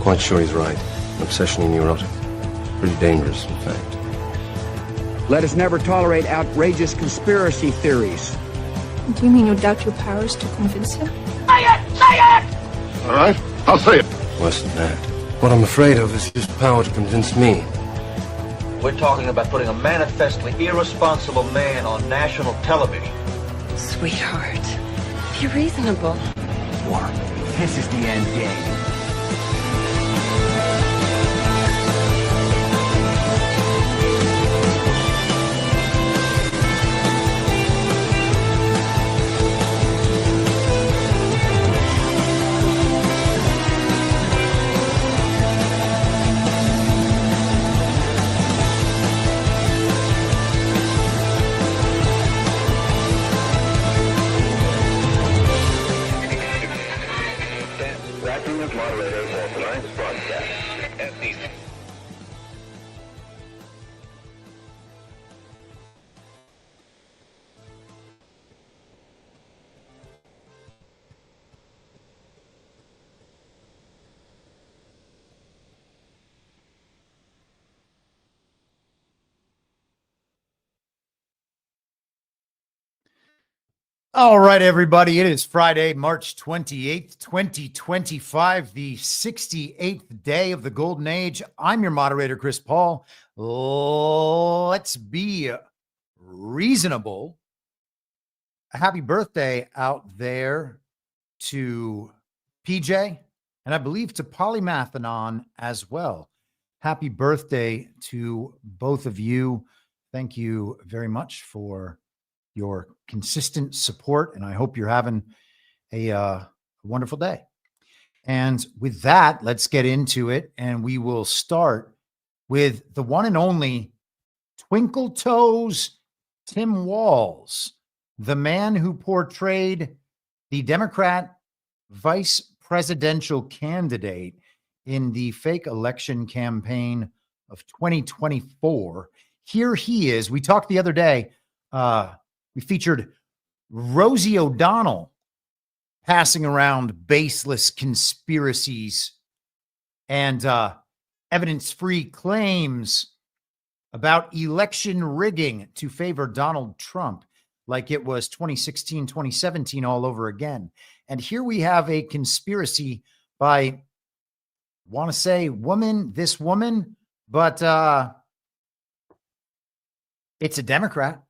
Quite sure he's right. Obsessionally neurotic. Pretty dangerous, in fact. Let us never tolerate outrageous conspiracy theories. Do you mean you doubt your powers to convince him? Say it! Say it! All right, I'll say it. Worse than that. What I'm afraid of is his power to convince me. We're talking about putting a manifestly irresponsible man on national television. Sweetheart, be reasonable. War. This is the end game. All right, everybody. It is Friday, March 28th, 2025, the 68th day of the Golden Age. I'm your moderator, Chris Paul. Let's be reasonable. Happy birthday out there to PJ, and I believe to Polymathanon as well. Happy birthday to both of you. Thank you very much for your consistent support, and I hope you're having a wonderful day. And with that, let's get into it, and we will start with the one and only Twinkle Toes Tim Walz, the man who portrayed the Democrat vice presidential candidate in the fake election campaign of 2024. Here he is. We talked the other day, we featured Rosie O'Donnell passing around baseless conspiracies and evidence-free claims about election rigging to favor Donald Trump, like it was 2016, 2017 all over again. And here we have a conspiracy by, want to say this woman, but it's a Democrat.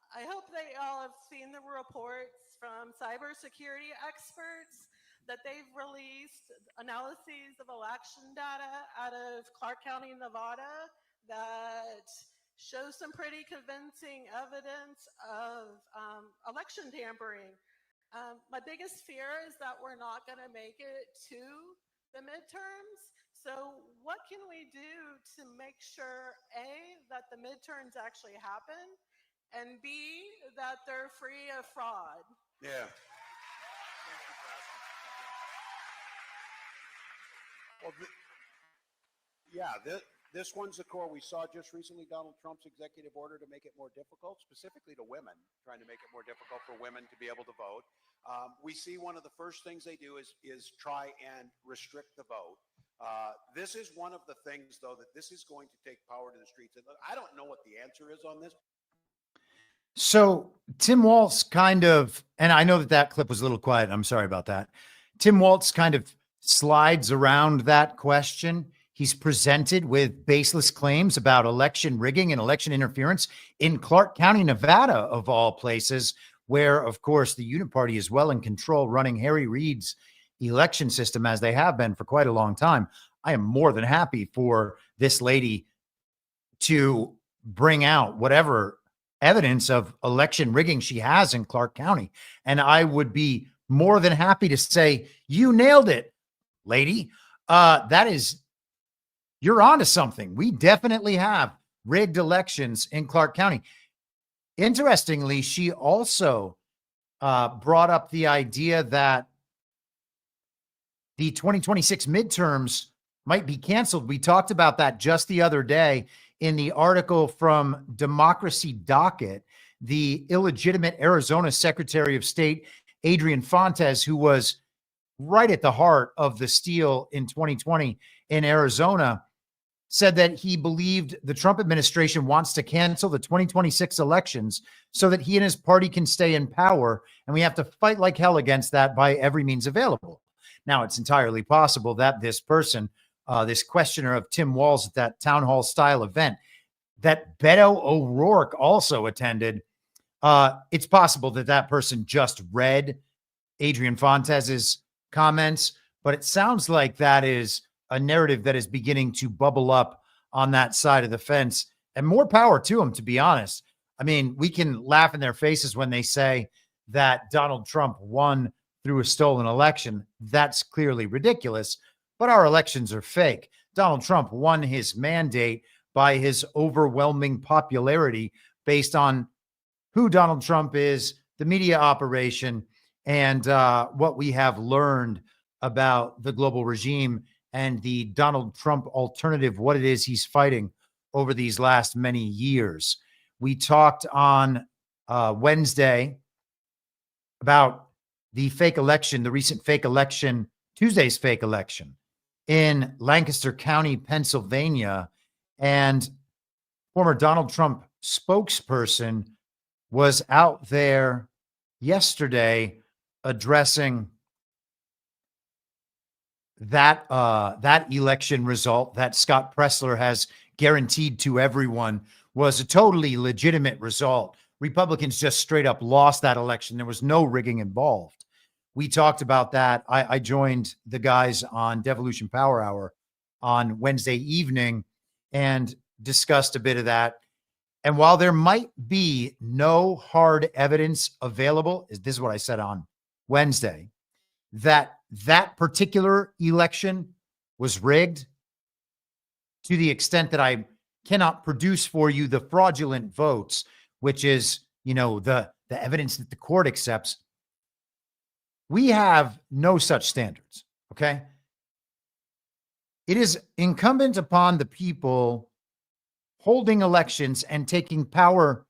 I hope they all have seen the reports from cybersecurity experts that they've released analyses of election data out of Clark County, Nevada, that shows some pretty convincing evidence of election tampering. My biggest fear is that we're not going to make it to the midterms. So what can we do to make sure, A, that the midterms actually happen, and B, that they're free of fraud? Yeah. Well, this one's the core. We saw just recently Donald Trump's executive order to make it more difficult, specifically to women, trying to make it more difficult for women to be able to vote. We see one of the first things they do is try and restrict the vote. This is one of the things, though, that this is going to take power to the streets. And I don't know what the answer is on this. So Tim Walz kind of, and I know that clip was a little quiet. I'm sorry about that. Tim Walz kind of slides around that question. He's presented with baseless claims about election rigging and election interference in Clark County, Nevada, of all places, where, of course, the Uniparty is well in control, running Harry Reid's election system as they have been for quite a long time. I am more than happy for this lady to bring out whatever evidence of election rigging she has in Clark County. And I would be more than happy to say, you nailed it, lady. You're onto something. We definitely have rigged elections in Clark County. Interestingly, she also brought up the idea that the 2026 midterms might be canceled. We talked about that just the other day in the article from Democracy Docket, the illegitimate Arizona Secretary of State, Adrian Fontes, who was right at the heart of the steal in 2020 in Arizona, said that he believed the Trump administration wants to cancel the 2026 elections so that he and his party can stay in power. And we have to fight like hell against that by every means available. Now, it's entirely possible that this person, this questioner of Tim Walz at that town hall style event that Beto O'Rourke also attended, it's possible that that person just read Adrian Fontes's comments, but it sounds like that is a narrative that is beginning to bubble up on that side of the fence, and more power to them, to be honest. I mean, we can laugh in their faces when they say that Donald Trump won through a stolen election. That's clearly ridiculous, but our elections are fake. Donald Trump won his mandate by his overwhelming popularity based on who Donald Trump is, the media operation, and what we have learned about the global regime and the Donald Trump alternative, what it is he's fighting over these last many years. We talked on Wednesday about the fake election, the recent fake election, Tuesday's fake election in Lancaster County, Pennsylvania. And former Donald Trump spokesperson was out there yesterday addressing that election result that Scott Presler has guaranteed to everyone was a totally legitimate result. Republicans just straight up lost that election. There was no rigging involved. We talked about that. I joined the guys on Devolution Power Hour on Wednesday evening and discussed a bit of that. And while there might be no hard evidence available, this is what I said on Wednesday, that particular election was rigged to the extent that I cannot produce for you the fraudulent votes, which is, the evidence that the court accepts. We have no such standards, okay? It is incumbent upon the people holding elections and taking power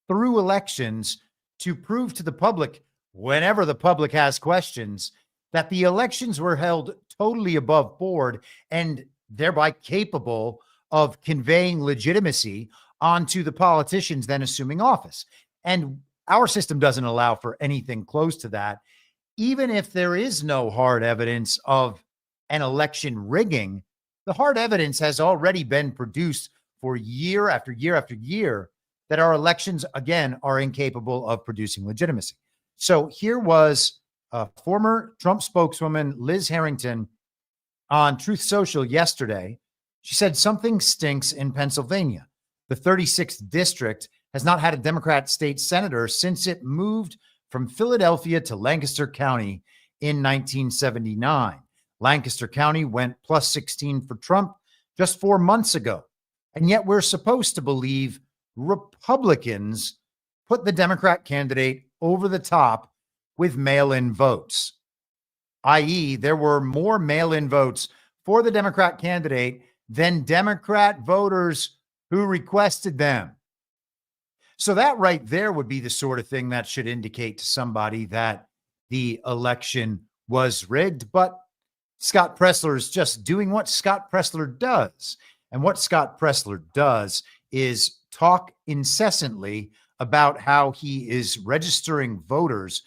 through elections to prove to the public, whenever the public has questions, that the elections were held totally above board and thereby capable of conveying legitimacy onto the politicians then assuming office. And our system doesn't allow for anything close to that. Even if there is no hard evidence of an election rigging, the hard evidence has already been produced for year after year after year that our elections, again, are incapable of producing legitimacy. So here was former Trump spokeswoman Liz Harrington on Truth Social yesterday. She said something stinks in Pennsylvania. The 36th district has not had a Democrat state senator since it moved from Philadelphia to Lancaster County in 1979. Lancaster County went plus 16 for Trump just 4 months ago. And yet we're supposed to believe Republicans put the Democrat candidate over the top with mail-in votes, i.e., there were more mail-in votes for the Democrat candidate than Democrat voters who requested them. So that right there would be the sort of thing that should indicate to somebody that the election was rigged. But Scott Presler is just doing what Scott Presler does. And what Scott Presler does is talk incessantly about how he is registering voters.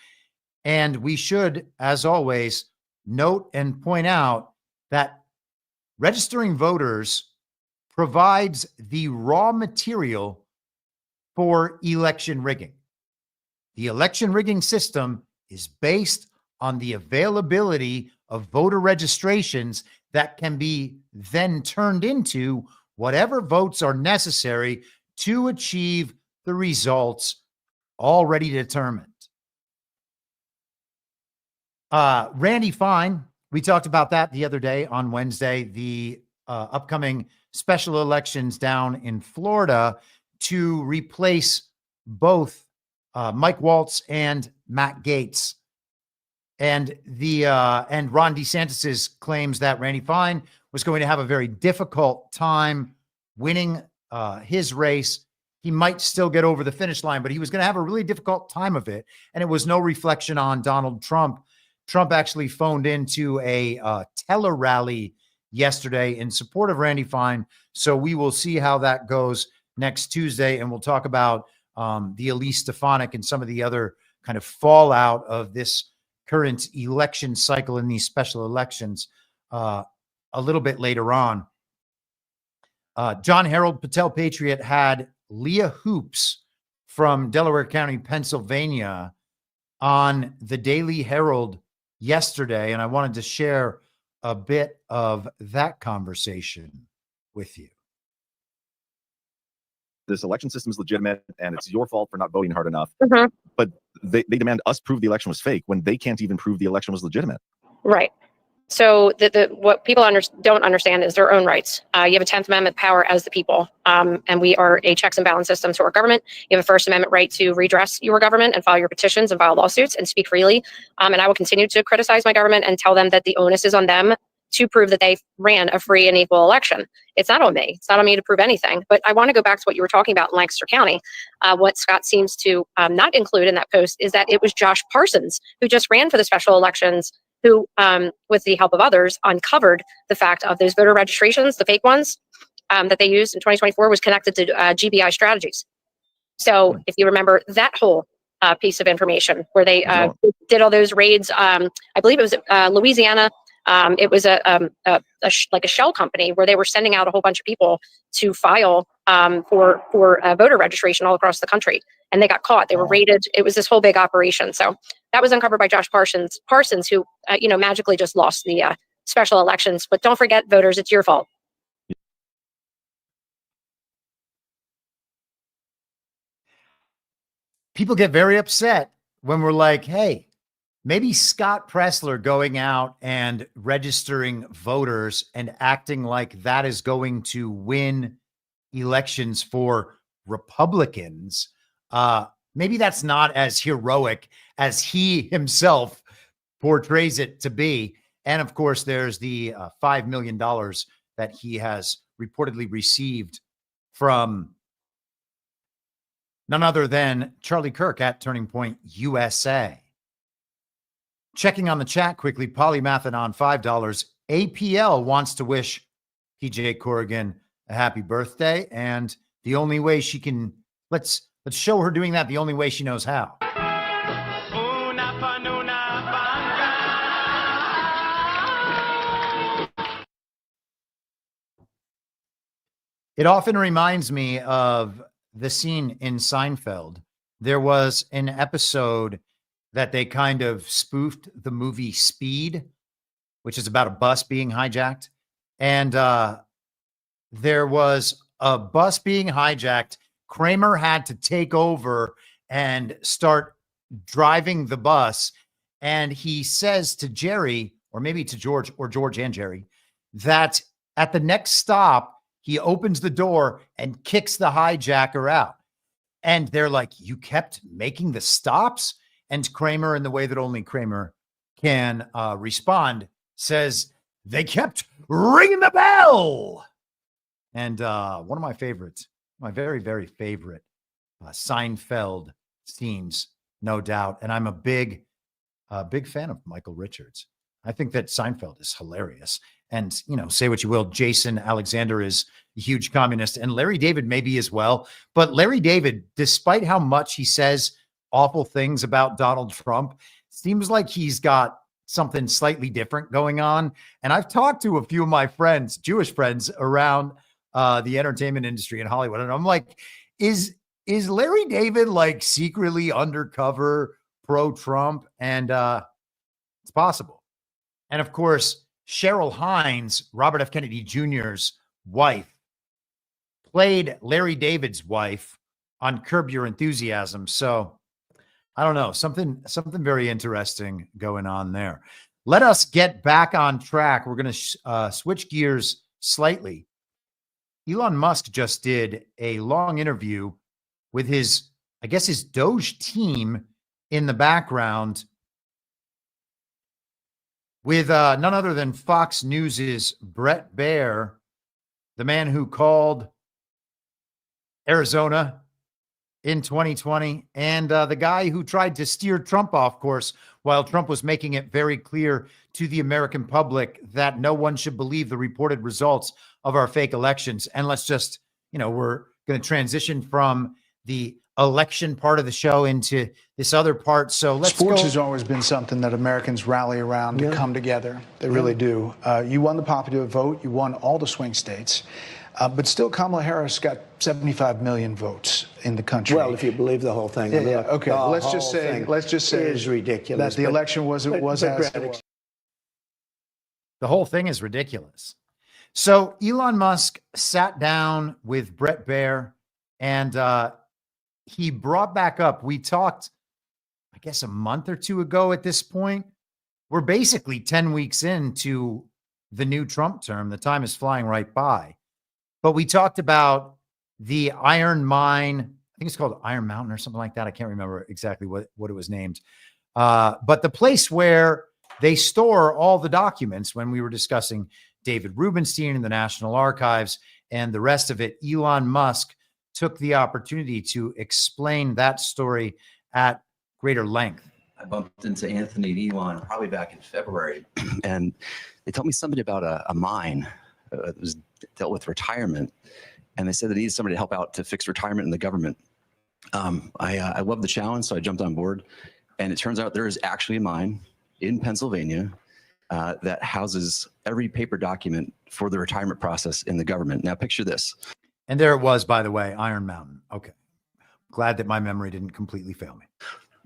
And we should, as always, note and point out that registering voters provides the raw material for election rigging. The election rigging system is based on the availability of voter registrations that can be then turned into whatever votes are necessary to achieve the results already determined. Randy Fine, we talked about that the other day on Wednesday, the upcoming special elections down in Florida to replace both Mike Waltz and Matt Gaetz. And Ron DeSantis's claims that Randy Fine was going to have a very difficult time winning his race. He might still get over the finish line, but he was going to have a really difficult time of it. And it was no reflection on Donald Trump Trump actually phoned into a tele rally yesterday in support of Randy Fine. So we will see how that goes next Tuesday. And we'll talk about the Elise Stefanik and some of the other kind of fallout of this current election cycle in these special elections a little bit later on. John Harold Patel Patriot had Leah Hoopes from Delaware County, Pennsylvania on the Daily Herald yesterday, and I wanted to share a bit of that conversation with you. This election system is legitimate, and it's your fault for not voting hard enough. But they demand us prove the election was fake when they can't even prove the election was legitimate. Right. So what people don't understand is their own rights. You have a 10th Amendment power as the people, and we are a checks and balance system to our government. You have a First Amendment right to redress your government and file your petitions and file lawsuits and speak freely. And I will continue to criticize my government and tell them that the onus is on them to prove that they ran a free and equal election. It's not on me. It's not on me to prove anything. But I want to go back to what you were talking about in Lancaster County. What Scott seems to not include in that post is that it was Josh Parsons who just ran for the special elections who, with the help of others, uncovered the fact of those voter registrations, the fake ones that they used in 2024 was connected to GBI strategies. So if you remember that whole piece of information where they did all those raids, I believe it was Louisiana. It was like a shell company where they were sending out a whole bunch of people to file for voter registration all across the country, and they got caught. They were raided. It was this whole big operation. So that was uncovered by Josh Parsons, who magically just lost the special elections. But don't forget, voters, it's your fault. People get very upset when we're like, hey, maybe Scott Pressler going out and registering voters and acting like that is going to win elections for Republicans. Maybe that's not as heroic as he himself portrays it to be. And of course, there's the $5 million that he has reportedly received from none other than Charlie Kirk at Turning Point USA. Checking on the chat quickly, Polymathodon, $5. APL wants to wish PJ Corrigan a happy birthday, and the only way she can, let's show her doing that the only way she knows how. It often reminds me of the scene in Seinfeld. There was an episode that they kind of spoofed the movie Speed, which is about a bus being hijacked. And there was a bus being hijacked. Kramer had to take over and start driving the bus. And he says to Jerry, or maybe to George, or George and Jerry, that at the next stop, he opens the door and kicks the hijacker out. And they're like, you kept making the stops? And Kramer, in the way that only Kramer can respond, says, they kept ringing the bell. And one of my favorites, my very, very favorite Seinfeld scenes, no doubt. And I'm a big fan of Michael Richards. I think that Seinfeld is hilarious. And, say what you will, Jason Alexander is a huge communist, and Larry David maybe as well. But Larry David, despite how much he says awful things about Donald Trump, seems like he's got something slightly different going on. And I've talked to a few of my friends, Jewish friends, around the entertainment industry in Hollywood. And I'm like, is Larry David like secretly undercover pro-Trump? And it's possible. And of course, Cheryl Hines, Robert F. Kennedy Jr.'s wife, played Larry David's wife on Curb Your Enthusiasm. So I don't know, something very interesting going on there. Let us get back on track. We're going to switch gears slightly. Elon Musk just did a long interview with his Doge team in the background with none other than Fox News's Brett Baer, the man who called Arizona in 2020, and the guy who tried to steer Trump off course while Trump was making it very clear to the American public that no one should believe the reported results of our fake elections. And let's just, we're going to transition from the election part of the show into this other part. So Sports has always been something that Americans rally around to come together. They really do. You won the popular vote. You won all the swing states. But still, Kamala Harris got 75 million votes in the country. Well, if you believe the whole thing. Yeah. Okay. Let's just say it is ridiculous. That the election was as it was. The whole thing is ridiculous. So Elon Musk sat down with Brett Baer, and he brought back up. We talked, I guess, a month or two ago at this point. We're basically 10 weeks into the new Trump term. The time is flying right by. But we talked about the iron mine. I think it's called Iron Mountain or something like that. I can't remember exactly what it was named. But the place where they store all the documents, when we were discussing David Rubenstein and the National Archives and the rest of it, Elon Musk took the opportunity to explain that story at greater length. I bumped into Anthony and Elon probably back in February, and they told me something about a mine that was dealt with retirement, and they said they needed somebody to help out to fix retirement in the government. I love the challenge, so I jumped on board, and it turns out there is actually a mine in Pennsylvania that houses every paper document for the retirement process in the government. Now, picture this. And there it was, by the way, Iron Mountain. Okay. Glad that my memory didn't completely fail me.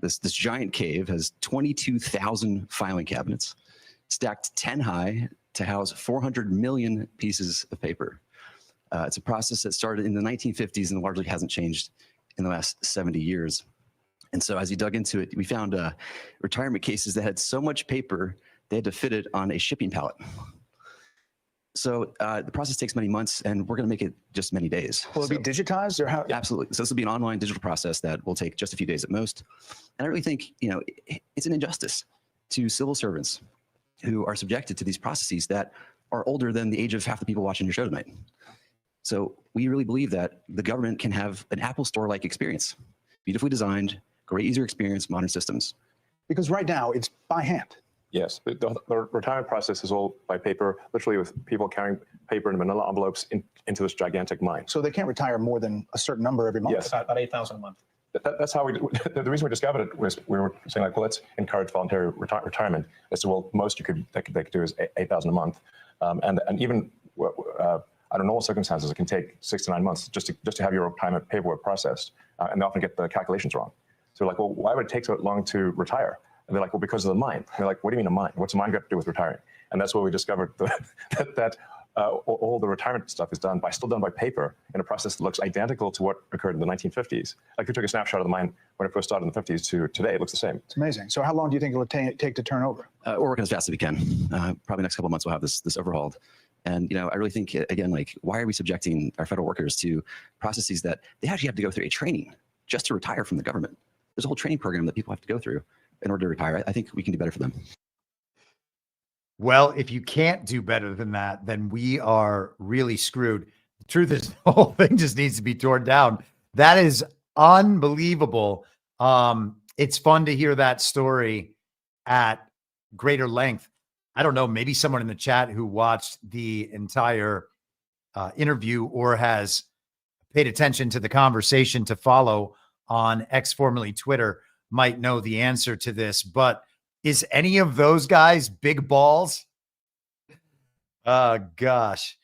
This giant cave has 22,000 filing cabinets, stacked 10 high to house 400 million pieces of paper. It's a process that started in the 1950s and largely hasn't changed in the last 70 years. And so as you dug into it, we found retirement cases that had so much paper, they had to fit it on a shipping pallet. So the process takes many months, and we're going to make it just many days. Will it be digitized, or how? Absolutely. So this will be an online digital process that will take just a few days at most. And I really think, it's an injustice to civil servants who are subjected to these processes that are older than the age of half the people watching your show tonight. So we really believe that the government can have an Apple Store-like experience, beautifully designed, great user experience, modern systems. Because right now it's by hand. Yes, the retirement process is all by paper, literally with people carrying paper in manila envelopes into this gigantic mine. So they can't retire more than a certain number every month? Yes. About 8,000 a month. That's how the reason we discovered it was we were saying, like, well, let's encourage voluntary retirement. I said, well, most they could do is 8,000 a month. And even under normal circumstances, it can take 6 to 9 months just to have your retirement paperwork processed. And they often get the calculations wrong. So we're like, well, why would it take so long to retire? And they're like, well, because of the mine. And they're like, what do you mean a mine? What's a mine got to do with retiring? And that's where we discovered that all the retirement stuff is still done by paper in a process that looks identical to what occurred in the 1950s. Like, we took a snapshot of the mine when it first started in the 50s to today. It looks the same. It's amazing. So how long do you think it will take to turn over? We're working as fast as we can. Probably next couple of months we'll have this overhauled. And, I really think, again, like, why are we subjecting our federal workers to processes that they actually have to go through a training just to retire from the government? There's a whole training program that people have to go through in order to retire. I think we can do better for them. Well, if you can't do better than that, then we are really screwed. The truth is, the whole thing just needs to be torn down. That is unbelievable. It's fun to hear that story at greater length. I don't know, maybe someone in the chat who watched the entire interview or has paid attention to the conversation to follow on X, formerly Twitter, might know the answer to this, but is any of those guys big balls? Gosh.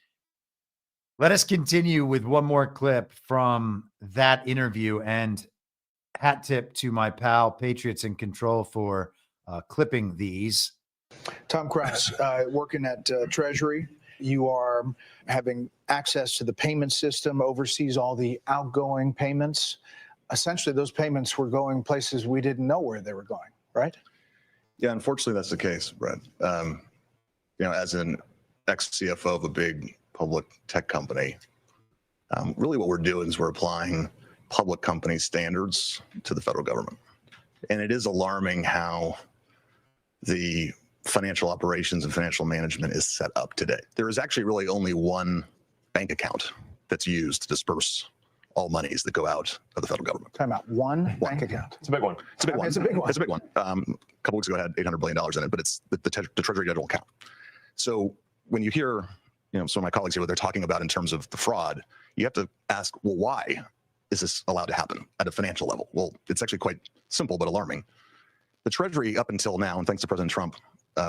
Let us continue with one more clip from that interview, and hat tip to my pal Patriots in Control for clipping these. Tom Krause, working at Treasury, you are having access to the payment system, oversees all the outgoing payments. Essentially, those payments were going places we didn't know where they were going, right? Yeah, unfortunately, that's the case, Brett. As an ex-CFO of a big public tech company, really what we're doing is we're applying public company standards to the federal government. And it is alarming how the financial operations and financial management is set up today. There is actually really only one bank account that's used to disperse all monies that go out of the federal government. Time out. One bank account. It's a big one. It's a big one. It's a big one. It's a big one. A couple weeks ago, it had $800 billion in it, but it's the Treasury general account. So when you hear, some of my colleagues here, what they're talking about in terms of the fraud, you have to ask, well, why is this allowed to happen at a financial level? Well, it's actually quite simple but alarming. The Treasury up until now, and thanks to President Trump,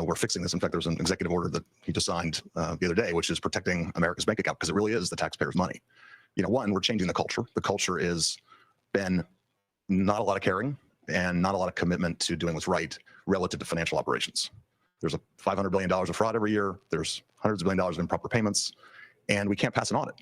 we're fixing this. In fact, there was an executive order that he just signed the other day, which is protecting America's bank account, because it really is the taxpayers' money. One, we're changing the culture. The culture is been not a lot of caring and not a lot of commitment to doing what's right relative to financial operations. There's a $500 billion of fraud every year. There's hundreds of billion dollars of improper payments, and we can't pass an audit.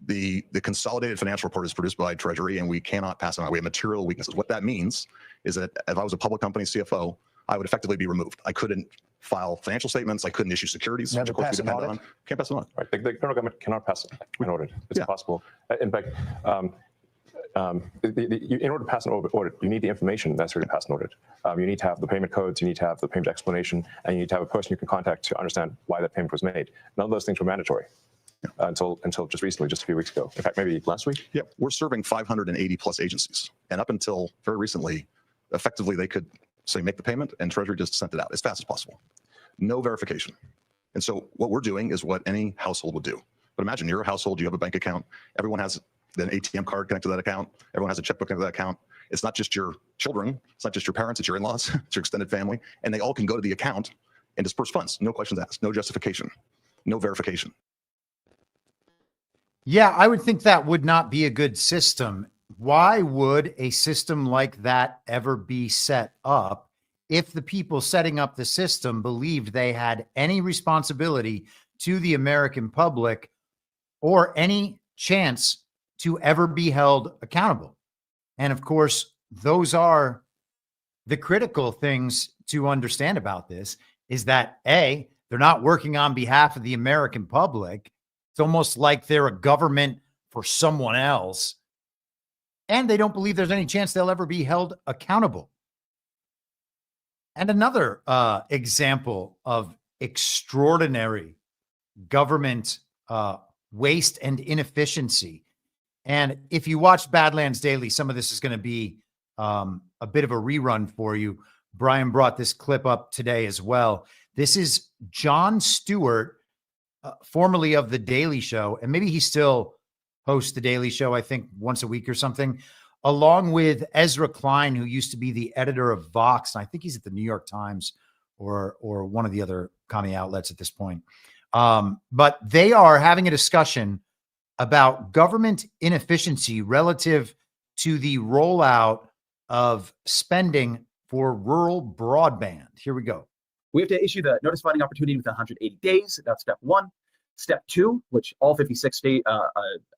The consolidated financial report is produced by Treasury, and we cannot pass it on. We have material weaknesses. What that means is that if I was a public company CFO, I would effectively be removed. I couldn't file financial statements. I couldn't issue securities, which of course we depend on. Can't pass an audit. Right. The federal government cannot pass an audit. It's impossible. In fact, in order to pass an audit, you need the information necessary to pass an audit. You need to have the payment codes, you need to have the payment explanation, and you need to have a person you can contact to understand why that payment was made. None of those things were mandatory until just recently, just a few weeks ago. In fact, maybe last week. Yeah, we're serving 580 plus agencies, and up until very recently, effectively they could say make the payment, and Treasury just sent it out as fast as possible. No verification. And so what we're doing is what any household would do. But imagine you're a household, you have a bank account, everyone has an ATM card connected to that account, everyone has a checkbook connected to that account. It's not just your children, it's not just your parents, it's your in-laws, it's your extended family, and they all can go to the account and disperse funds. No questions asked, no justification, no verification. Yeah, I would think that would not be a good system. Why would a system like that ever be set up if the people setting up the system believed they had any responsibility to the American public or any chance to ever be held accountable? And of course, those are the critical things to understand about this, is that A, they're not working on behalf of the American public. It's almost like they're a government for someone else. And they don't believe there's any chance they'll ever be held accountable. And another example of extraordinary government waste and inefficiency. And if you watch Badlands Daily, some of this is going to be a bit of a rerun for you. Brian brought this clip up today as well. This is Jon Stewart, formerly of The Daily Show, and maybe he still hosts The Daily Show, I think once a week or something, along with Ezra Klein, who used to be the editor of Vox. And I think he's at the New York Times or one of the other commie outlets at this point. But they are having a discussion about government inefficiency relative to the rollout of spending for rural broadband. Here we go. We have to issue the notice finding opportunity within 180 days. That's step one. Step two, which all 56 state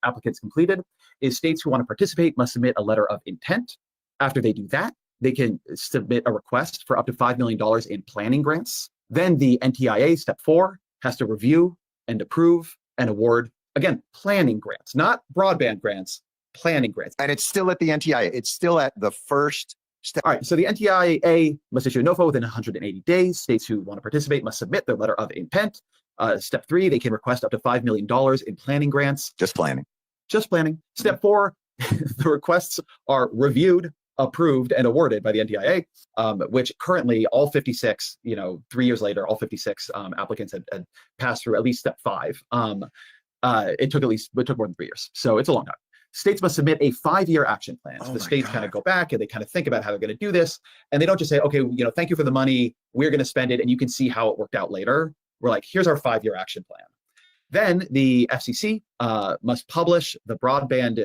applicants completed, is states who want to participate must submit a letter of intent. After they do that, they can submit a request for up to $5 million in planning grants. Then the NTIA, step four, has to review and approve and award, again, planning grants, not broadband grants, planning grants. And it's still at the NTIA. It's still at the first step. All right, so the NTIA must issue a NOFA within 180 days. States who want to participate must submit their letter of intent. Step three, they can request up to $5 million in planning grants. Just planning. Just planning. Step four, the requests are reviewed, approved, and awarded by the NTIA, which currently all 56, 3 years later, all 56 applicants had passed through at least step five. It took more than 3 years. So it's a long time. States must submit a 5-year action plan. So the states kind of go back and they kind of think about how they're going to do this. And they don't just say, okay, thank you for the money. We're going to spend it. And you can see how it worked out later. We're like, here's our 5-year action plan. Then the FCC must publish the broadband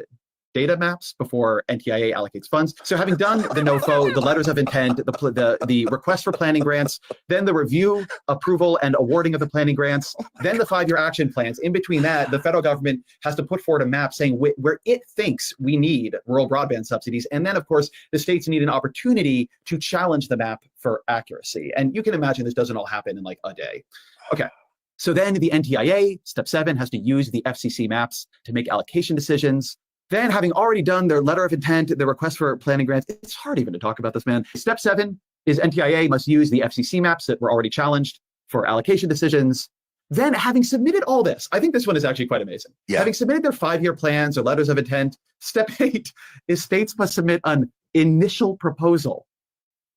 data maps before NTIA allocates funds. So having done the NOFO, the letters of intent, the request for planning grants, then the review, approval, and awarding of the planning grants, then the 5-year action plans. In between that, the federal government has to put forward a map saying where it thinks we need rural broadband subsidies. And then, of course, the states need an opportunity to challenge the map for accuracy. And you can imagine this doesn't all happen in like a day. Okay. So then the NTIA, step 7, has to use the FCC maps to make allocation decisions. Then, having already done their letter of intent, the request for planning grants, it's hard even to talk about this, man. Step 7 is NTIA must use the FCC maps that were already challenged for allocation decisions. Then, having submitted all this, I think this one is actually quite amazing. Yeah. Having submitted their 5-year plans or letters of intent, step 8 is states must submit an initial proposal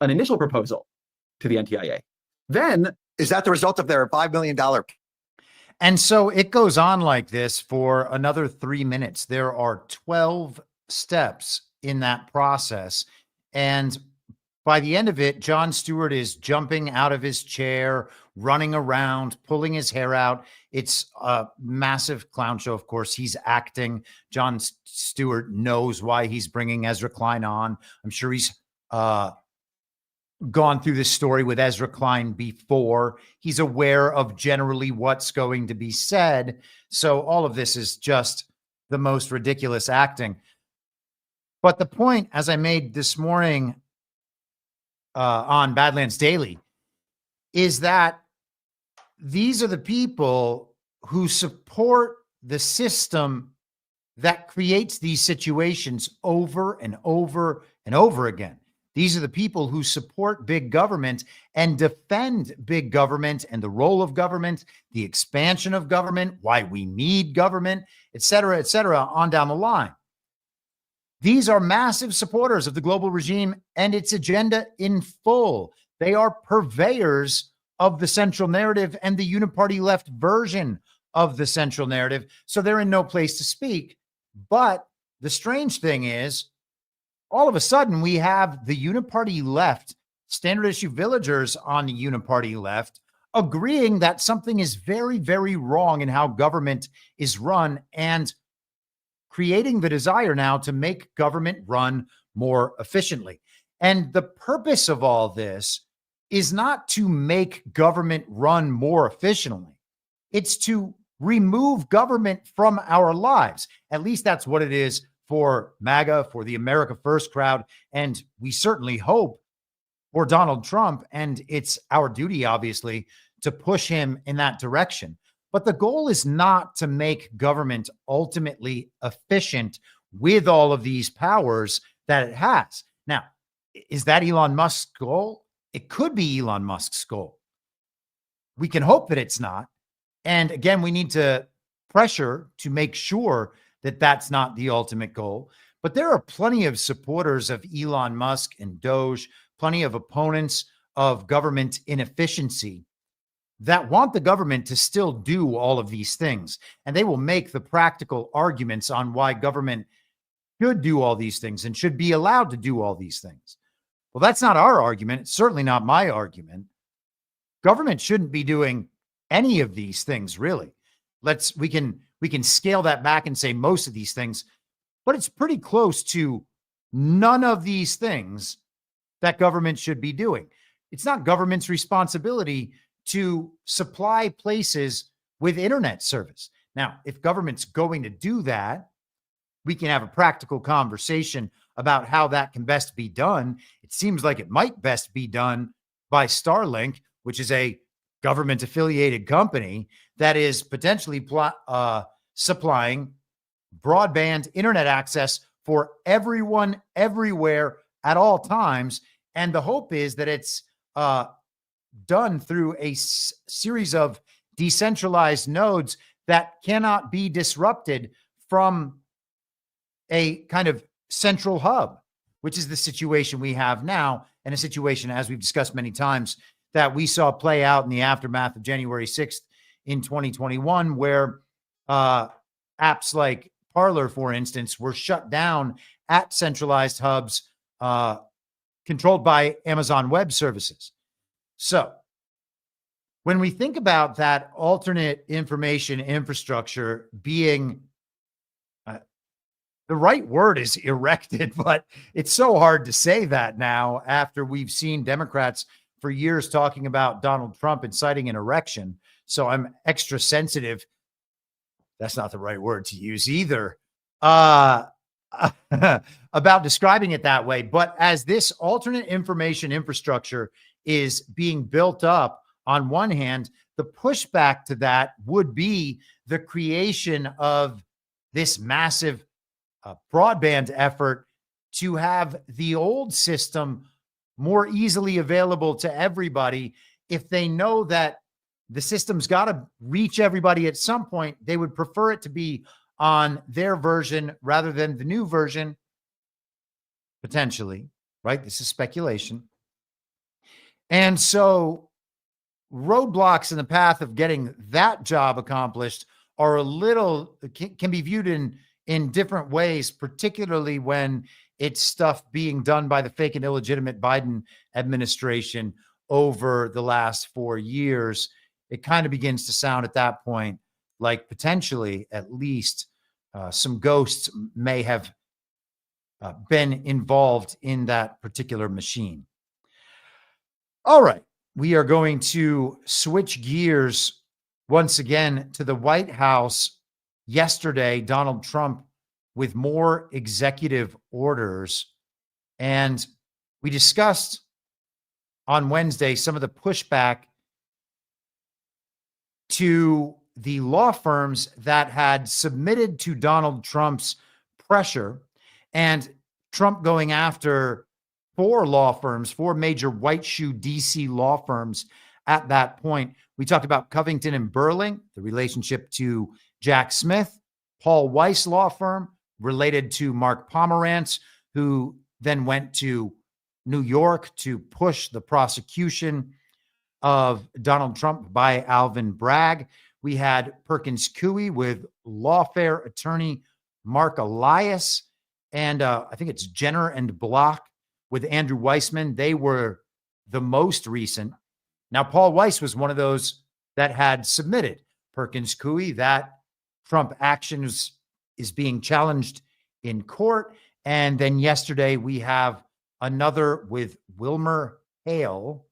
to the NTIA. Then, is that the result of their $5 million? And so it goes on like this for another 3 minutes. There are 12 steps in that process. And by the end of it, Jon Stewart is jumping out of his chair, running around, pulling his hair out. It's a massive clown show. Of course, he's acting. Jon Stewart knows why he's bringing Ezra Klein on. I'm sure he's gone through this story with Ezra Klein before. He's aware of generally what's going to be said. So all of this is just the most ridiculous acting. But the point, as I made this morning on Badlands Daily, is that these are the people who support the system that creates these situations over and over and over again. These are the people who support big government and defend big government and the role of government, the expansion of government, why we need government, et cetera, on down the line. These are massive supporters of the global regime and its agenda in full. They are purveyors of the central narrative and the uniparty left version of the central narrative. So they're in no place to speak. But the strange thing is, all of a sudden, we have the uniparty left, standard issue villagers on the uniparty left, agreeing that something is very, very wrong in how government is run and creating the desire now to make government run more efficiently. And the purpose of all this is not to make government run more efficiently. It's to remove government from our lives. At least that's what it is for MAGA, for the America First crowd, and we certainly hope for Donald Trump, and it's our duty, obviously, to push him in that direction. But the goal is not to make government ultimately efficient with all of these powers that it has. Now, is that Elon Musk's goal? It could be Elon Musk's goal. We can hope that it's not. And again, we need to pressure to make sure that that's not the ultimate goal. But there are plenty of supporters of Elon Musk and Doge, plenty of opponents of government inefficiency that want the government to still do all of these things. And they will make the practical arguments on why government should do all these things and should be allowed to do all these things. Well, that's not our argument. It's certainly not my argument. Government shouldn't be doing any of these things, really. We can scale that back and say most of these things, but it's pretty close to none of these things that government should be doing. It's not government's responsibility to supply places with internet service. Now, if government's going to do that, we can have a practical conversation about how that can best be done. It seems like it might best be done by Starlink, which is a government-affiliated company that is potentially supplying broadband internet access for everyone, everywhere, at all times. And the hope is that it's done through a series of decentralized nodes that cannot be disrupted from a kind of central hub, which is the situation we have now, and a situation, as we've discussed many times, that we saw play out in the aftermath of January 6th in 2021, where apps like Parler, for instance, were shut down at centralized hubs controlled by Amazon Web Services. So when we think about that alternate information infrastructure being the right word is erected, but it's so hard to say that now after we've seen Democrats for years talking about Donald Trump inciting an erection. So I'm extra sensitive. That's not the right word to use either. About describing it that way. But as this alternate information infrastructure is being built up, on one hand, the pushback to that would be the creation of this massive broadband effort to have the old system more easily available to everybody if they know that the system's got to reach everybody at some point. They would prefer it to be on their version rather than the new version, potentially, right? This is speculation. And so roadblocks in the path of getting that job accomplished are a little, can be viewed in different ways, particularly when it's stuff being done by the fake and illegitimate Biden administration over the last 4 years. It kind of begins to sound at that point like potentially, at least, some ghosts may have been involved in that particular machine. All right. We are going to switch gears once again to the White House. Yesterday, Donald Trump with more executive orders. And we discussed on Wednesday some of the pushback to the law firms that had submitted to Donald Trump's pressure, and Trump going after four major white shoe DC law firms at that point. We talked about Covington and Burling, the relationship to Jack Smith, Paul Weiss law firm related to Mark Pomerantz, who then went to New York to push the prosecution of Donald Trump by Alvin Bragg. We had Perkins Coie with lawfare attorney Mark Elias, and I think it's Jenner and Block with Andrew Weissman. They were the most recent. Now, Paul Weiss was one of those that had submitted. Perkins Coie, that Trump action is being challenged in court. And then yesterday we have another with Wilmer Hale.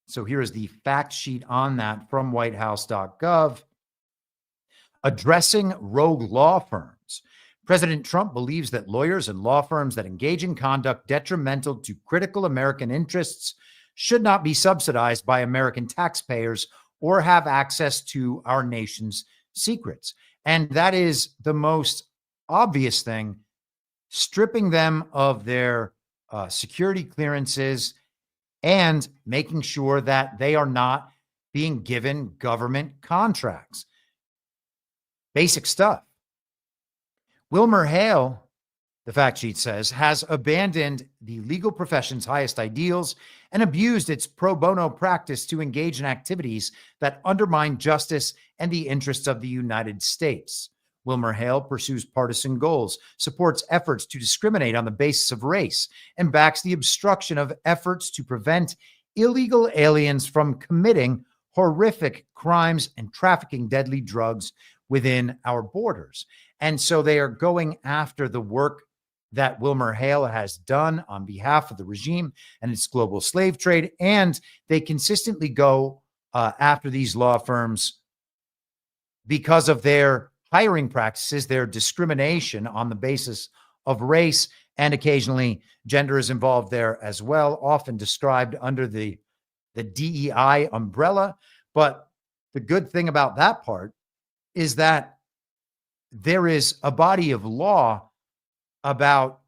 So here is the fact sheet on that from whitehouse.gov. Addressing rogue law firms. President Trump believes that lawyers and law firms that engage in conduct detrimental to critical American interests should not be subsidized by American taxpayers or have access to our nation's secrets. And that is the most obvious thing, stripping them of their security clearances and making sure that they are not being given government contracts. Basic stuff. Wilmer Hale, the fact sheet says, has abandoned the legal profession's highest ideals and abused its pro bono practice to engage in activities that undermine justice and the interests of the United States. Wilmer Hale pursues partisan goals, supports efforts to discriminate on the basis of race, and backs the obstruction of efforts to prevent illegal aliens from committing horrific crimes and trafficking deadly drugs within our borders. And so they are going after the work that Wilmer Hale has done on behalf of the regime and its global slave trade. And they consistently go after these law firms because of their hiring practices, their discrimination on the basis of race, and occasionally gender is involved there as well, often described under the DEI umbrella. But the good thing about that part is that there is a body of law about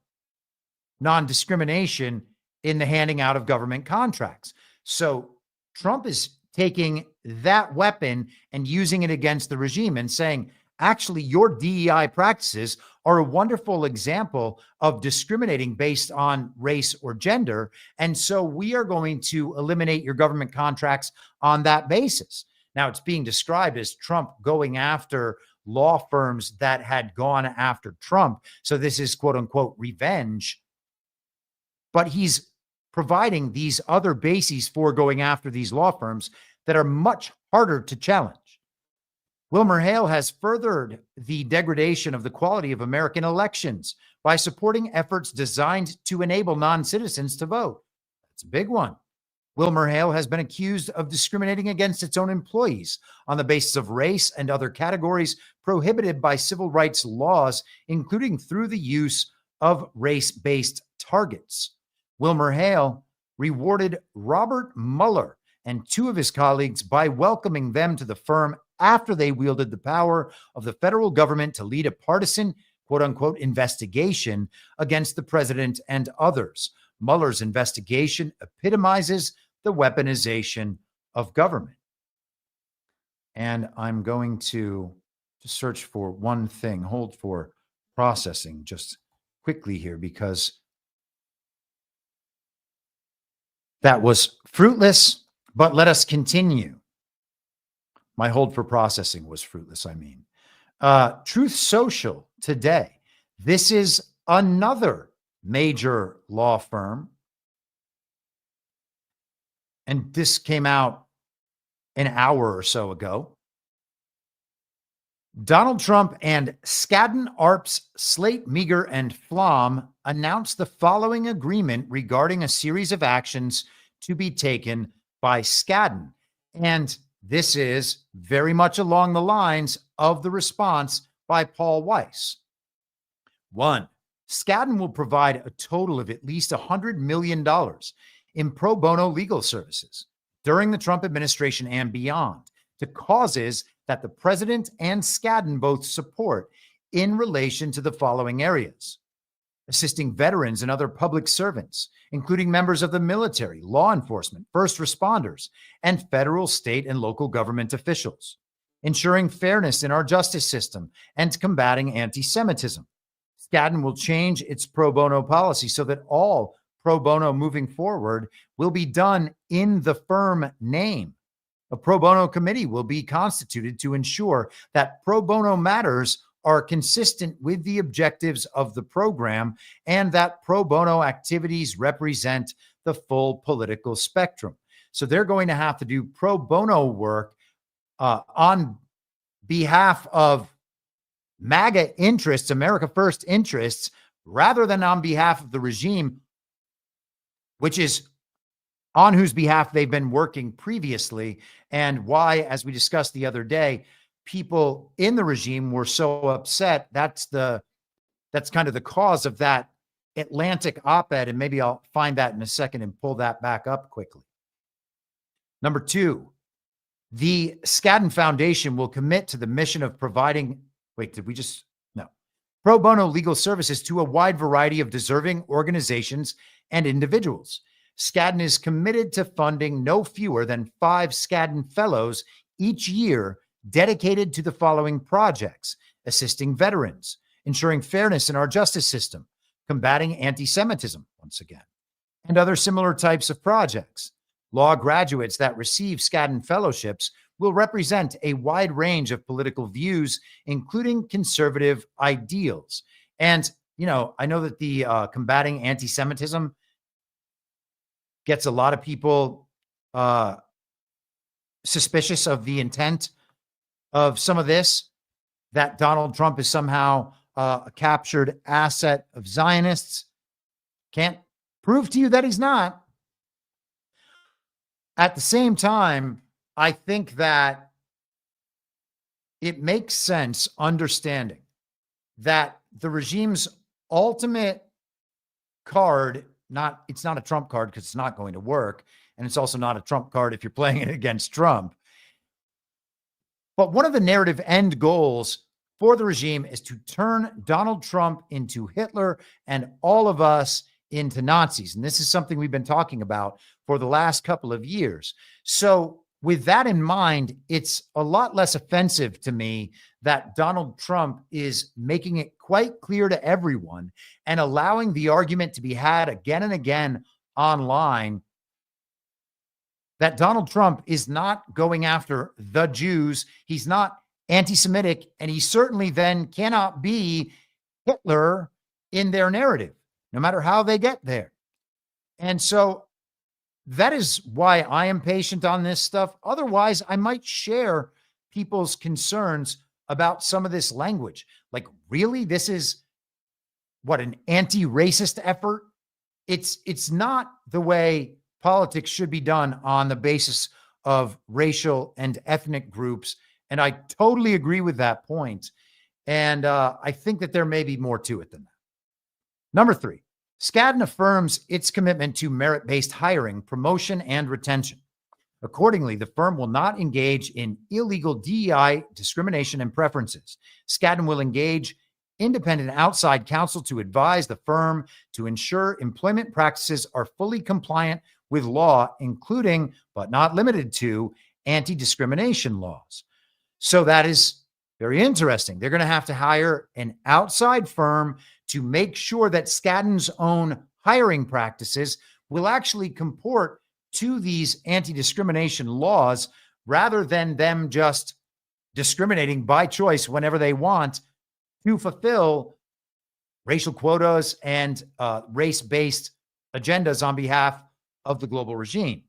non-discrimination in the handing out of government contracts. So Trump is taking that weapon and using it against the regime and saying, actually, your DEI practices are a wonderful example of discriminating based on race or gender. And so we are going to eliminate your government contracts on that basis. Now, it's being described as Trump going after law firms that had gone after Trump. So this is quote unquote revenge. But he's providing these other bases for going after these law firms that are much harder to challenge. Wilmer Hale has furthered the degradation of the quality of American elections by supporting efforts designed to enable non-citizens to vote. That's a big one. Wilmer Hale has been accused of discriminating against its own employees on the basis of race and other categories prohibited by civil rights laws, including through the use of race-based targets. Wilmer Hale rewarded Robert Mueller and two of his colleagues by welcoming them to the firm after they wielded the power of the federal government to lead a partisan, quote-unquote, investigation against the president and others. Mueller's investigation epitomizes the weaponization of government. And I'm going to search for one thing, hold for processing just quickly here, because that was fruitless, but let us continue. My hold for processing was fruitless, I mean. Truth Social today. This is another major law firm. And this came out an hour or so ago. Donald Trump and Skadden Arps, Slate, Meagher, and Flom announced the following agreement regarding a series of actions to be taken by Skadden. And this is very much along the lines of the response by Paul Weiss. 1. Skadden will provide a total of at least $100 million in pro bono legal services during the Trump administration and beyond to causes that the president and Skadden both support in relation to the following areas: assisting veterans and other public servants, including members of the military, law enforcement, first responders, and federal, state, and local government officials, ensuring fairness in our justice system, and combating anti-Semitism. Skadden will change its pro bono policy so that all pro bono moving forward will be done in the firm name. A pro bono committee will be constituted to ensure that pro bono matters are consistent with the objectives of the program and that pro bono activities represent the full political spectrum. So they're going to have to do pro bono work on behalf of MAGA interests, America First interests, rather than on behalf of the regime, which is on whose behalf they've been working previously, and why, as we discussed the other day, people in the regime were so upset. That's kind of the cause of that Atlantic op-ed, and maybe I'll find that in a second and pull that back up quickly. Number 2, the Skadden Foundation will commit to the mission of providing, pro bono legal services to a wide variety of deserving organizations and individuals. Skadden is committed to funding no fewer than 5 Skadden Fellows each year dedicated to the following projects: assisting veterans, ensuring fairness in our justice system, combating anti-Semitism, once again, and other similar types of projects. Law graduates that receive Skadden Fellowships will represent a wide range of political views, including conservative ideals. And, I know that the combating anti-Semitism gets a lot of people suspicious of the intent of some of this, that Donald Trump is somehow a captured asset of Zionists. Can't prove to you that he's not. At the same time, I think that it makes sense understanding that the regime's ultimate card, it's not a Trump card because it's not going to work. And it's also not a Trump card if you're playing it against Trump. But one of the narrative end goals for the regime is to turn Donald Trump into Hitler and all of us into Nazis. And this is something we've been talking about for the last couple of years. So with that in mind, it's a lot less offensive to me that Donald Trump is making it quite clear to everyone and allowing the argument to be had again and again online that Donald Trump is not going after the Jews. He's not anti-Semitic, and he certainly then cannot be Hitler in their narrative, no matter how they get there. And so that is why I am patient on this stuff. Otherwise, I might share people's concerns about some of this language. Like, really? This is what, an anti-racist effort? It's not the way politics should be done on the basis of racial and ethnic groups. And I totally agree with that point. And I think that there may be more to it than that. Number 3, Skadden affirms its commitment to merit-based hiring, promotion, and retention. Accordingly, the firm will not engage in illegal DEI discrimination and preferences. Skadden will engage independent outside counsel to advise the firm to ensure employment practices are fully compliant with law, including, but not limited to, anti-discrimination laws. So that is very interesting. They're going to have to hire an outside firm to make sure that Skadden's own hiring practices will actually comport to these anti-discrimination laws rather than them just discriminating by choice whenever they want to fulfill racial quotas and race-based agendas on behalf of the global regime.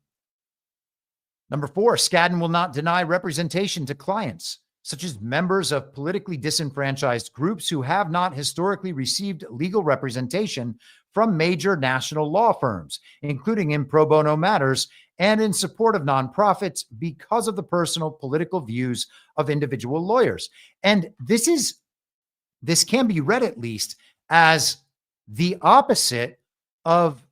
Number 4, Skadden will not deny representation to clients, such as members of politically disenfranchised groups who have not historically received legal representation from major national law firms, including in pro bono matters and in support of nonprofits because of the personal political views of individual lawyers. And this can be read at least as the opposite of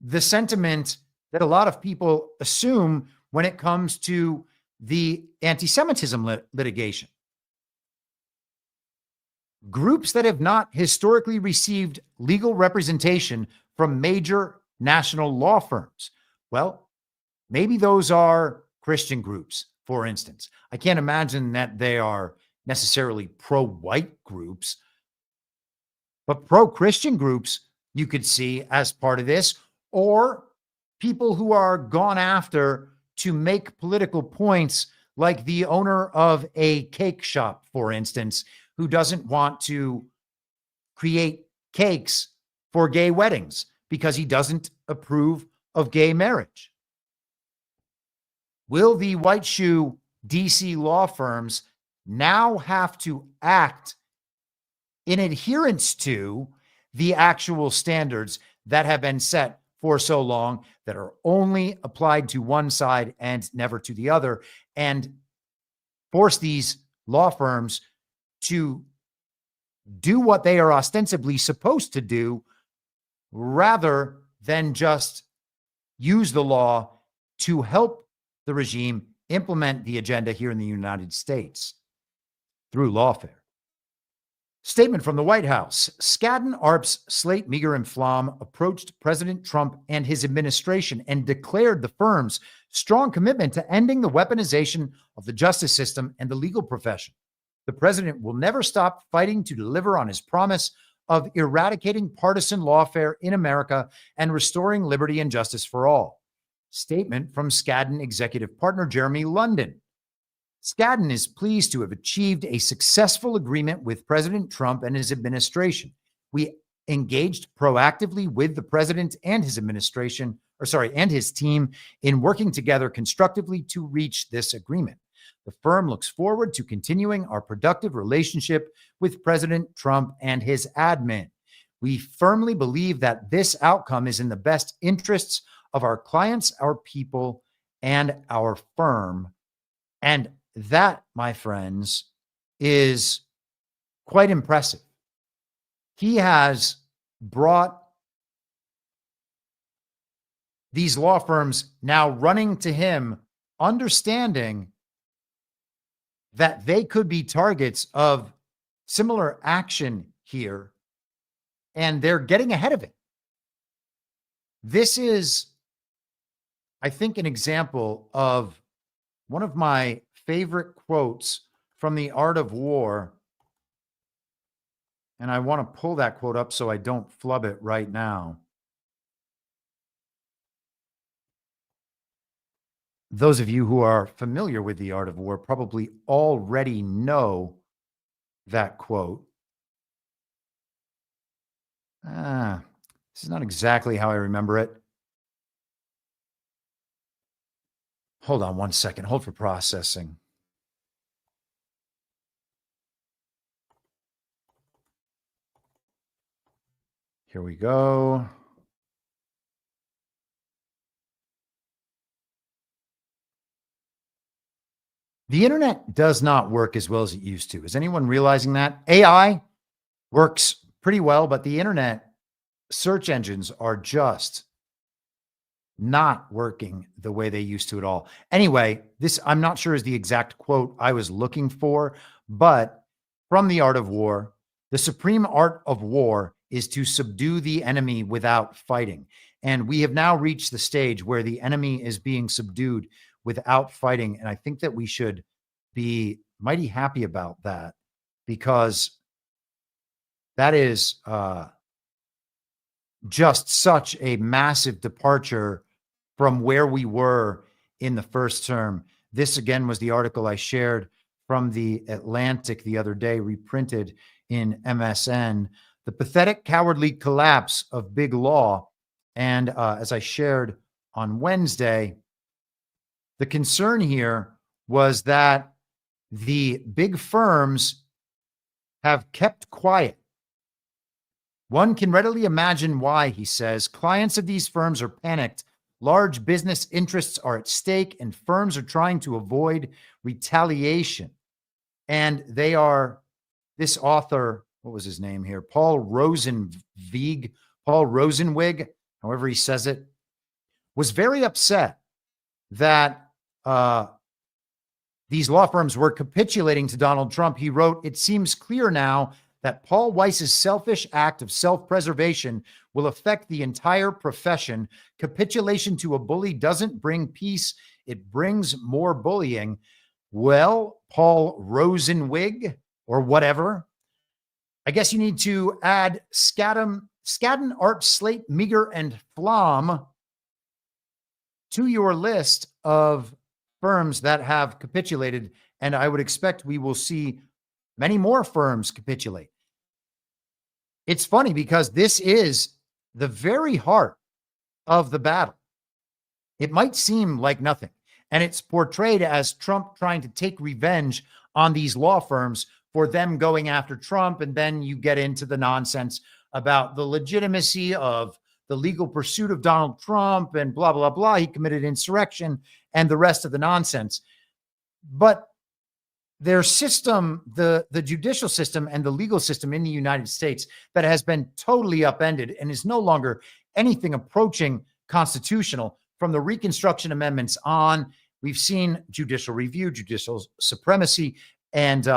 the sentiment that a lot of people assume when it comes to the anti-Semitism litigation. Groups that have not historically received legal representation from major national law firms. Well, maybe those are Christian groups, for instance. I can't imagine that they are necessarily pro-white groups, but pro-Christian groups you could see as part of this, or people who are gone after to make political points, like the owner of a cake shop, for instance, who doesn't want to create cakes for gay weddings because he doesn't approve of gay marriage. Will the white shoe DC law firms now have to act in adherence to the actual standards that have been set for so long, that are only applied to one side and never to the other, and force these law firms to do what they are ostensibly supposed to do rather than just use the law to help the regime implement the agenda here in the United States through lawfare? Statement from the White House. Skadden Arps, Slate, Meagher, and Flom approached President Trump and his administration and declared the firm's strong commitment to ending the weaponization of the justice system and the legal profession. The president will never stop fighting to deliver on his promise of eradicating partisan lawfare in America and restoring liberty and justice for all. Statement from Skadden executive partner Jeremy London. Skadden is pleased to have achieved a successful agreement with President Trump and his administration. We engaged proactively with the president and his administration, and his team in working together constructively to reach this agreement. The firm looks forward to continuing our productive relationship with President Trump and his admin. We firmly believe that this outcome is in the best interests of our clients, our people, and our firm. And that, my friends, is quite impressive. He has brought these law firms now running to him, understanding that they could be targets of similar action here, and they're getting ahead of it. This is, I think, an example of one of my favorite quotes from The Art of War. And I want to pull that quote up so I don't flub it right now. Those of you who are familiar with The Art of War probably already know that quote. This is not exactly how I remember it. Hold on one second. Hold for processing. Here we go. The internet does not work as well as it used to. Is anyone realizing that? AI works pretty well, but the internet search engines are just not working the way they used to at all. Anyway, this, I'm not sure, is the exact quote I was looking for, but from The Art of War, the supreme art of war is to subdue the enemy without fighting. And we have now reached the stage where the enemy is being subdued without fighting. And I think that we should be mighty happy about that, because that is just such a massive departure from where we were in the first term. This, again, was the article I shared from the Atlantic the other day, reprinted in MSN, the pathetic, cowardly collapse of big law. And as I shared on Wednesday, the concern here was that the big firms have kept quiet. One can readily imagine why, he says. Clients of these firms are panicked. Large business interests are at stake, and firms are trying to avoid retaliation. And they are, this author, what was his name here? Paul Rosenwig, however he says it, was very upset that these law firms were capitulating to Donald Trump. He wrote, "It seems clear now that Paul Weiss's selfish act of self-preservation will affect the entire profession. Capitulation to a bully doesn't bring peace. It brings more bullying." Well, Paul Rosenwig, or whatever, I guess you need to add Skadden Arps, Slate, Meager, and Flom to your list of firms that have capitulated. And I would expect we will see many more firms capitulate. It's funny because this is the very heart of the battle. It might seem like nothing, and it's portrayed as Trump trying to take revenge on these law firms for them going after Trump. And then you get into the nonsense about the legitimacy of the legal pursuit of Donald Trump and blah, blah, blah. He committed insurrection and the rest of the nonsense. But their system, the judicial system and the legal system in the United States, that has been totally upended and is no longer anything approaching constitutional. From the Reconstruction Amendments on, we've seen judicial review, judicial supremacy, and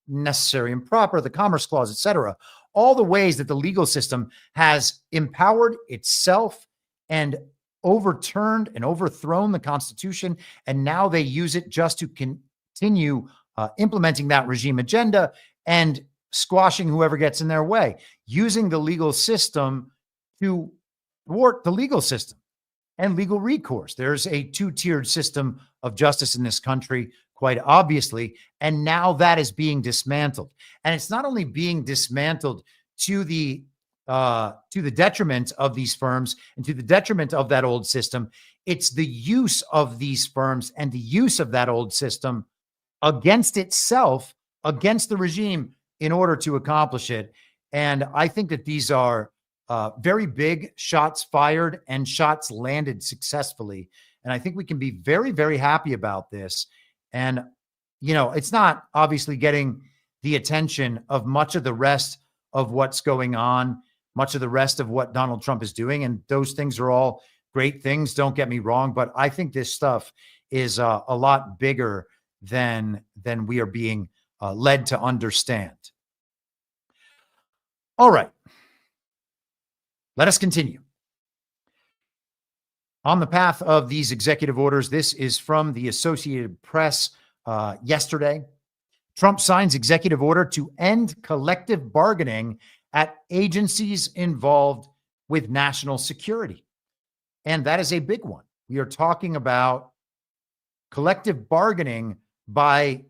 necessary and proper, the Commerce Clause, etc. All the ways that the legal system has empowered itself and overturned and overthrown the Constitution, and now they use it just to continue implementing that regime agenda and squashing whoever gets in their way, using the legal system to thwart the legal system and legal recourse. There's a two-tiered system of justice in this country, quite obviously, and now that is being dismantled. And it's not only being dismantled to the detriment of these firms and to the detriment of that old system, it's the use of these firms and the use of that old system against itself, against the regime, in order to accomplish it. And I think that these are very big shots fired and shots landed successfully. And I think we can be very, very happy about this. And, you know, it's not obviously getting the attention of much of the rest of what's going on, much of the rest of what Donald Trump is doing. And those things are all great things, don't get me wrong. But I think this stuff is a lot bigger than we are being led to understand. All right. Let us continue. On the path of these executive orders, this is from the Associated Press yesterday. Trump signs executive order to end collective bargaining at agencies involved with national security. And that is a big one. We are talking about collective bargaining by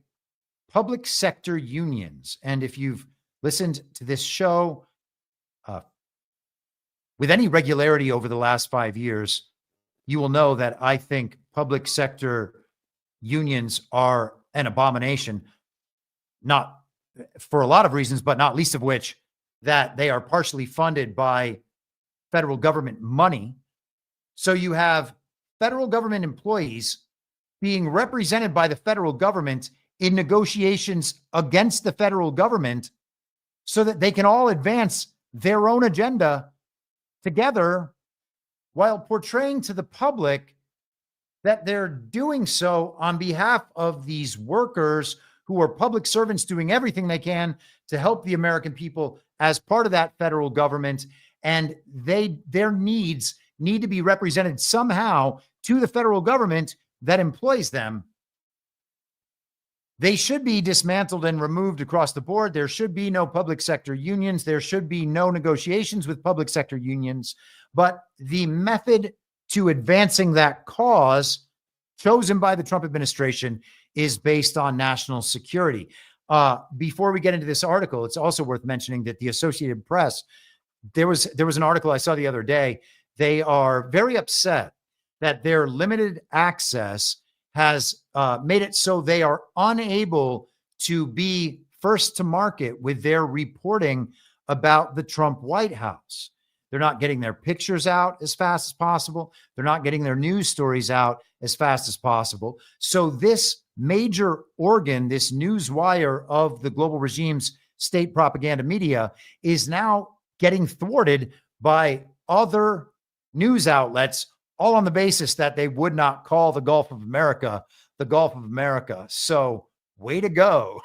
public sector unions. And if you've listened to this show with any regularity over the last 5 years, you will know that I think public sector unions are an abomination, not for a lot of reasons, but not least of which that they are partially funded by federal government money. So you have federal government employees being represented by the federal government in negotiations against the federal government so that they can all advance their own agenda together while portraying to the public that they're doing so on behalf of these workers who are public servants doing everything they can to help the American people as part of that federal government. And their needs need to be represented somehow to the federal government that employs them. They should be dismantled and removed across the board. There should be no public sector unions. There should be no negotiations with public sector unions. But the method to advancing that cause chosen by the Trump administration is based on national security. Before we get into this article, it's also worth mentioning that the Associated Press, there was an article I saw the other day. They are very upset that their limited access has made it so they are unable to be first to market with their reporting about the Trump White House. They're not getting their pictures out as fast as possible. They're not getting their news stories out as fast as possible. So this major organ, this news wire of the global regime's state propaganda media, is now getting thwarted by other news outlets, all on the basis that they would not call the Gulf of America the Gulf of America. So way to go.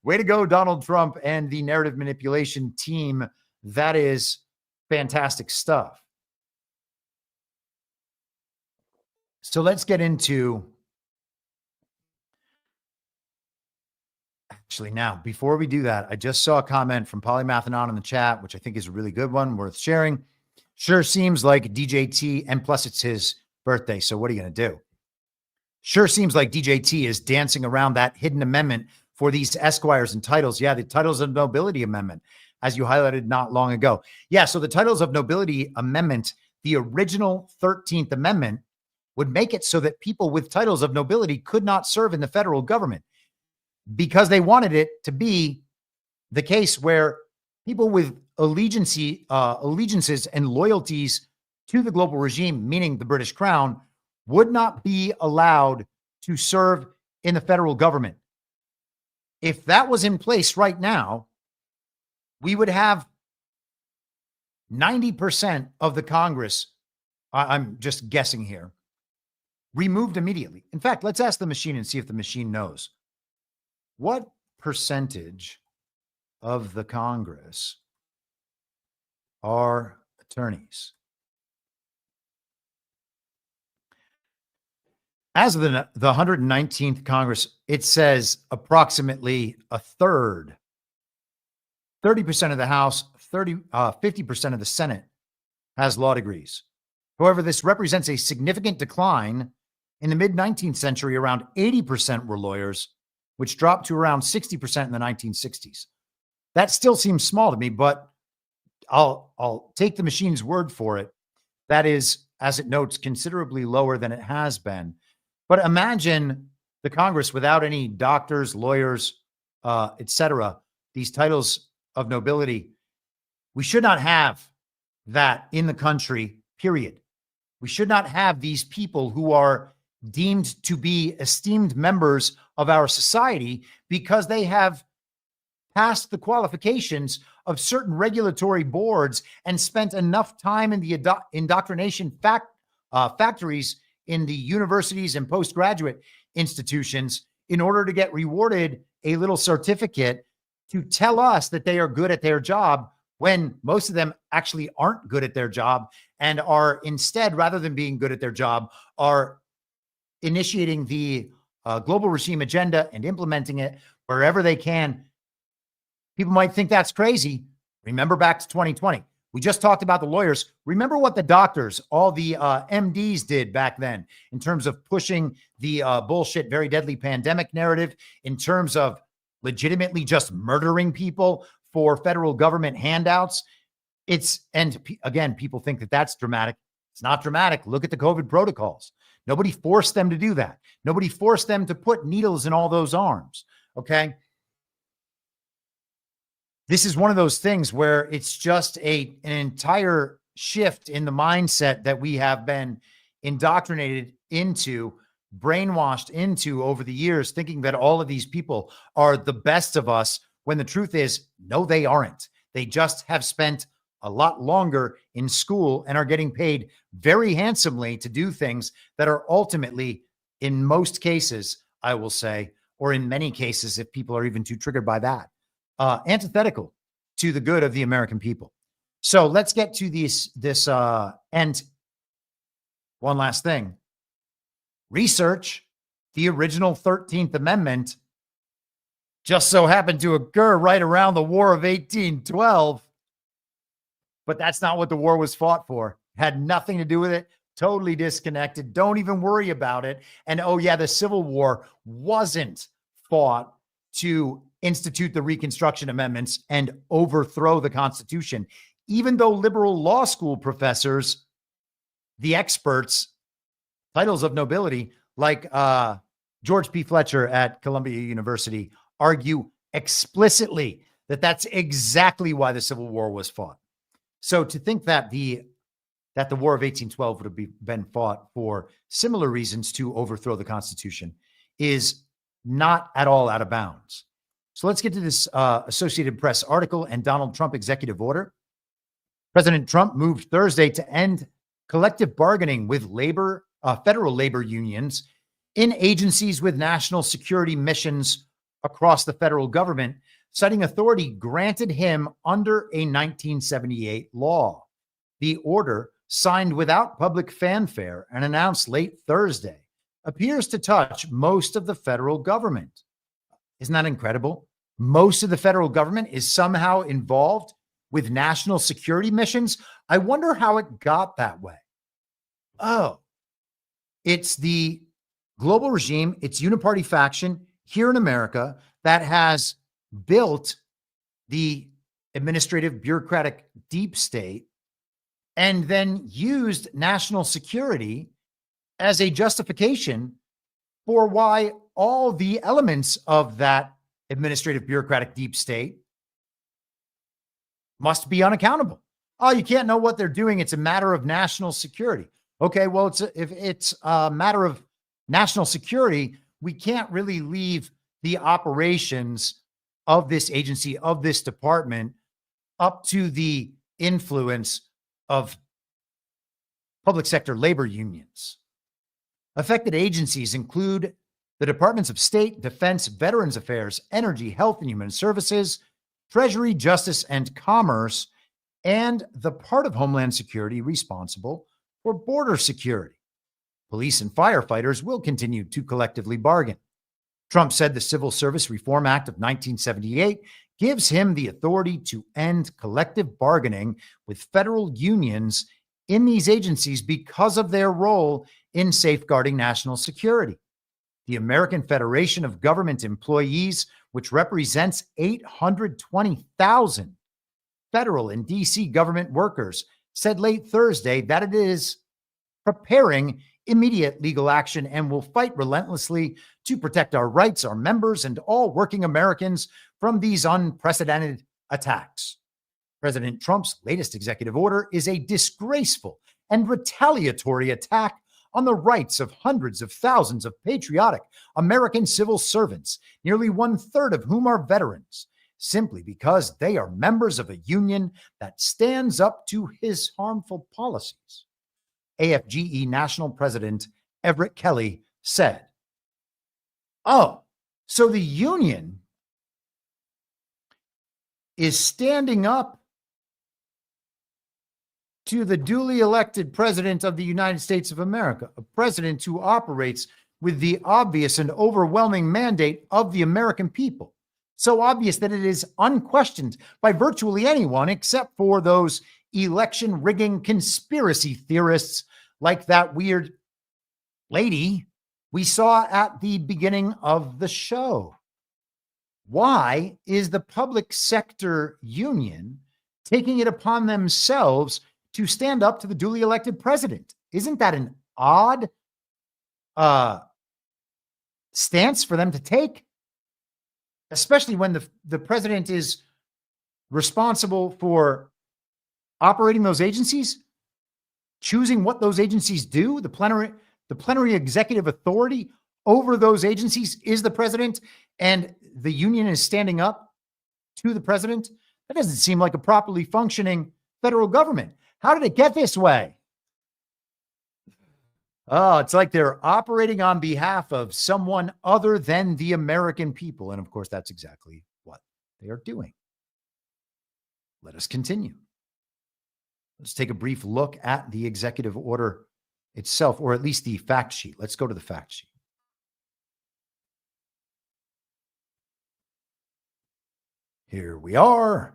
Way to go, Donald Trump and the narrative manipulation team. That is fantastic stuff. So let's get into, actually now, before we do that, I just saw a comment from Polymathanon in the chat, which I think is a really good one, worth sharing. Sure seems like DJT, and plus it's his birthday, so what are you going to do? Sure seems like DJT is dancing around that hidden amendment for these esquires and titles. Yeah, the Titles of Nobility Amendment, as you highlighted not long ago. Yeah, so the Titles of Nobility Amendment, the original 13th Amendment, would make it so that people with titles of nobility could not serve in the federal government, because they wanted it to be the case where people with allegiances and loyalties to the global regime, meaning the British Crown, would not be allowed to serve in the federal government. If that was in place right now, we would have 90% of the Congress, I'm just guessing here, removed immediately. In fact, let's ask the machine and see if the machine knows. What percentage of the Congress are attorneys? As of the 119th Congress, it says approximately a third, 30% of the House, 50% of the Senate has law degrees. However, this represents a significant decline. In the mid-19th century, around 80% were lawyers, which dropped to around 60% in the 1960s. That still seems small to me, but I'll take the machine's word for it. That is, as it notes, considerably lower than it has been. But imagine the Congress without any doctors, lawyers, etc., these titles of nobility. We should not have that in the country, period. We should not have these people who are deemed to be esteemed members of our society because they have passed the qualifications of certain regulatory boards and spent enough time in the indoctrination factories in the universities and postgraduate institutions in order to get rewarded a little certificate to tell us that they are good at their job, when most of them actually aren't good at their job and are instead, rather than being good at their job, are initiating the global regime agenda and implementing it wherever they can. People might think that's crazy. Remember back to 2020. We just talked about the lawyers. Remember what the doctors, all the MDs did back then in terms of pushing the bullshit, very deadly pandemic narrative, in terms of legitimately just murdering people for federal government handouts. Again, people think that that's dramatic. It's not dramatic. Look at the COVID protocols. Nobody forced them to do that. Nobody forced them to put needles in all those arms. Okay. This is one of those things where it's just an entire shift in the mindset that we have been indoctrinated into, brainwashed into over the years, thinking that all of these people are the best of us, when the truth is, no, they aren't. They just have spent a lot longer in school and are getting paid very handsomely to do things that are ultimately, in most cases, I will say, or in many cases, if people are even too triggered by that, antithetical to the good of the American people. So let's get to this and one last thing. Research the original 13th Amendment just so happened to occur right around the War of 1812. But that's not what the war was fought for. Had nothing to do with it. Totally disconnected. Don't even worry about it. And oh yeah, the Civil War wasn't fought to institute the Reconstruction Amendments and overthrow the Constitution. Even though liberal law school professors, the experts, titles of nobility, like George P. Fletcher at Columbia University, argue explicitly that that's exactly why the Civil War was fought. So to think that the War of 1812 would have been fought for similar reasons to overthrow the Constitution is not at all out of bounds. So let's get to this Associated Press article and Donald Trump executive order. President Trump moved Thursday to end collective bargaining with federal labor unions in agencies with national security missions across the federal government, citing authority granted him under a 1978 law. The order, signed without public fanfare and announced late Thursday, appears to touch most of the federal government. Isn't that incredible? Most of the federal government is somehow involved with national security missions. I wonder how it got that way. Oh, it's the global regime, it's uniparty faction here in America that has built the administrative bureaucratic deep state and then used national security as a justification for why all the elements of that administrative bureaucratic deep state must be unaccountable. Oh, you can't know what they're doing. It's a matter of national security. Okay, well, if it's a matter of national security, we can't really leave the operations of this agency, of this department, up to the influence of public sector labor unions. Affected agencies include the Departments of State, Defense, Veterans Affairs, Energy, Health and Human Services, Treasury, Justice, and Commerce, and the part of Homeland Security responsible for border security. Police and firefighters will continue to collectively bargain. Trump said the Civil Service Reform Act of 1978 gives him the authority to end collective bargaining with federal unions in these agencies because of their role in safeguarding national security. The American Federation of Government Employees, which represents 820,000 federal and D.C. government workers, said late Thursday that it is preparing immediate legal action and will fight relentlessly to protect our rights, our members, and all working Americans from these unprecedented attacks. President Trump's latest executive order is a disgraceful and retaliatory attack on the rights of hundreds of thousands of patriotic American civil servants, nearly 1/3 of whom are veterans, simply because they are members of a union that stands up to his harmful policies. AFGE National President Everett Kelly said, "Oh, so the union is standing up to the duly elected president of the United States of America, a president who operates with the obvious and overwhelming mandate of the American people. So obvious that it is unquestioned by virtually anyone except for those election rigging conspiracy theorists like that weird lady we saw at the beginning of the show. Why is the public sector union taking it upon themselves to stand up to the duly elected president? Isn't that an odd stance for them to take? Especially when the president is responsible for operating those agencies, choosing what those agencies do. The plenary executive authority over those agencies is the president, and the union is standing up to the president. That doesn't seem like a properly functioning federal government. How did it get this way? Oh, it's like they're operating on behalf of someone other than the American people. And of course, that's exactly what they are doing. Let us continue. Let's take a brief look at the executive order itself, or at least the fact sheet. Let's go to the fact sheet. Here we are.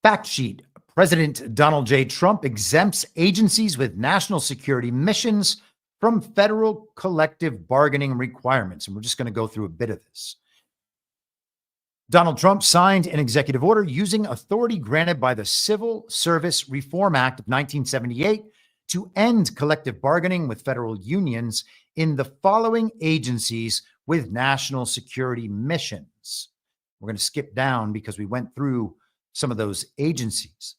Fact sheet. President Donald J. Trump exempts agencies with national security missions from federal collective bargaining requirements. And we're just going to go through a bit of this. Donald Trump signed an executive order using authority granted by the Civil Service Reform Act of 1978 to end collective bargaining with federal unions in the following agencies with national security missions. We're going to skip down because we went through some of those agencies.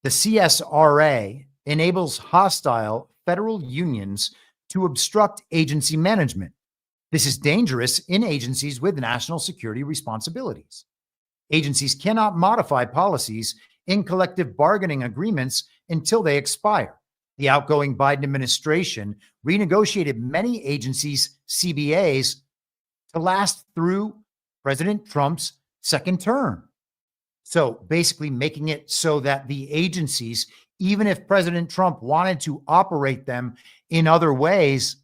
The CSRA enables hostile federal unions to obstruct agency management. This is dangerous in agencies with national security responsibilities. Agencies cannot modify policies in collective bargaining agreements until they expire. The outgoing Biden administration renegotiated many agencies' CBAs to last through President Trump's second term. So basically making it so that the agencies, even if President Trump wanted to operate them in other ways,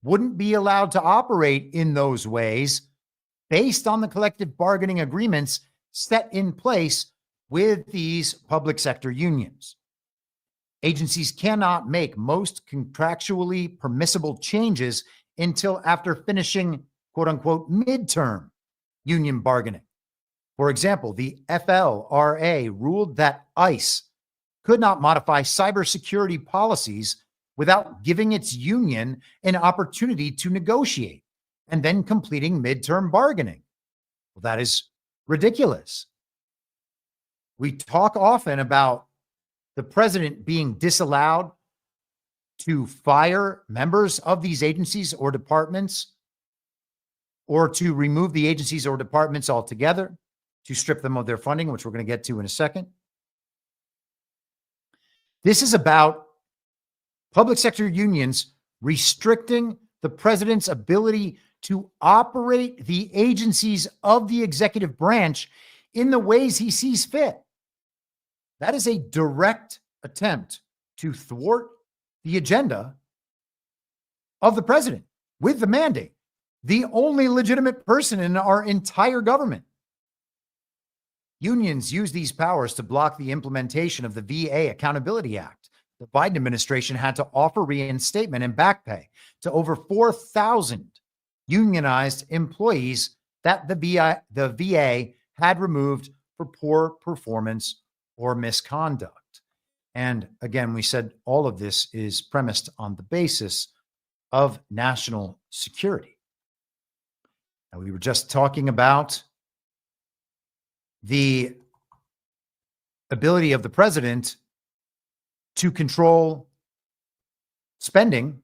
wouldn't be allowed to operate in those ways based on the collective bargaining agreements set in place with these public sector unions. Agencies cannot make most contractually permissible changes until after finishing, quote unquote, midterm union bargaining. For example, the FLRA ruled that ICE could not modify cybersecurity policies without giving its union an opportunity to negotiate and then completing midterm bargaining. Well, that is ridiculous. We talk often about the president being disallowed to fire members of these agencies or departments, or to remove the agencies or departments altogether, to strip them of their funding, which we're going to get to in a second. This is about public sector unions restricting the president's ability to operate the agencies of the executive branch in the ways he sees fit. That is a direct attempt to thwart the agenda of the president with the mandate, the only legitimate person in our entire government. Unions use these powers to block the implementation of the VA Accountability Act. The Biden administration had to offer reinstatement and back pay to over 4,000 unionized employees that the VA had removed for poor performance or misconduct. And again, we said all of this is premised on the basis of national security. Now, we were just talking about the ability of the president to control spending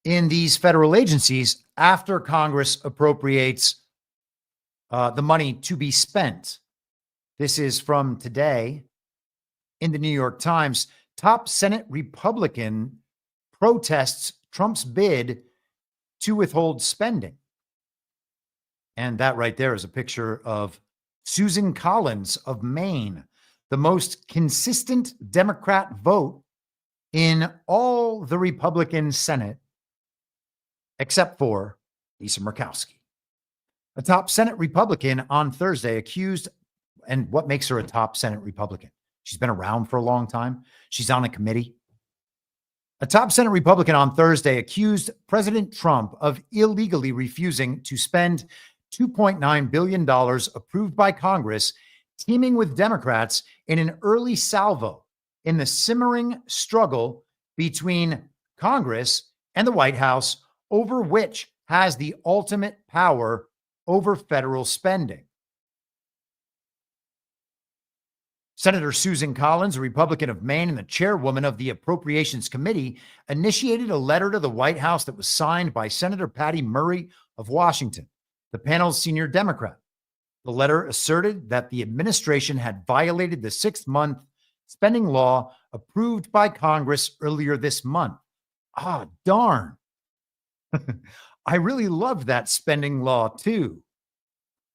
in these federal agencies after Congress appropriates the money to be spent. This is from today in the New York Times. Top Senate Republican protests Trump's bid to withhold spending. And that right there is a picture of Susan Collins of Maine, the most consistent Democrat vote in all the Republican Senate, except for Lisa Murkowski. A top Senate Republican on Thursday accused, and what makes her a top Senate Republican? She's been around for a long time. She's on a committee. A top Senate Republican on Thursday accused President Trump of illegally refusing to spend $2.9 billion approved by Congress, teaming with Democrats in an early salvo in the simmering struggle between Congress and the White House over which has the ultimate power over federal spending. Senator Susan Collins, a Republican of Maine and the chairwoman of the Appropriations Committee, initiated a letter to the White House that was signed by Senator Patty Murray of Washington, the panel's senior Democrat. The letter asserted that the administration had violated the 6-month spending law approved by Congress earlier this month. Ah, darn. I really loved that spending law too.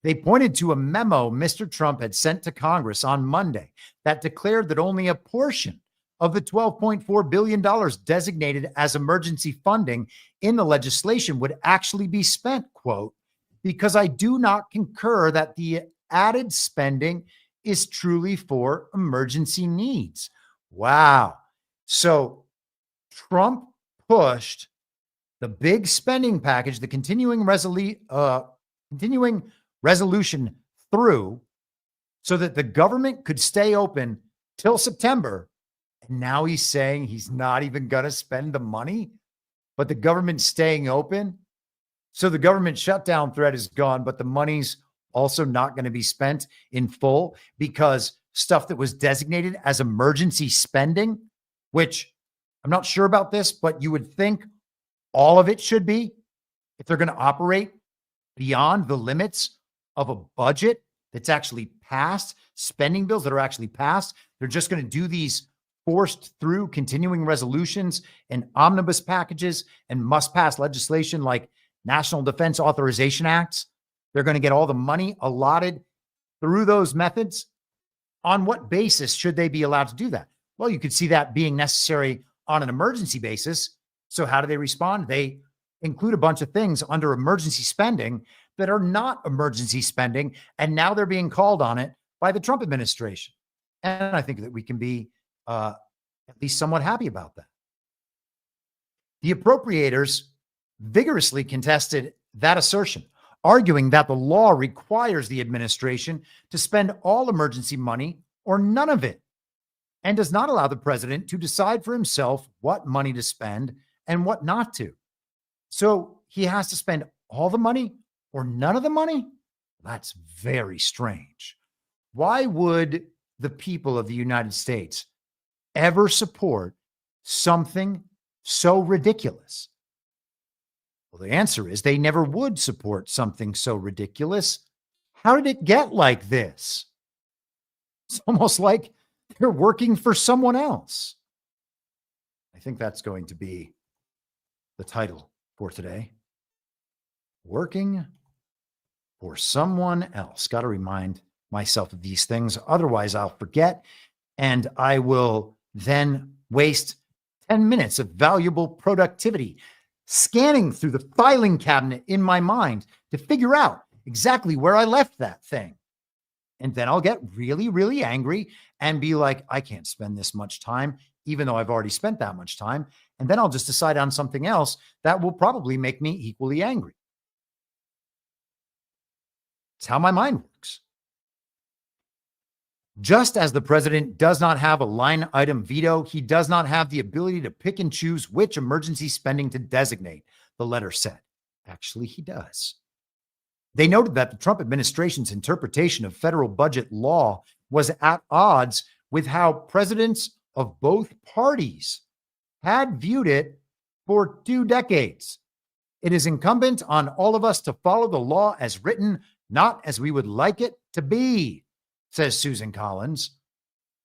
They pointed to a memo Mr. Trump had sent to Congress on Monday that declared that only a portion of the $12.4 billion designated as emergency funding in the legislation would actually be spent, quote, because I do not concur that the added spending is truly for emergency needs. Wow. So Trump pushed the big spending package, the continuing resolution through so that the government could stay open till September. And now he's saying he's not even going to spend the money, but the government's staying open. So the government shutdown threat is gone, but the money's also not going to be spent in full because stuff that was designated as emergency spending, which I'm not sure about this, but you would think all of it should be, if they're going to operate beyond the limits of a budget that's actually passed, spending bills that are actually passed. They're just going to do these forced through continuing resolutions and omnibus packages and must pass legislation like National Defense Authorization Acts. They're going to get all the money allotted through those methods. On what basis should they be allowed to do that? Well, you could see that being necessary on an emergency basis. So how do they respond? They include a bunch of things under emergency spending that are not emergency spending. And now they're being called on it by the Trump administration. And I think that we can be at least somewhat happy about that. The appropriators vigorously contested that assertion, arguing that the law requires the administration to spend all emergency money or none of it, and does not allow the president to decide for himself what money to spend and what not to. So he has to spend all the money or none of the money? That's very strange. Why would the people of the United States ever support something so ridiculous? Well, the answer is they never would support something so ridiculous. How did it get like this? It's almost like they're working for someone else. I think that's going to be the title for today. Working for someone else. Got to remind myself of these things. Otherwise, I'll forget, and I will then waste 10 minutes of valuable productivity scanning through the filing cabinet in my mind to figure out exactly where I left that thing. And then I'll get really, really angry and be like, I can't spend this much time, even though I've already spent that much time. And then I'll just decide on something else that will probably make me equally angry. It's how my mind works. Just as the president does not have a line item veto, he does not have the ability to pick and choose which emergency spending to designate, the letter said. Actually, he does. They noted that the Trump administration's interpretation of federal budget law was at odds with how presidents of both parties had viewed it for 2 decades. It is incumbent on all of us to follow the law as written, not as we would like it to be, says Susan Collins.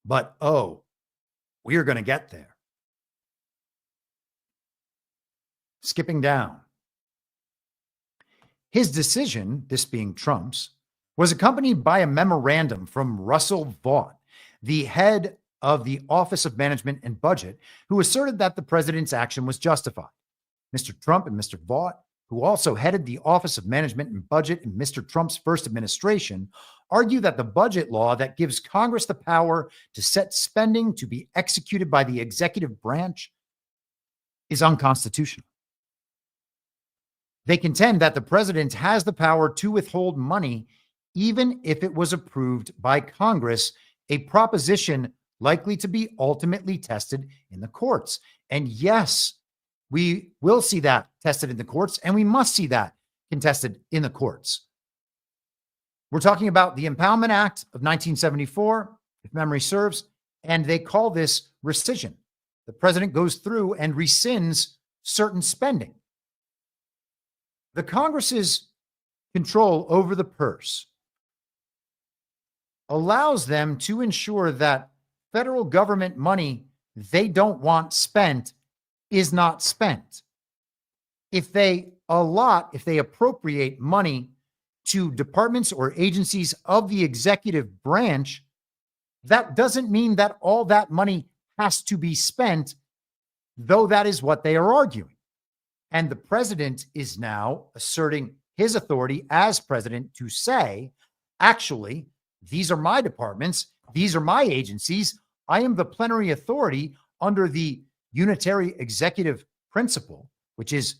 But, oh, we're going to get there. Skipping down. His decision, this being Trump's, was accompanied by a memorandum from Russell Vought, the head of the Office of Management and Budget, who asserted that the president's action was justified. Mr. Trump and Mr. Vought, who also headed the Office of Management and Budget in Mr. Trump's first administration, argue that the budget law that gives Congress the power to set spending to be executed by the executive branch is unconstitutional. They contend that the president has the power to withhold money even if it was approved by Congress, a proposition likely to be ultimately tested in the courts. And yes, we will see that tested in the courts, and we must see that contested in the courts. We're talking about the Impoundment Act of 1974, if memory serves, and they call this rescission. The president goes through and rescinds certain spending. The Congress's control over the purse allows them to ensure that federal government money they don't want spent is not spent. If they appropriate money to departments or agencies of the executive branch, that doesn't mean that all that money has to be spent, though that is what they are arguing. And the president is now asserting his authority as president to say, actually, these are my departments. These are my agencies. I am the plenary authority under the unitary executive principle, which is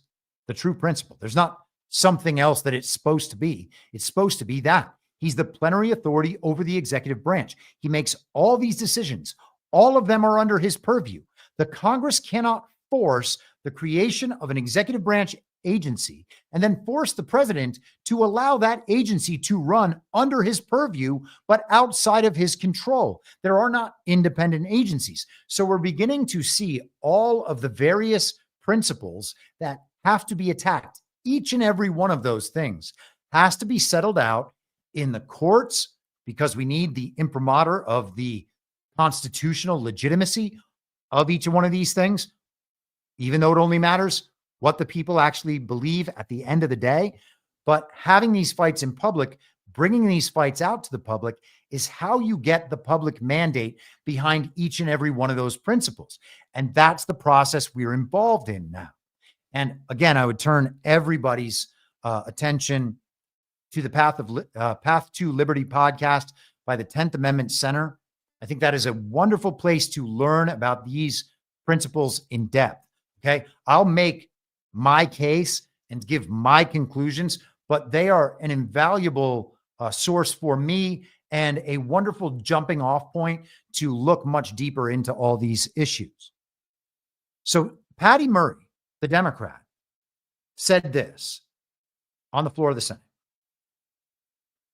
the true principle. There's not something else that it's supposed to be. It's supposed to be that. He's the plenary authority over the executive branch. He makes all these decisions. All of them are under his purview. The Congress cannot force the creation of an executive branch agency and then force the president to allow that agency to run under his purview, but outside of his control. There are not independent agencies. So we're beginning to see all of the various principles that have to be attacked. Each and every one of those things has to be settled out in the courts because we need the imprimatur of the constitutional legitimacy of each one of these things, even though it only matters what the people actually believe at the end of the day. But having these fights in public, bringing these fights out to the public is how you get the public mandate behind each and every one of those principles. And that's the process we're involved in now. And again, I would turn everybody's attention to the Path to Liberty podcast by the 10th Amendment Center. I think that is a wonderful place to learn about these principles in depth. Okay. I'll make my case and give my conclusions, but they are an invaluable source for me and a wonderful jumping off point to look much deeper into all these issues. So Patty Murray, the Democrat, said this on the floor of the Senate.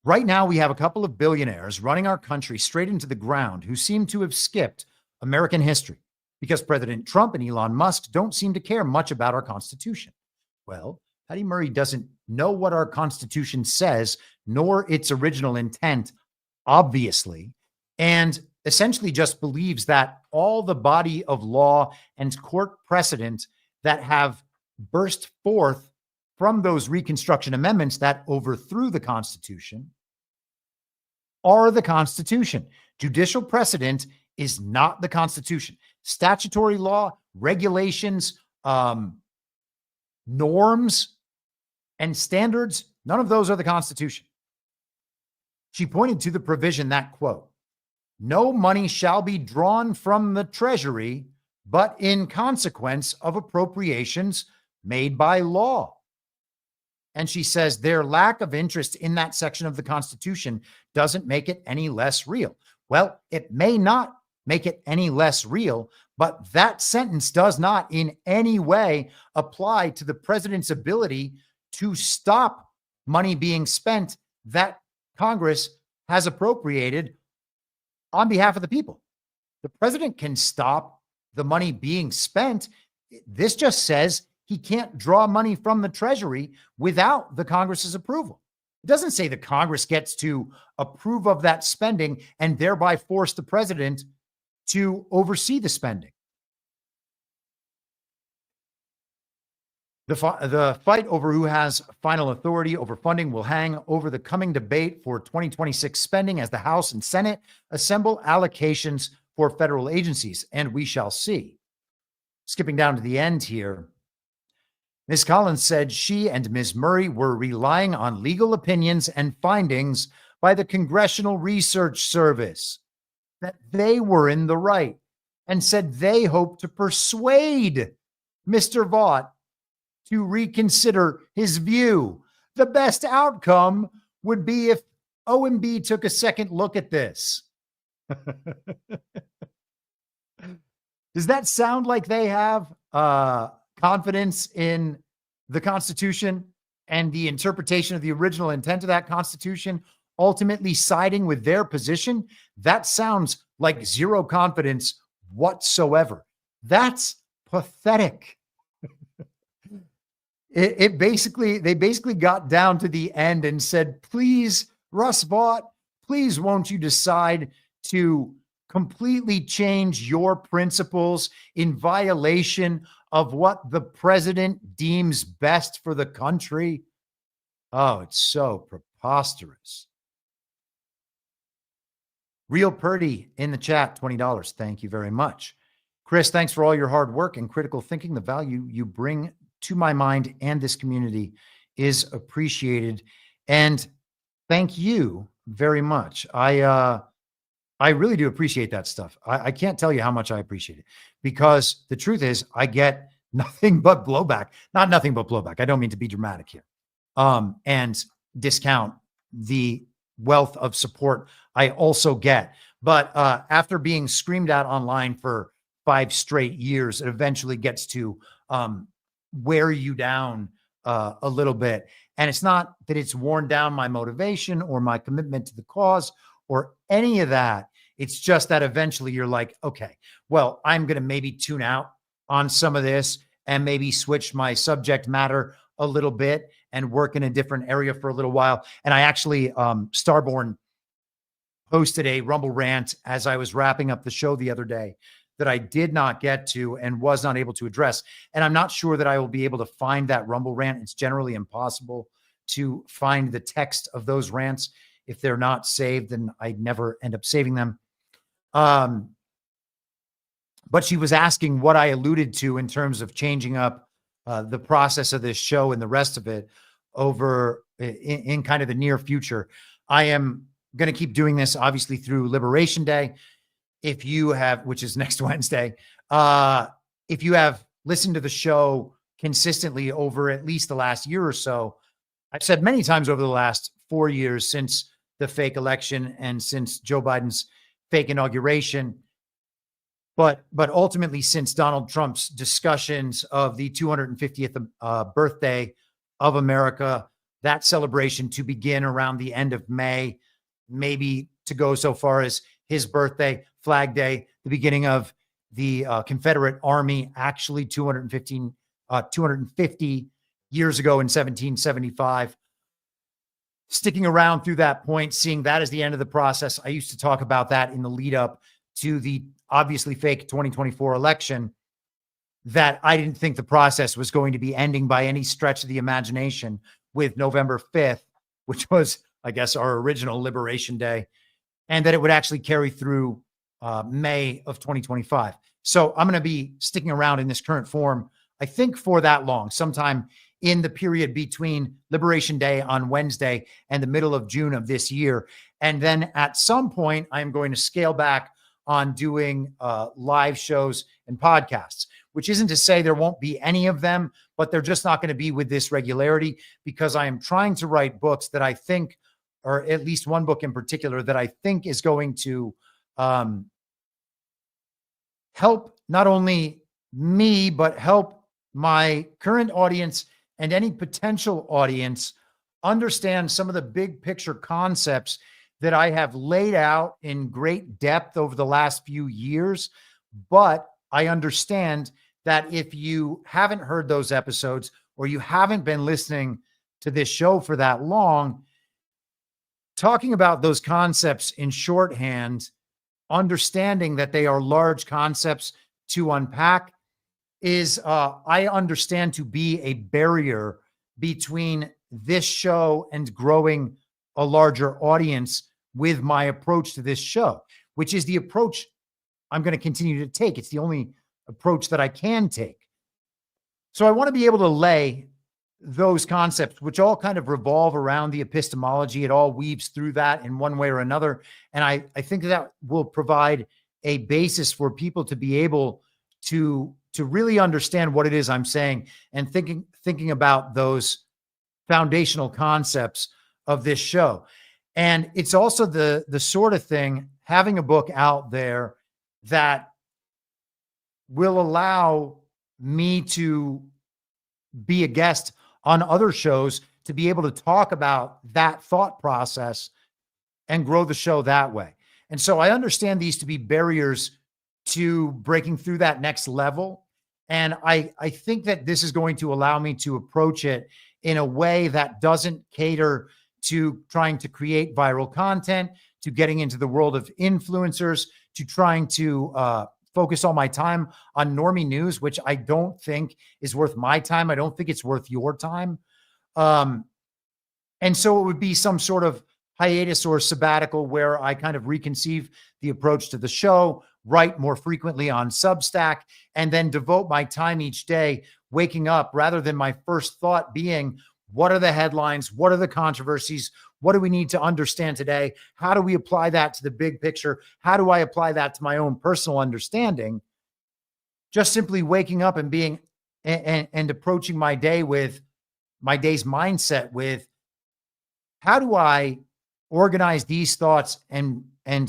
Right now, we have a couple of billionaires running our country straight into the ground who seem to have skipped American history because President Trump and Elon Musk don't seem to care much about our Constitution. Well, Patty Murray doesn't know what our Constitution says, nor its original intent, obviously, and essentially just believes that all the body of law and court precedent that have burst forth from those Reconstruction amendments that overthrew the Constitution are the Constitution. Judicial precedent is not the Constitution. Statutory law, regulations, norms, and standards, none of those are the Constitution. She pointed to the provision that, quote, no money shall be drawn from the Treasury, but in consequence of appropriations made by law. And she says their lack of interest in that section of the Constitution doesn't make it any less real. Well, it may not make it any less real, but that sentence does not in any way apply to the president's ability to stop money being spent that Congress has appropriated on behalf of the people. The president can stop the money being spent. This just says he can't draw money from the Treasury without the Congress's approval. It doesn't say the Congress gets to approve of that spending and thereby force the president to oversee the spending. The fight over who has final authority over funding will hang over the coming debate for 2026 spending as the House and Senate assemble allocations for federal agencies, and we shall see. Skipping down to the end here, Ms. Collins said she and Ms. Murray were relying on legal opinions and findings by the Congressional Research Service, that they were in the right, and said they hoped to persuade Mr. Vaught to reconsider his view. The best outcome would be if OMB took a second look at this. Does that sound like they have confidence in the Constitution and the interpretation of the original intent of that Constitution, ultimately siding with their position? That sounds like zero confidence whatsoever. That's pathetic. They basically got down to the end and said, please, Russ Vaught, please won't you decide to completely change your principles in violation of what the president deems best for the country? Oh, it's so preposterous. Real Purdy in the chat, $20. Thank you very much. Chris, thanks for all your hard work and critical thinking. The value you bring to my mind and this community is appreciated. And thank you very much. I really do appreciate that stuff. I can't tell you how much I appreciate it, because the truth is I get nothing but blowback. Not nothing but blowback. I don't mean to be dramatic here and discount the wealth of support I also get. But after being screamed at online for 5 straight years, it eventually gets to wear you down a little bit. And it's not that it's worn down my motivation or my commitment to the cause or any of that. It's just that eventually you're like, okay, well, I'm going to maybe tune out on some of this and maybe switch my subject matter a little bit and work in a different area for a little while. And I actually, Starborn posted a Rumble rant as I was wrapping up the show the other day that I did not get to and was not able to address. And I'm not sure that I will be able to find that Rumble rant. It's generally impossible to find the text of those rants. If they're not saved, then I never end up saving them. But she was asking what I alluded to in terms of changing up the process of this show and the rest of it over in kind of the near future. I am going to keep doing this, obviously, through Liberation Day. If you have, which is next Wednesday, if you have listened to the show consistently over at least the last year or so, I've said many times over the last 4 years since the fake election and since Joe Biden's fake inauguration, but ultimately since Donald Trump's discussions of the 250th birthday of America, that celebration to begin around the end of May, maybe to go so far as his birthday, Flag Day, the beginning of the Confederate Army, actually 250 years ago in 1775. Sticking around through that point, seeing that as the end of the process. I used to talk about that in the lead up to the obviously fake 2024 election, that I didn't think the process was going to be ending by any stretch of the imagination with November 5th, which was, I guess, our original Liberation Day, and that it would actually carry through May of 2025. So I'm going to be sticking around in this current form, I think, for that long, sometime in the period between Liberation Day on Wednesday and the middle of June of this year. And then at some point, I'm going to scale back on doing live shows and podcasts, which isn't to say there won't be any of them, but they're just not going to be with this regularity, because I am trying to write books that I think, or at least one book in particular, that I think is going to help not only me, but help my current audience and any potential audience understand some of the big picture concepts that I have laid out in great depth over the last few years. But I understand that if you haven't heard those episodes, or you haven't been listening to this show for that long, talking about those concepts in shorthand, understanding that they are large concepts to unpack, is I understand to be a barrier between this show and growing a larger audience with my approach to this show, which is the approach I'm going to continue to take. It's the only approach that I can take. So I want to be able to lay those concepts, which all kind of revolve around the epistemology. It all weaves through that in one way or another. And I think that will provide a basis for people to be able to really understand what it is I'm saying, and thinking about those foundational concepts of this show. And it's also the sort of thing, having a book out there that will allow me to be a guest on other shows, to be able to talk about that thought process and grow the show that way. And so I understand these to be barriers to breaking through that next level. And I think that this is going to allow me to approach it in a way that doesn't cater to trying to create viral content, to getting into the world of influencers, to trying to focus all my time on normie news, which I don't think is worth my time. I don't think it's worth your time. And so it would be some sort of hiatus or sabbatical where I kind of reconceive the approach to the show, write more frequently on Substack, and then devote my time each day waking up, rather than my first thought being, What are the headlines? What are the controversies? What do we need to understand today? How do we apply that to the big picture? How do I apply that to my own personal understanding? Just simply waking up and being and approaching my day with my day's mindset with, how do I organize these thoughts and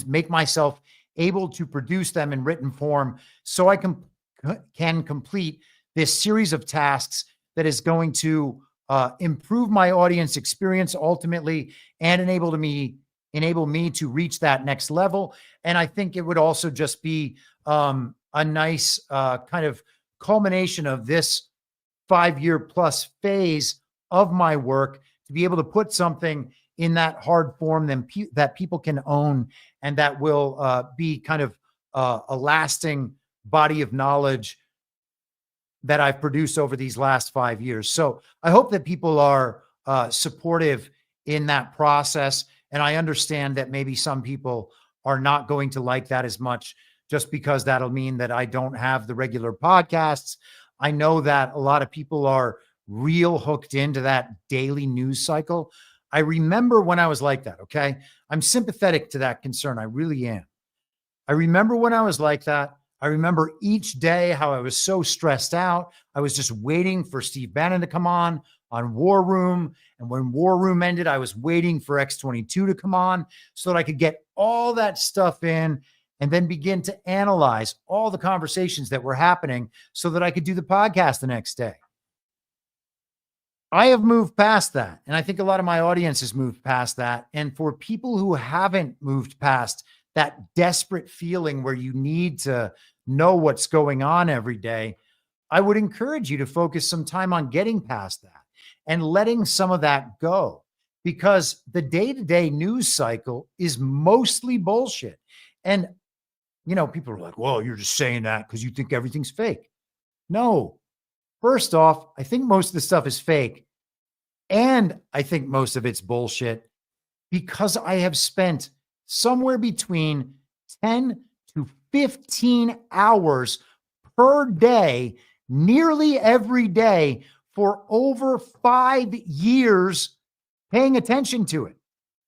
make myself able to produce them in written form so I can complete this series of tasks that is going to improve my audience experience ultimately and enable me to reach that next level. And I think it would also just be a nice kind of culmination of this 5-year plus phase of my work to be able to put something in that hard form that people can own and that will be kind of a lasting body of knowledge that I've produced over these last 5 years. So I hope that people are supportive in that process. And I understand that maybe some people are not going to like that as much, just because that'll mean that I don't have the regular podcasts. I know that a lot of people are real hooked into that daily news cycle. I remember when I was like that, okay? I'm sympathetic to that concern. I really am. I remember when I was like that. I remember each day how I was so stressed out. I was just waiting for Steve Bannon to come on War Room. And when War Room ended, I was waiting for X22 to come on so that I could get all that stuff in and then begin to analyze all the conversations that were happening so that I could do the podcast the next day. I have moved past that. And I think a lot of my audience has moved past that. And for people who haven't moved past that desperate feeling where you need to know what's going on every day, I would encourage you to focus some time on getting past that and letting some of that go, because the day-to-day news cycle is mostly bullshit. And, you know, people are like, well, you're just saying that because you think everything's fake. No. First off, I think most of the stuff is fake. And I think most of it's bullshit because I have spent somewhere between 10 to 15 hours per day, nearly every day, for over 5 years paying attention to it.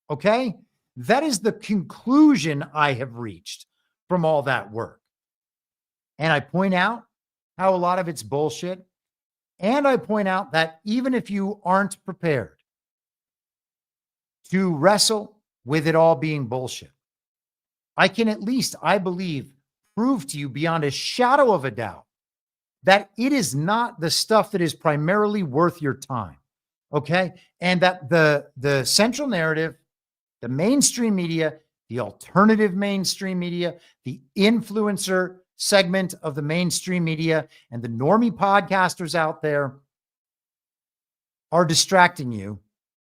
Okay? That is the conclusion I have reached from all that work. And I point out how a lot of it's bullshit. And I point out that even if you aren't prepared to wrestle with it all being bullshit, I can at least, I believe, prove to you beyond a shadow of a doubt that it is not the stuff that is primarily worth your time. Okay? And that the central narrative, the mainstream media, the alternative mainstream media, the influencer segment of the mainstream media, and the normie podcasters out there are distracting you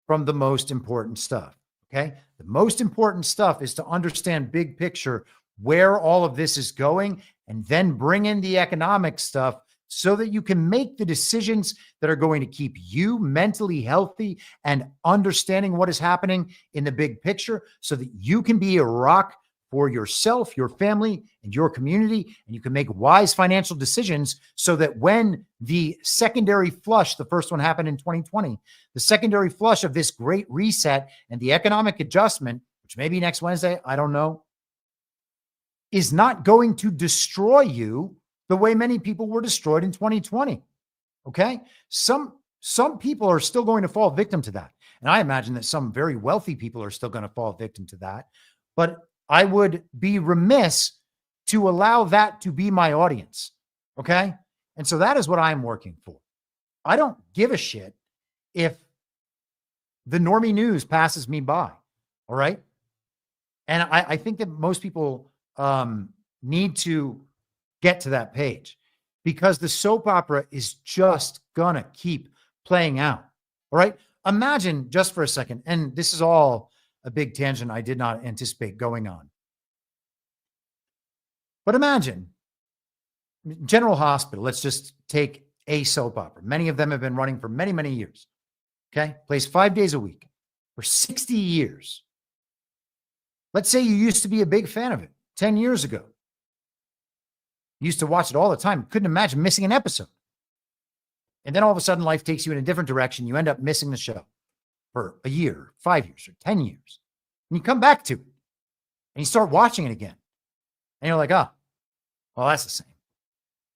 from the most important stuff. Okay? The most important stuff is to understand big picture where all of this is going, and then bring in the economic stuff so that you can make the decisions that are going to keep you mentally healthy and understanding what is happening in the big picture so that you can be a rock for yourself, your family, and your community, and you can make wise financial decisions so that when the secondary flush, the first one happened in 2020, the secondary flush of this great reset and the economic adjustment, which may be next Wednesday, I don't know, is not going to destroy you the way many people were destroyed in 2020. Okay? Some people are still going to fall victim to that. And I imagine that some very wealthy people are still going to fall victim to that. But I would be remiss to allow that to be my audience. Okay? And so that is what I'm working for. I don't give a shit if the normie news passes me by. All right? And I think that most people need to get to that page because the soap opera is just gonna keep playing out. All right. Imagine just for a second, and this is all a big tangent I did not anticipate going on. But imagine General Hospital. Let's just take a soap opera. Many of them have been running for many, many years. Okay. Plays 5 days a week for 60 years. Let's say you used to be a big fan of it 10 years ago. Used to watch it all the time. Couldn't imagine missing an episode. And then all of a sudden life takes you in a different direction. You end up missing the show for a year, 5 years, or 10 years. And you come back to it and you start watching it again. And you're like, oh, well, that's the same.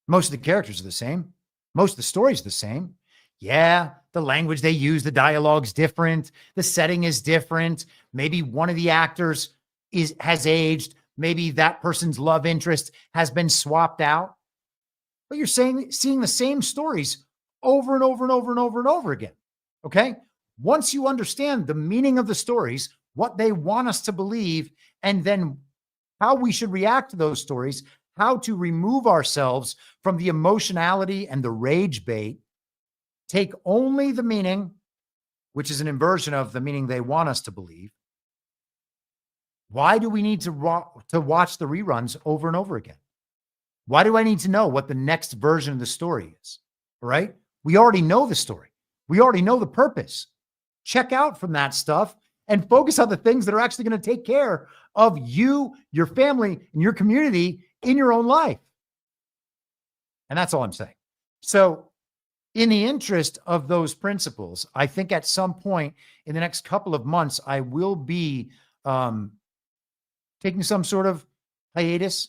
Most of the characters are the same. Most of the stories are the same. Yeah, the language they use, the dialogue's different. The setting is different. Maybe one of the actors has aged. Maybe that person's love interest has been swapped out. But you're seeing the same stories over and over and over and over and over again. Okay? Once you understand the meaning of the stories, what they want us to believe, and then how we should react to those stories, how to remove ourselves from the emotionality and the rage bait, take only the meaning, which is an inversion of the meaning they want us to believe. Why do we need to watch the reruns over and over again? Why do I need to know what the next version of the story is? All right? We already know the story. We already know the purpose. Check out from that stuff and focus on the things that are actually going to take care of you, your family, and your community in your own life. And that's all I'm saying. So in the interest of those principles, I think at some point in the next couple of months, I will be taking some sort of hiatus,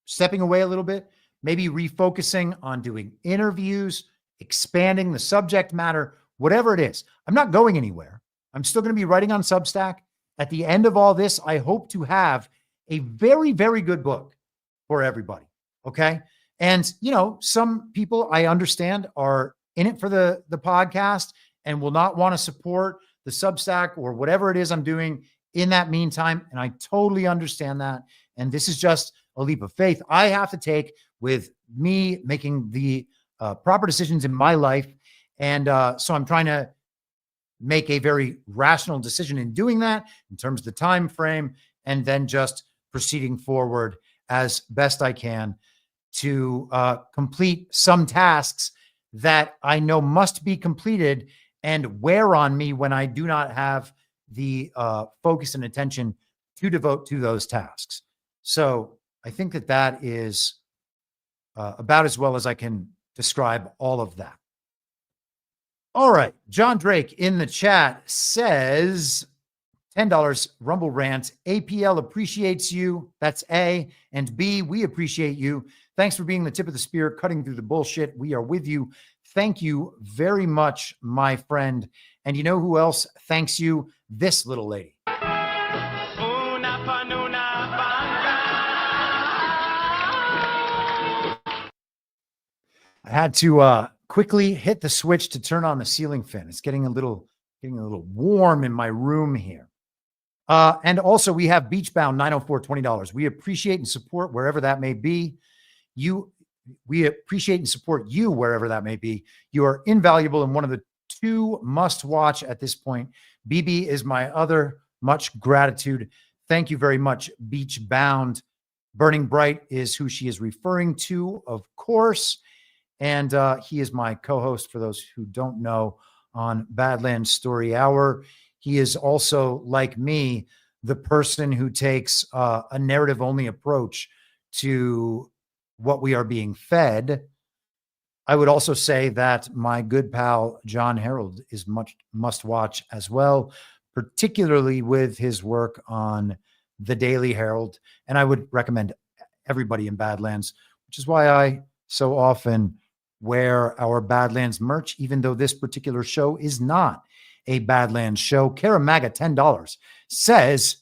stepping away a little bit, maybe refocusing on doing interviews, expanding the subject matter, whatever it is. I'm not going anywhere. I'm still going to be writing on Substack. At the end of all this, I hope to have a very, very good book for everybody. Okay. And, you know, some people I understand are in it for the podcast and will not want to support the Substack or whatever it is I'm doing in that meantime. And I totally understand that. And this is just a leap of faith I have to take with me making the proper decisions in my life. And so I'm trying to make a very rational decision in doing that in terms of the time frame, and then just proceeding forward as best I can to complete some tasks that I know must be completed and wear on me when I do not have the focus and attention to devote to those tasks. So I think that is about as well as I can describe all of that. All right. John Drake in the chat says $10 Rumble Rant. APL appreciates you. That's A. And B, we appreciate you. Thanks for being the tip of the spear, cutting through the bullshit. We are with you. Thank you very much, my friend. And you know who else thanks you? This little lady. I had to quickly hit the switch to turn on the ceiling fan. It's getting a little warm in my room here. And also we have Beachbound 904 $20. We appreciate and support wherever that may be. We appreciate and support you wherever that may be. You are invaluable and one of the two must watch at this point. BB is my other. Much gratitude. Thank you very much, Beachbound. Burning Bright is who she is referring to, of course. And he is my co-host, for those who don't know, on Badlands Story Hour. He is also, like me, the person who takes a narrative-only approach to what we are being fed. I would also say that my good pal, John Harold, is much must-watch as well, particularly with his work on the Daily Herald. And I would recommend everybody in Badlands, which is why I so often wear our Badlands merch, even though this particular show is not a Badlands show. Karamaga, $10, says,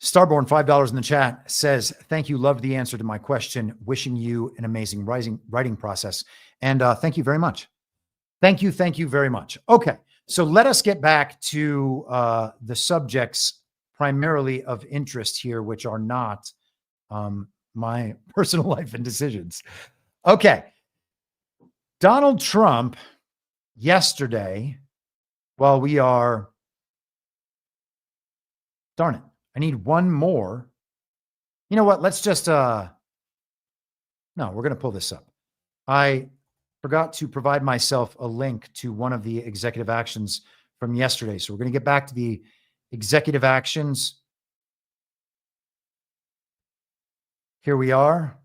Starborn, $5 in the chat, says, thank you. Loved the answer to my question. Wishing you an amazing writing process. And thank you very much. Thank you. Thank you very much. Okay. So let us get back to the subjects primarily of interest here, which are not my personal life and decisions. Okay. Donald Trump yesterday, while we are, darn it, I need one more. You know what? Let's just, no, we're going to pull this up. I forgot to provide myself a link to one of the executive actions from yesterday. So we're going to get back to the executive actions Here we are.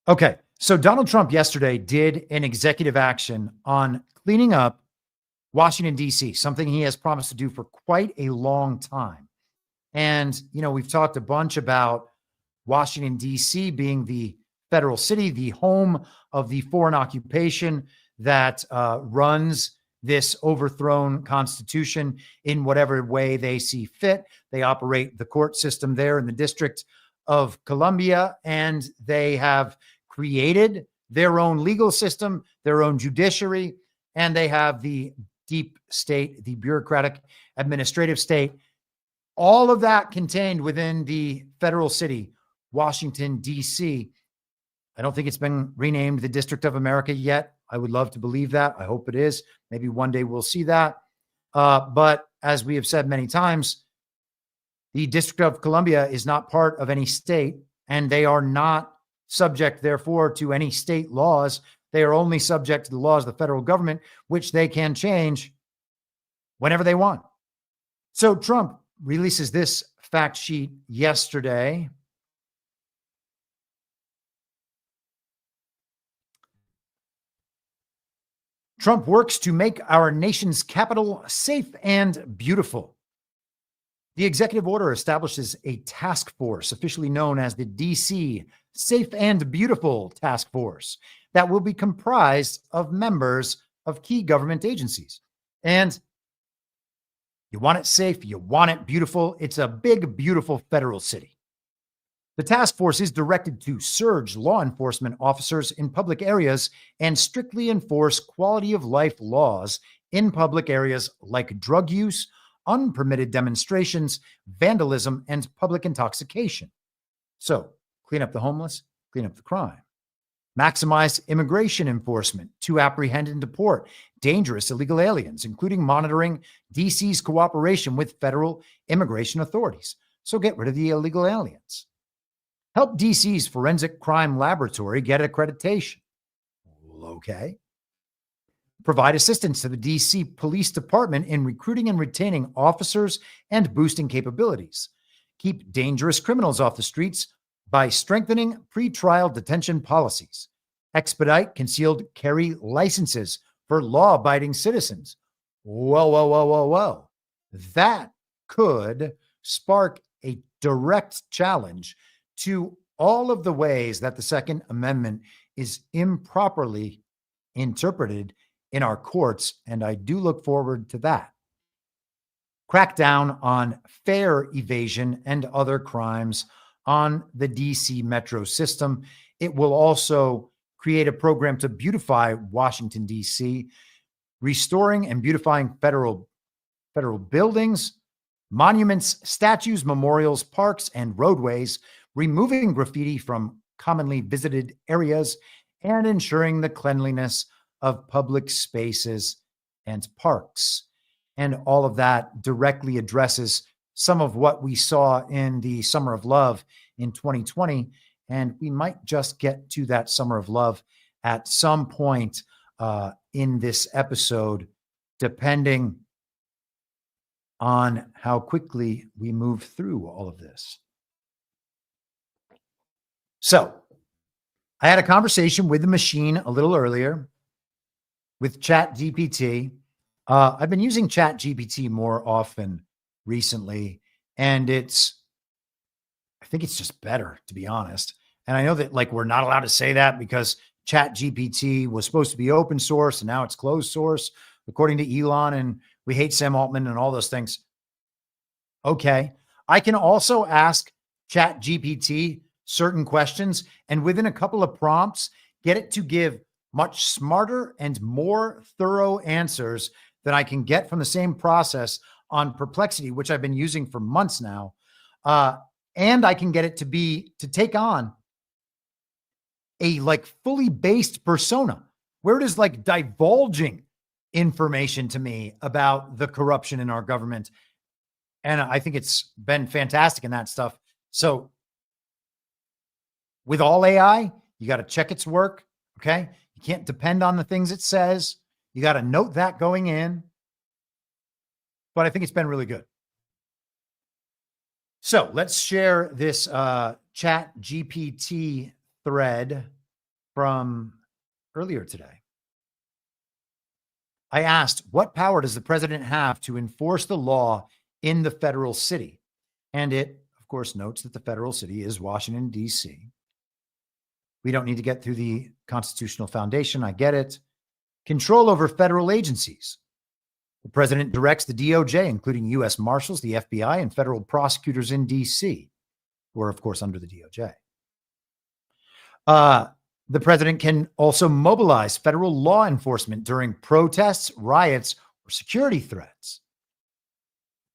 Okay. So Donald Trump yesterday did an executive action on cleaning up Washington, D.C., something he has promised to do for quite a long time. And, we've talked a bunch about Washington, D.C. being the federal city, the home of the foreign occupation that runs this overthrown constitution in whatever way they see fit. They operate the court system there in the District of Columbia, and they have created their own legal system, their own judiciary, and they have the deep state, the bureaucratic administrative state, all of that contained within the federal city, Washington, D.C. I don't think it's been renamed the District of America yet. I would love to believe that. I hope it is. Maybe one day we'll see that. But as we have said many times, the District of Columbia is not part of any state, and they are not subject, therefore, to any state laws. They are only subject to the laws of the federal government, which they can change whenever they want. So Trump releases this fact sheet yesterday. Trump works to make our nation's capital safe and beautiful. The executive order establishes a task force, officially known as the DC Safe and Beautiful Task Force, that will be comprised of members of key government agencies. And you want it safe, you want it beautiful. It's a big, beautiful federal city. The task force is directed to surge law enforcement officers in public areas and strictly enforce quality of life laws in public areas like drug use, unpermitted demonstrations, vandalism, and public intoxication. So, clean up the homeless, clean up the crime. Maximize immigration enforcement to apprehend and deport dangerous illegal aliens, including monitoring DC's cooperation with federal immigration authorities. So get rid of the illegal aliens. Help DC's forensic crime laboratory get accreditation. Okay. Provide assistance to the DC Police Department in recruiting and retaining officers and boosting capabilities. Keep dangerous criminals off the streets by strengthening pretrial detention policies. Expedite concealed carry licenses for law-abiding citizens. Well. That could spark a direct challenge to all of the ways that the Second Amendment is improperly interpreted in our courts, and I do look forward to that. Crack down on fare evasion and other crimes on the DC metro system. It will also create a program to beautify Washington, D.C., restoring and beautifying federal buildings, monuments, statues, memorials, parks, and roadways, removing graffiti from commonly visited areas, and ensuring the cleanliness of public spaces and parks. And all of that directly addresses some of what we saw in the Summer of Love in 2020. And we might just get to that Summer of Love at some point in this episode, depending on how quickly we move through all of this. So I had a conversation with the machine a little earlier with ChatGPT. I've been using ChatGPT more often recently, and I think it's just better, to be honest. And I know that we're not allowed to say that because ChatGPT was supposed to be open source and now it's closed source, according to Elon, and we hate Sam Altman and all those things. Okay. I can also ask ChatGPT certain questions, and within a couple of prompts, get it to give much smarter and more thorough answers than I can get from the same process on Perplexity, which I've been using for months now. And I can get it to take on a fully based persona where it is divulging information to me about the corruption in our government. And I think it's been fantastic in that stuff. So with all AI, you got to check its work. Okay. You can't depend on the things it says. You got to note that going in. But I think it's been really good. So let's share this Chat GPT thread from earlier today. I asked, what power does the president have to enforce the law in the federal city? And it, of course, notes that the federal city is Washington, D.C. We don't need to get through the constitutional foundation. I get it. Control over federal agencies. The president directs the DOJ, including U.S. Marshals, the FBI, and federal prosecutors in D.C., who are, of course, under the DOJ. The president can also mobilize federal law enforcement during protests, riots, or security threats.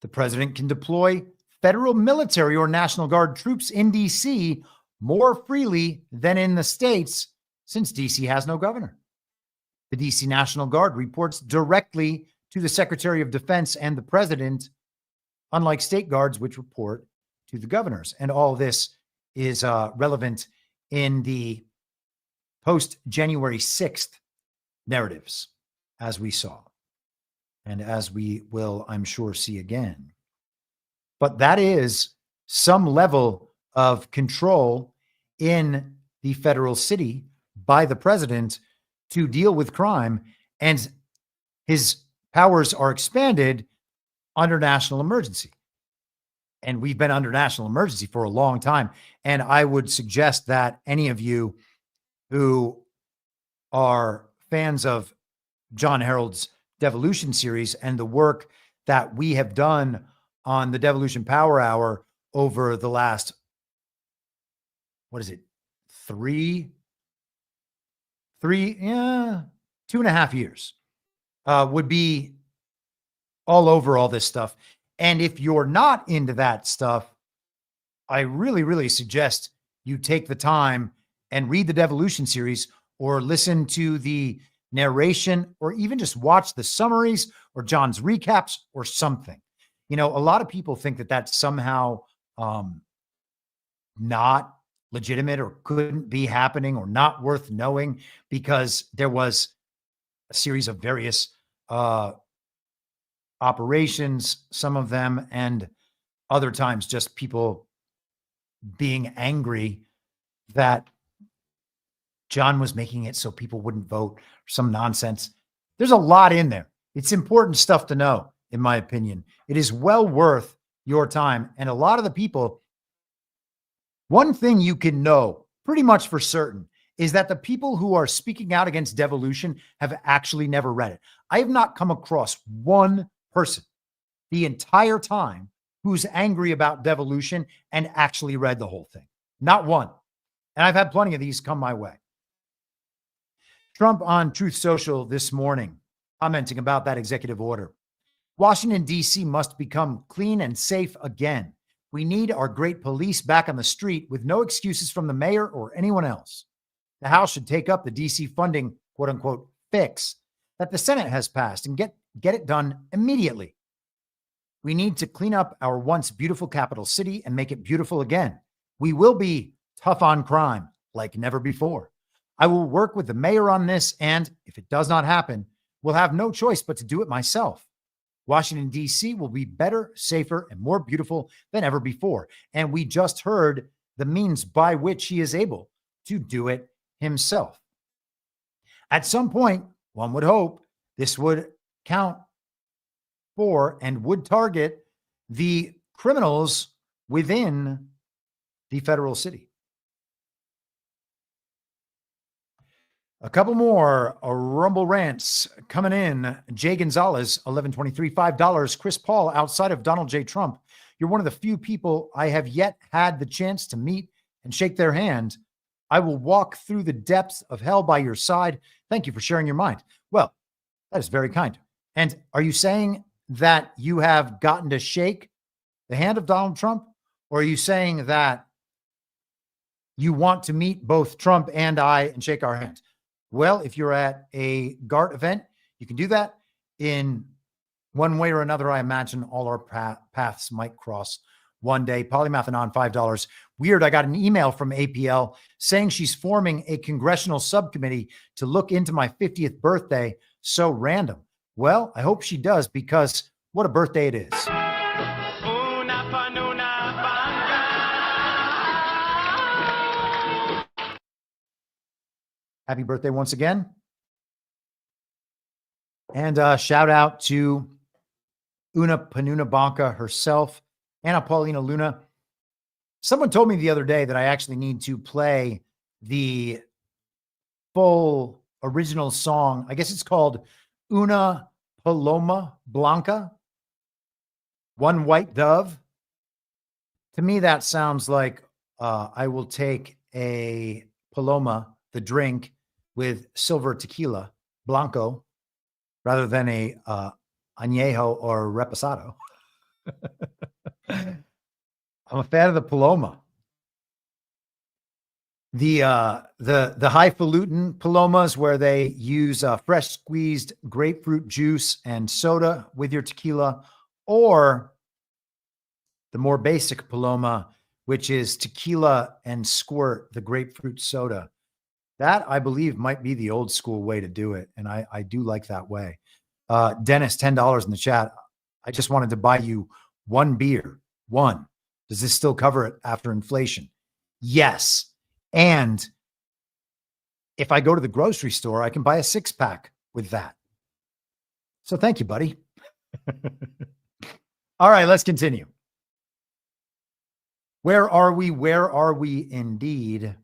The president can deploy federal military or National Guard troops in D.C. more freely than in the states, since D.C. has no governor. The D.C. National Guard reports directly to the Secretary of Defense and the president, unlike state guards, which report to the governors. And all this is relevant in the post-January 6th narratives, as we saw, and as we will, I'm sure, see again. But that is some level of control in the federal city by the president to deal with crime, and his powers are expanded under national emergency. And we've been under national emergency for a long time. And I would suggest that any of you who are fans of John Harold's Devolution series and the work that we have done on the Devolution Power Hour over the last, 2.5 years, would be all over all this stuff. And if you're not into that stuff, I really, really suggest you take the time and read the Devolution series, or listen to the narration, or even just watch the summaries or John's recaps or something. You know, a lot of people think that that's somehow not legitimate or couldn't be happening or not worth knowing because there was a series of various operations, some of them, and other times just people being angry that John was making it so people wouldn't vote, some nonsense. There's a lot in there. It's important stuff to know, in my opinion. It is well worth your time. And a lot of the people, one thing you can know pretty much for certain is that the people who are speaking out against devolution have actually never read it. I have not come across one person the entire time who's angry about devolution and actually read the whole thing. Not one. And I've had plenty of these come my way. Trump on Truth Social this morning, commenting about that executive order. Washington, D.C. must become clean and safe again. We need our great police back on the street with no excuses from the mayor or anyone else. The House should take up the D.C. funding, quote unquote, fix that the Senate has passed and get it done immediately. We need to clean up our once beautiful capital city and make it beautiful again. We will be tough on crime like never before. I will work with the mayor on this, and if it does not happen, we'll have no choice but to do it myself. Washington, D.C. will be better, safer, and more beautiful than ever before. And we just heard the means by which he is able to do it himself. At some point, one would hope this would count for and would target the criminals within the federal city. A couple more Rumble rants coming in. Jay Gonzalez, 1123, $5. Chris Paul, outside of Donald J. Trump, you're one of the few people I have yet had the chance to meet and shake their hand. I will walk through the depths of hell by your side. Thank you for sharing your mind. Well, that is very kind. And are you saying that you have gotten to shake the hand of Donald Trump? Or are you saying that you want to meet both Trump and I and shake our hands? Well, if you're at a GART event, you can do that. In one way or another, I imagine all our paths might cross one day. Polymath Anon, $5. Weird, I got an email from APL saying she's forming a congressional subcommittee to look into my 50th birthday. So random. Well, I hope she does, because what a birthday it is. Happy birthday once again. And shout out to Una Panuna Banca herself, Anna Paulina Luna. Someone told me the other day that I actually need to play the full original song. I guess it's called Una Paloma Blanca, One White Dove. To me, that sounds like I will take a Paloma, the drink, with silver tequila, Blanco, rather than a Añejo or Reposado. I'm a fan of the Paloma. The highfalutin Palomas, where they use fresh squeezed grapefruit juice and soda with your tequila, or the more basic Paloma, which is tequila and squirt the grapefruit soda. That, I believe, might be the old school way to do it, and I do like that way. Dennis, $10 in the chat. I just wanted to buy you one beer. One. Does this still cover it after inflation? Yes. And if I go to the grocery store, I can buy a 6-pack with that. So thank you, buddy. All right, let's continue. Where are we? Where are we indeed?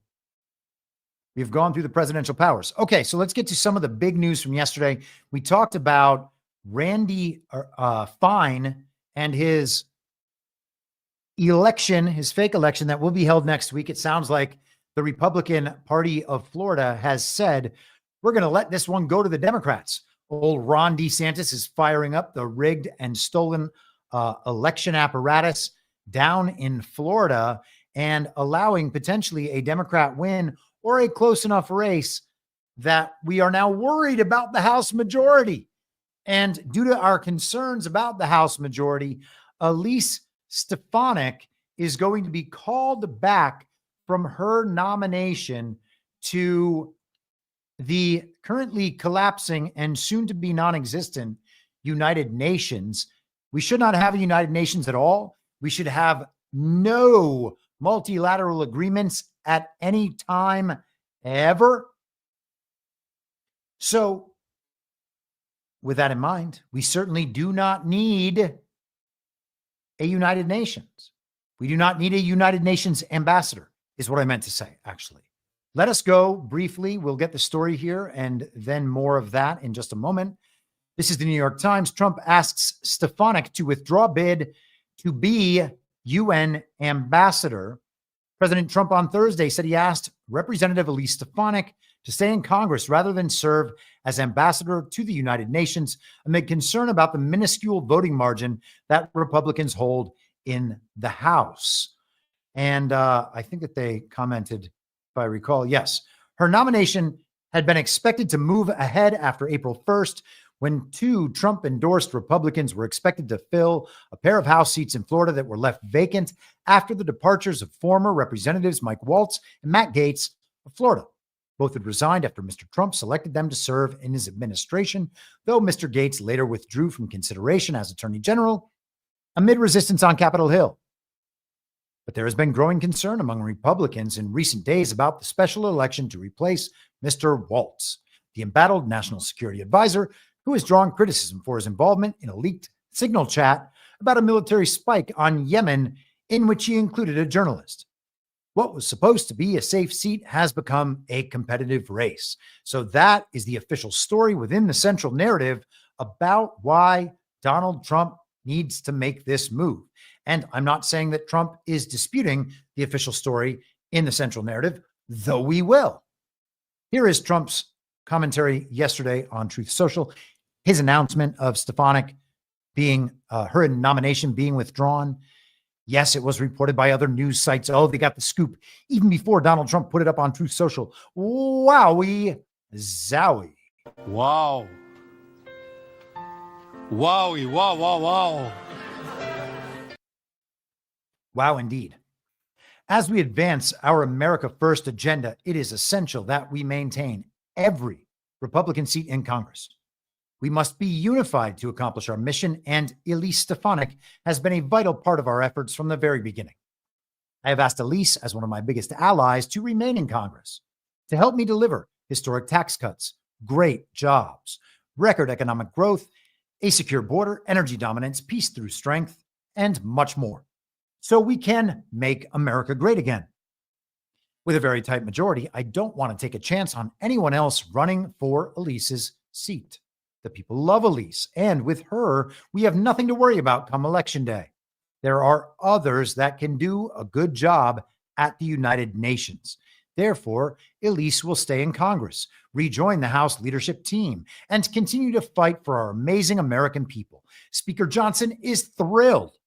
We've gone through the presidential powers. Okay, so let's get to some of the big news from yesterday. We talked about Randy Fine and his election, his fake election that will be held next week. It sounds like the Republican Party of Florida has said, we're going to let this one go to the Democrats. Old Ron DeSantis is firing up the rigged and stolen election apparatus down in Florida and allowing potentially a Democrat win or a close enough race that we are now worried about the House majority. And due to our concerns about the House majority, Elise Stefanik is going to be called back from her nomination to the currently collapsing and soon to be non-existent United Nations. We should not have a United Nations at all. We should have no multilateral agreements at any time ever. So with that in mind, we certainly do not need a United Nations. We do not need a United Nations ambassador, is what I meant to say, actually. Let us go briefly. We'll get the story here and then more of that in just a moment. This is the New York Times. Trump asks Stefanik to withdraw bid to be UN ambassador. President Trump on Thursday said he asked Representative Elise Stefanik to stay in Congress rather than serve as ambassador to the United Nations amid concern about the minuscule voting margin that Republicans hold in the House. And I think that they commented, if I recall, yes, her nomination had been expected to move ahead after April 1st, when 2 Trump-endorsed Republicans were expected to fill a pair of House seats in Florida that were left vacant after the departures of former Representatives Mike Waltz and Matt Gaetz of Florida. Both had resigned after Mr. Trump selected them to serve in his administration, though Mr. Gaetz later withdrew from consideration as Attorney General amid resistance on Capitol Hill. But there has been growing concern among Republicans in recent days about the special election to replace Mr. Waltz, the embattled national security advisor who has drawn criticism for his involvement in a leaked Signal chat about a military spike on Yemen in which he included a journalist. What was supposed to be a safe seat has become a competitive race. So that is the official story within the central narrative about why Donald Trump needs to make this move. And I'm not saying that Trump is disputing the official story in the central narrative, though we will. Here is Trump's commentary yesterday on Truth Social. His announcement of Stefanik being her nomination being withdrawn. Yes, it was reported by other news sites. Oh, they got the scoop even before Donald Trump put it up on Truth Social. Wowie zowie. Wow. Wowie, wow, wow, wow. Wow, indeed. As we advance our America First agenda, it is essential that we maintain every Republican seat in Congress. We must be unified to accomplish our mission, and Elise Stefanik has been a vital part of our efforts from the very beginning. I have asked Elise, as one of my biggest allies, to remain in Congress, to help me deliver historic tax cuts, great jobs, record economic growth, a secure border, energy dominance, peace through strength, and much more. So we can make America great again. With a very tight majority, I don't want to take a chance on anyone else running for Elise's seat. The people love Elise, and with her, we have nothing to worry about come Election Day. There are others that can do a good job at the United Nations. Therefore, Elise will stay in Congress, rejoin the House leadership team, and continue to fight for our amazing American people. Speaker Johnson is thrilled.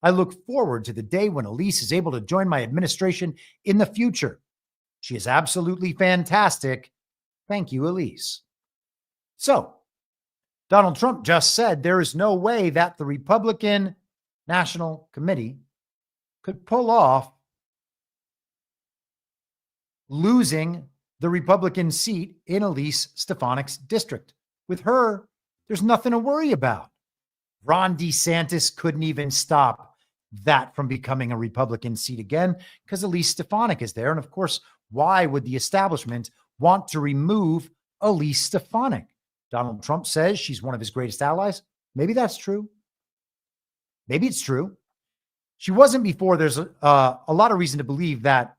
I look forward to the day when Elise is able to join my administration in the future. She is absolutely fantastic. Thank you, Elise. So, Donald Trump just said there is no way that the Republican National Committee could pull off losing the Republican seat in Elise Stefanik's district. With her, there's nothing to worry about. Ron DeSantis couldn't even stop that from becoming a Republican seat again because Elise Stefanik is there. And of course, why would the establishment want to remove Elise Stefanik? Donald Trump says she's one of his greatest allies. Maybe that's true. Maybe it's true. She wasn't before. There's a lot of reason to believe that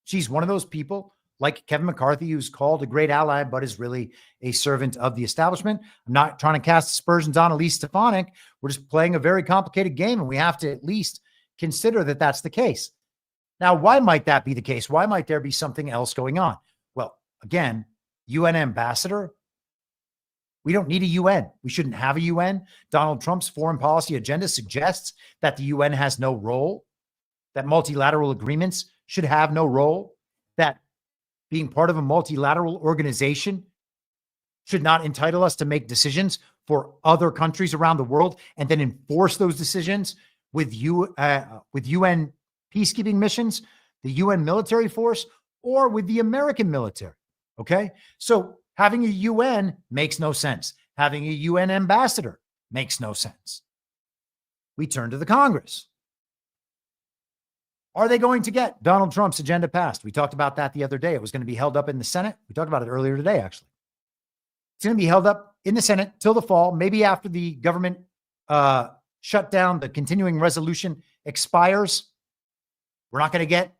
she's one of those people like Kevin McCarthy, who's called a great ally, but is really a servant of the establishment. I'm not trying to cast aspersions on Elise Stefanik. We're just playing a very complicated game, and we have to at least consider that that's the case. Now, why might that be the case? Why might there be something else going on? Well, again, UN ambassador. We don't need a UN. We shouldn't have a UN. Donald Trump's foreign policy agenda suggests that the UN has no role, that multilateral agreements should have no role, that being part of a multilateral organization should not entitle us to make decisions for other countries around the world and then enforce those decisions with UN peacekeeping missions, the UN military force, or with the American military. Okay? So having a UN makes no sense. Having a UN ambassador makes no sense. We turn to the Congress. Are they going to get Donald Trump's agenda passed? We talked about that the other day. It was going to be held up in the Senate. We talked about it earlier today, actually. It's going to be held up in the Senate till the fall, maybe after the government shutdown, the continuing resolution expires. We're not going to get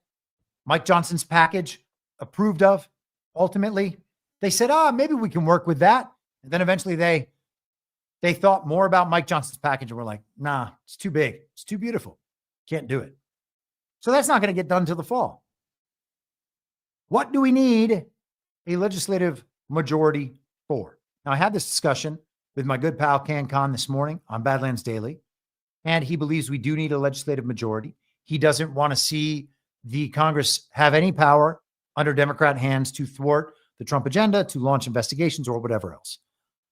Mike Johnson's package approved of. Ultimately, they said, maybe we can work with that. And then eventually they thought more about Mike Johnson's package and were like, nah, it's too big. It's too beautiful. Can't do it. So that's not going to get done till the fall. What do we need a legislative majority for? Now, I had this discussion with my good pal Ken Khan this morning on Badlands Daily, and he believes we do need a legislative majority. He doesn't want to see the Congress have any power under Democrat hands to thwart the Trump agenda, to launch investigations or whatever else.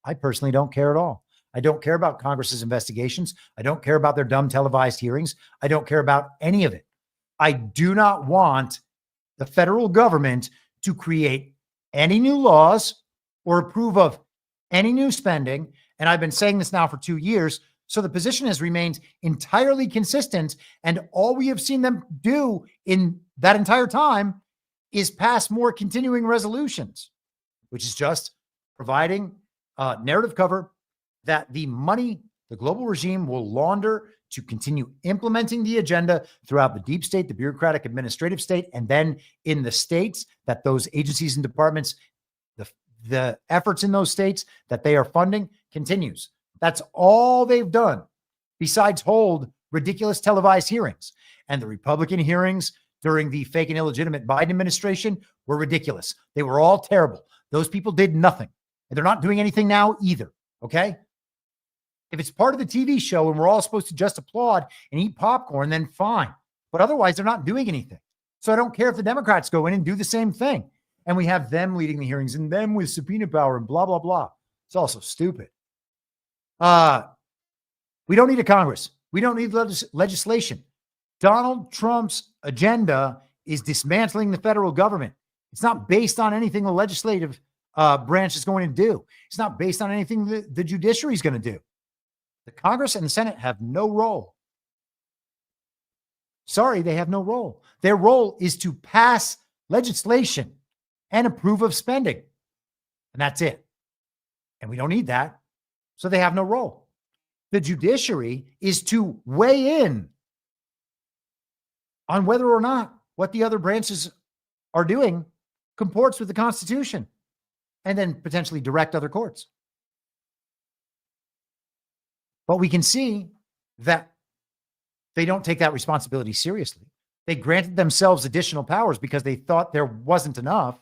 I personally don't care at all. I don't care about Congress's investigations. I don't care about their dumb televised hearings. I don't care about any of it. I do not want the federal government to create any new laws or approve of any new spending. And I've been saying this now for 2 years. So the position has remained entirely consistent. And all we have seen them do in that entire time is pass more continuing resolutions, which is just providing narrative cover that the money the global regime will launder to continue implementing the agenda throughout the deep state, the bureaucratic administrative state, and then in the states that those agencies and departments, the efforts in those states that they are funding continues. That's all they've done besides hold ridiculous televised hearings. And the Republican hearings during the fake and illegitimate Biden administration were ridiculous. They were all terrible. Those people did nothing. And they're not doing anything now either. Okay? If it's part of the TV show and we're all supposed to just applaud and eat popcorn, then fine. But otherwise, they're not doing anything. So I don't care if the Democrats go in and do the same thing. And we have them leading the hearings and them with subpoena power and blah, blah, blah. It's also stupid. We don't need a Congress. We don't need legislation. Donald Trump's agenda is dismantling the federal government. It's not based on anything the legislative branch is going to do. It's not based on anything the judiciary is going to do. The Congress and the Senate have no role. Sorry, they have no role. Their role is to pass legislation and approve of spending. And that's it. And we don't need that. So they have no role. The judiciary is to weigh in on whether or not what the other branches are doing comports with the Constitution, and then potentially direct other courts. But we can see that they don't take that responsibility seriously. They granted themselves additional powers because they thought there wasn't enough.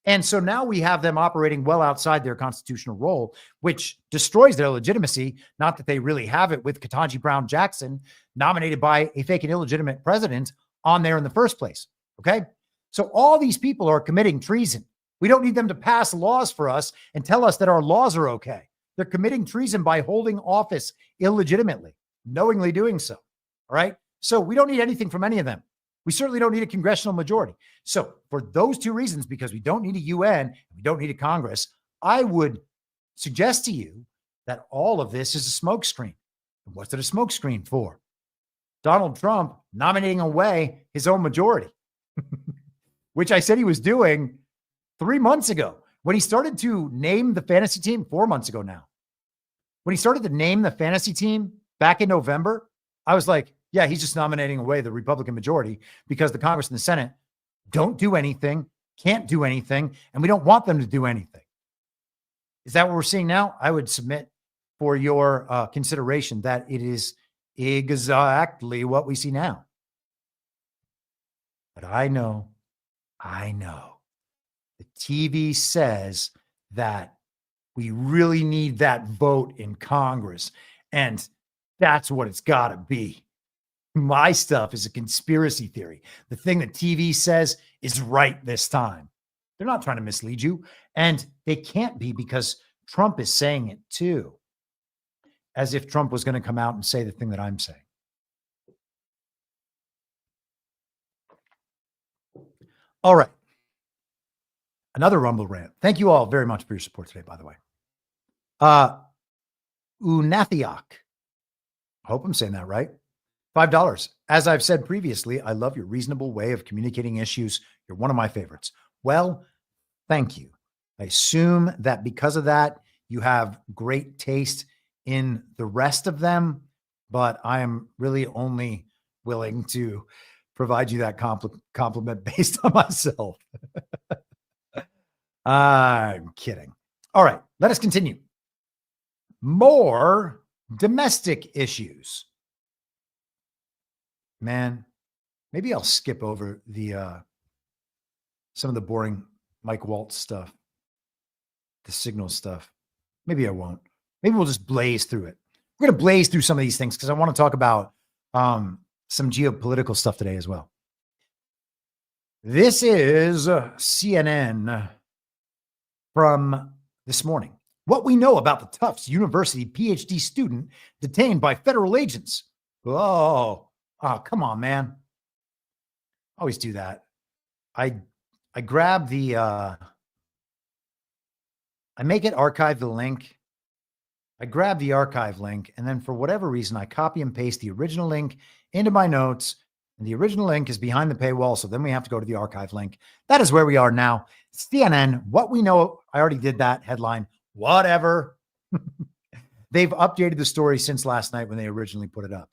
And so now we have them operating well outside their constitutional role, which destroys their legitimacy. Not that they really have it with Ketanji Brown Jackson, nominated by a fake and illegitimate president, on there in the first place. Okay? So all these people are committing treason. We don't need them to pass laws for us and tell us that our laws are okay. They're committing treason by holding office illegitimately, knowingly doing so. All right? So we don't need anything from any of them. We certainly don't need a congressional majority. So for those two reasons, because we don't need a UN, we don't need a Congress, I would suggest to you that all of this is a smokescreen. What's it a smokescreen for? Donald Trump nominating away his own majority, which I said he was doing 3 months ago when he started to name the fantasy team. 4 months ago now, when he started to name the fantasy team back in November, I was like, yeah, he's just nominating away the Republican majority because the Congress and the Senate don't do anything, can't do anything, and we don't want them to do anything. Is that what we're seeing now? I would submit for your consideration that it is exactly what we see now. But I know the TV says that we really need that vote in Congress, and that's what it's got to be. My stuff is a conspiracy theory. The thing that TV says is right this time. They're not trying to mislead you, and they can't be because Trump is saying it too, as if Trump was going to come out and say the thing that I'm saying. All right. Another Rumble rant. Thank you all very much for your support today, by the way. Unathiok. I hope I'm saying that right. $5. As I've said previously, I love your reasonable way of communicating issues. You're one of my favorites. Well, thank you. I assume that because of that, you have great taste in the rest of them, but I am really only willing to provide you that compliment based on myself. I'm kidding. All right, let us continue. More domestic issues. Man, maybe I'll skip over the some of the boring Mike Waltz stuff, the Signal stuff. Maybe I won't. Maybe we'll just blaze through it. We're going to blaze through some of these things because I want to talk about some geopolitical stuff today as well. This is CNN from this morning. What we know about the Tufts University PhD student detained by federal agents. Oh, come on, man. Always do that. I grab the, I make it archive the link. I grab the archive link, and then for whatever reason, I copy and paste the original link into my notes, and the original link is behind the paywall, so then we have to go to the archive link. That is where we are now. CNN, what we know, I already did that headline, whatever. They've updated the story since last night when they originally put it up.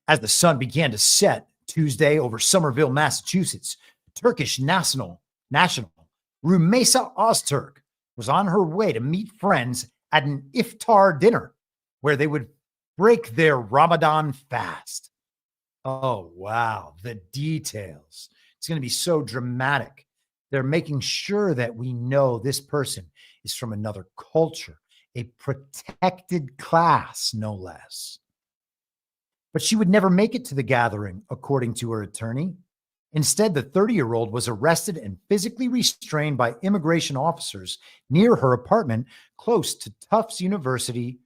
As the sun began to set Tuesday over Somerville, Massachusetts, Turkish national Rumeysa Öztürk was on her way to meet friends at an iftar dinner where they would break their Ramadan fast. Oh, wow. The details. It's going to be so dramatic. They're making sure that we know this person is from another culture, a protected class, no less. But she would never make it to the gathering, according to her attorney. Instead, the 30-year-old was arrested and physically restrained by immigration officers near her apartment close to Tufts University's,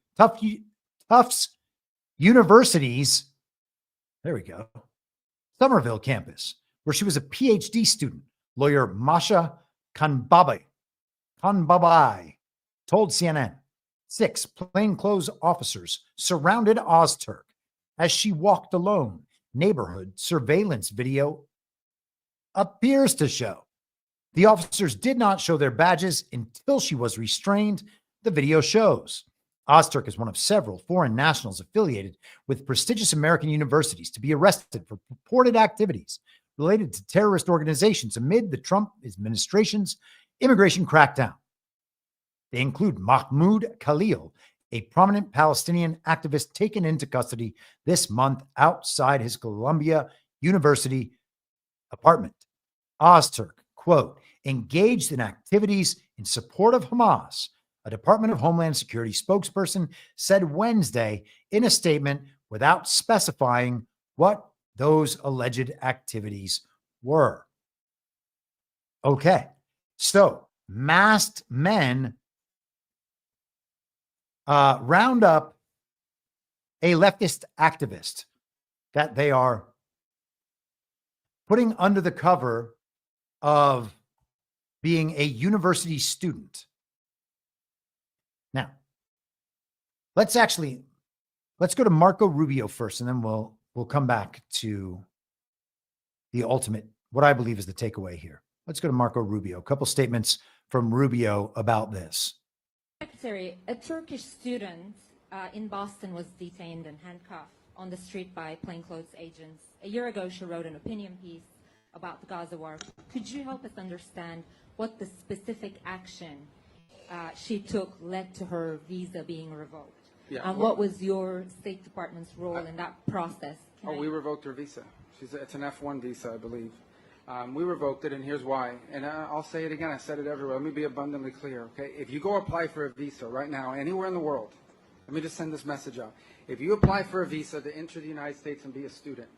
there we go, Somerville campus, where she was a PhD student. Lawyer Masha Kanbabai told CNN 6 plainclothes officers surrounded Öztürk as she walked alone. Neighborhood surveillance video appears to show. The officers did not show their badges until she was restrained, the video shows. Ozturk is one of several foreign nationals affiliated with prestigious American universities to be arrested for purported activities related to terrorist organizations amid the Trump administration's immigration crackdown. They include Mahmoud Khalil, a prominent Palestinian activist taken into custody this month outside his Columbia University apartment. Ozturk, quote, engaged in activities in support of Hamas, a Department of Homeland Security spokesperson said Wednesday in a statement without specifying what those alleged activities were. Okay, so masked men round up a leftist activist that they are putting under the cover of being a university student. Now, let's go to Marco Rubio first, and then we'll come back to the ultimate, what I believe is the takeaway here. Let's go to Marco Rubio. A couple statements from Rubio about this. Secretary, a Turkish student in Boston was detained and handcuffed on the street by plainclothes agents. A year ago, she wrote an opinion piece about the Gaza war. Could you help us understand what the specific action she took led to her visa being revoked? Yeah. What was your State Department's role in that process? We revoked her visa. It's an F1 visa, I believe. We revoked it, and here's why. And I'll say it again. I said it everywhere. Let me be abundantly clear, okay? If you go apply for a visa right now, anywhere in the world, let me just send this message out. If you apply for a visa to enter the United States and be a student,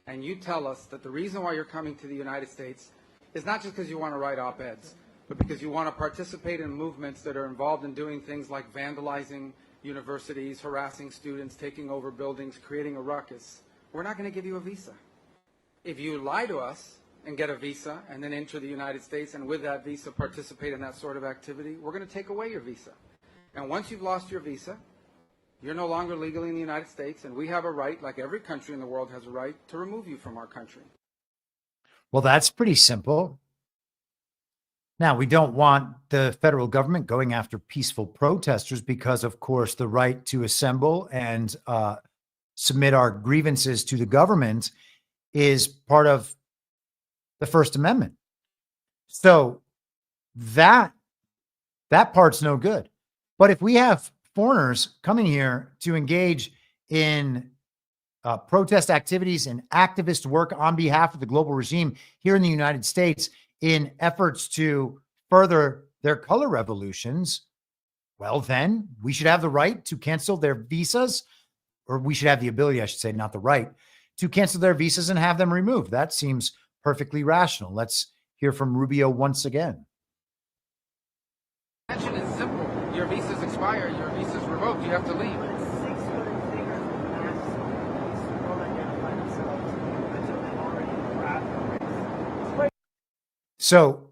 and you tell us that the reason why you're coming to the United States is not just because you want to write op-eds, but because you want to participate in movements that are involved in doing things like vandalizing universities, harassing students, taking over buildings, creating a ruckus, we're not going to give you a visa. If you lie to us and get a visa and then enter the United States and with that visa participate in that sort of activity, we're going to take away your visa. And once you've lost your visa, you're no longer legally in the United States, and we have a right, like every country in the world has a right, to remove you from our country. Well, that's pretty simple. Now, we don't want the federal government going after peaceful protesters because, of course, the right to assemble and submit our grievances to the government is part of the First Amendment. So that part's no good. But if we have foreigners coming here to engage in protest activities and activist work on behalf of the global regime here in the United States in efforts to further their color revolutions, well, then we should have the right to cancel their visas, or we should have the ability, I should say, not the right, to cancel their visas and have them removed. That seems perfectly rational. Let's hear from Rubio once again. Action is simple. Your visas expire, your visas revoked, you have to leave. So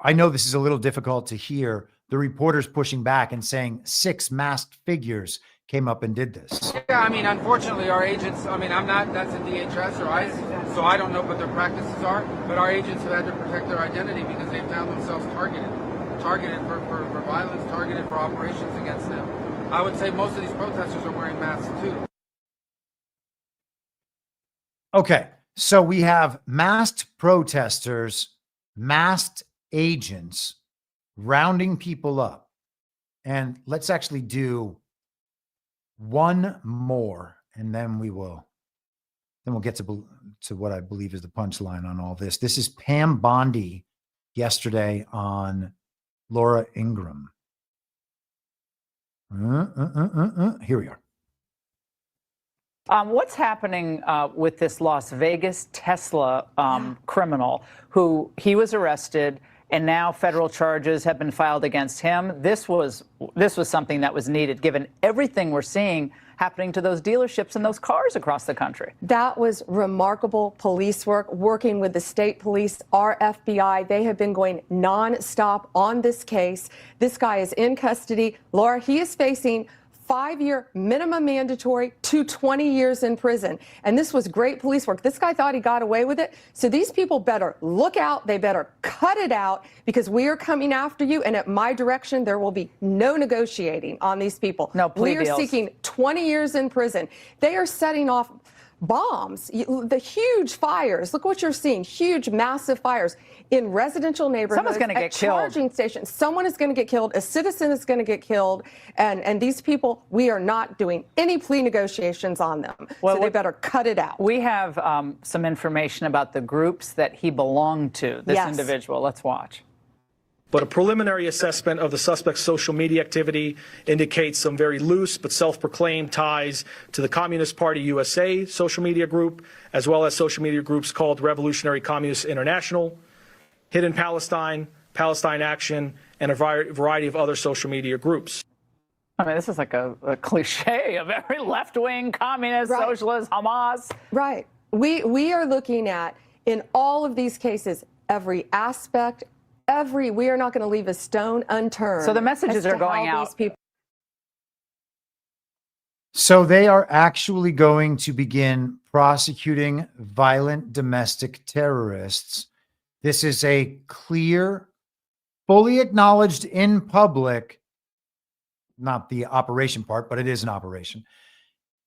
I know this is a little difficult to hear. The reporters pushing back and saying 6 masked figures came up and did this. Yeah, I mean, unfortunately, our agents, I mean, that's a DHS or ICE, so I don't know what their practices are, but our agents have had to protect their identity because they found themselves targeted for violence, targeted for operations against them. I would say most of these protesters are wearing masks too. Okay, so we have masked protesters, masked agents rounding people up. And let's actually do one more, and then we'll get to what I believe is the punchline on all this. This is Pam Bondi yesterday on Laura Ingraham. Here we are. What's happening with this Las Vegas Tesla criminal who he was arrested and now federal charges have been filed against him? This was something that was needed given everything we're seeing happening to those dealerships and those cars across the country. That was remarkable police work, working with the state police, our FBI. They have been going nonstop on this case. This guy is in custody. Laura, he is facing 5-year minimum mandatory to 20 years in prison. And this was great police work. This guy thought he got away with it. So these people better look out. They better cut it out, because we are coming after you, and at my direction, there will be no negotiating on these people. No plea We are deals. seeking 20 years in prison. They are setting off bombs, the huge fires. Look what you're seeing, huge, massive fires in residential neighborhoods. Someone's gonna get killed. Charging stations. Someone is going to get killed. A citizen is going to get killed. And these people, we are not doing any plea negotiations on them. So they better cut it out. We have some information about the groups that he belonged to, this Yes. individual. Let's watch. But a preliminary assessment of the suspect's social media activity indicates some very loose but self-proclaimed ties to the Communist Party USA social media group, as well as social media groups called Revolutionary Communists International, Hidden Palestine, Palestine Action, and a variety of other social media groups. I mean, this is like a cliche of every left-wing communist, socialist, Hamas. Right. We are looking at, in all of these cases, every aspect, we are not going to leave a stone unturned. So the messages as to are going how out. these people. So they are actually going to begin prosecuting violent domestic terrorists. This is a clear, fully acknowledged in public, not the operation part, but it is an operation.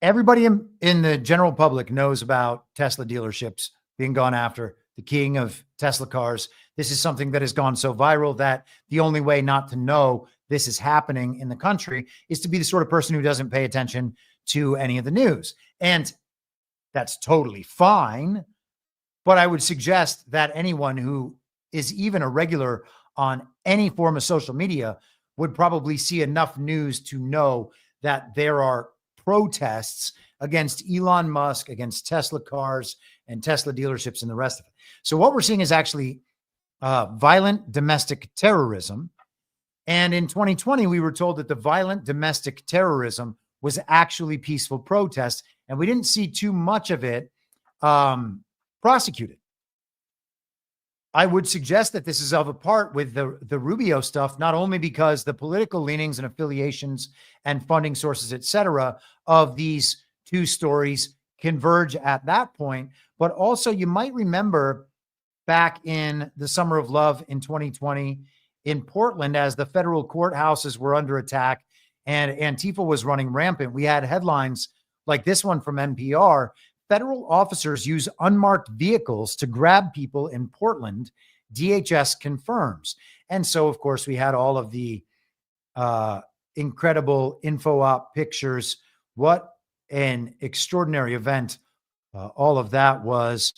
Everybody in the general public knows about Tesla dealerships being gone after, the king of Tesla cars. This is something that has gone so viral that the only way not to know this is happening in the country is to be the sort of person who doesn't pay attention to any of the news. And that's totally fine. But I would suggest that anyone who is even a regular on any form of social media would probably see enough news to know that there are protests against Elon Musk, against Tesla cars and Tesla dealerships and the rest of it. So what we're seeing is actually violent domestic terrorism. And in 2020, we were told that the violent domestic terrorism was actually peaceful protests, and we didn't see too much of it prosecuted. I would suggest that this is of a part with the Rubio stuff, not only because the political leanings and affiliations and funding sources, et cetera, of these two stories converge at that point, but also you might remember back in the summer of love in 2020 in Portland, as the federal courthouses were under attack and Antifa was running rampant, we had headlines like this one from NPR. Federal officers use unmarked vehicles to grab people in Portland, DHS confirms. And so, of course, we had all of the incredible info op pictures. What an extraordinary event all of that was.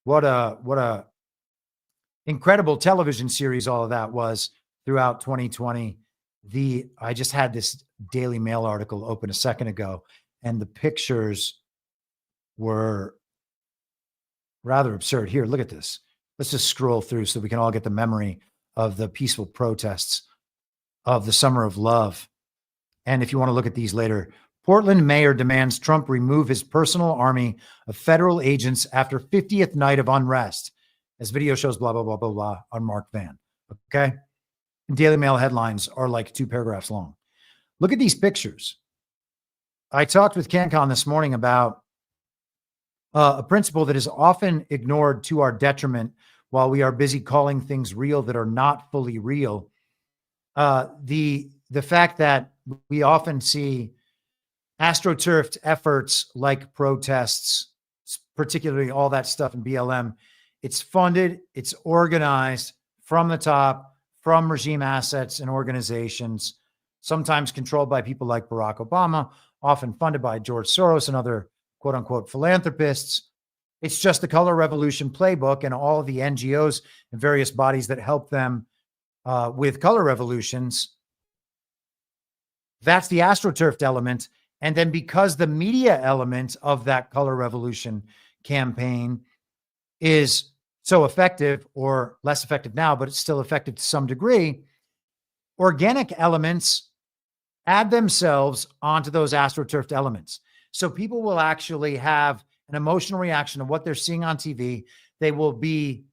What a incredible television series all of that was throughout 2020. I just had this Daily Mail article open a second ago, and the pictures were rather absurd. Here, look at this. Let's just scroll through so we can all get the memory of the peaceful protests of the summer of love. And if you want to look at these later, Portland mayor demands Trump remove his personal army of federal agents after 50th night of unrest. As video shows, blah, blah, blah, blah, blah, unmarked van. Okay. Daily Mail headlines are like 2 paragraphs long. Look at these pictures. I talked with CanCon this morning about a principle that is often ignored to our detriment while we are busy calling things real that are not fully real. The fact that we often see astroturfed efforts like protests, particularly all that stuff in BLM, it's funded, it's organized from the top, from regime assets and organizations, sometimes controlled by people like Barack Obama, often funded by George Soros and other quote unquote philanthropists. It's just the color revolution playbook and all of the NGOs and various bodies that help them with color revolutions. That's the astroturfed element. And then because the media element of that color revolution campaign is so effective, or less effective now, but it's still effective to some degree, organic elements add themselves onto those astroturfed elements. So people will actually have an emotional reaction to what they're seeing on TV. They will be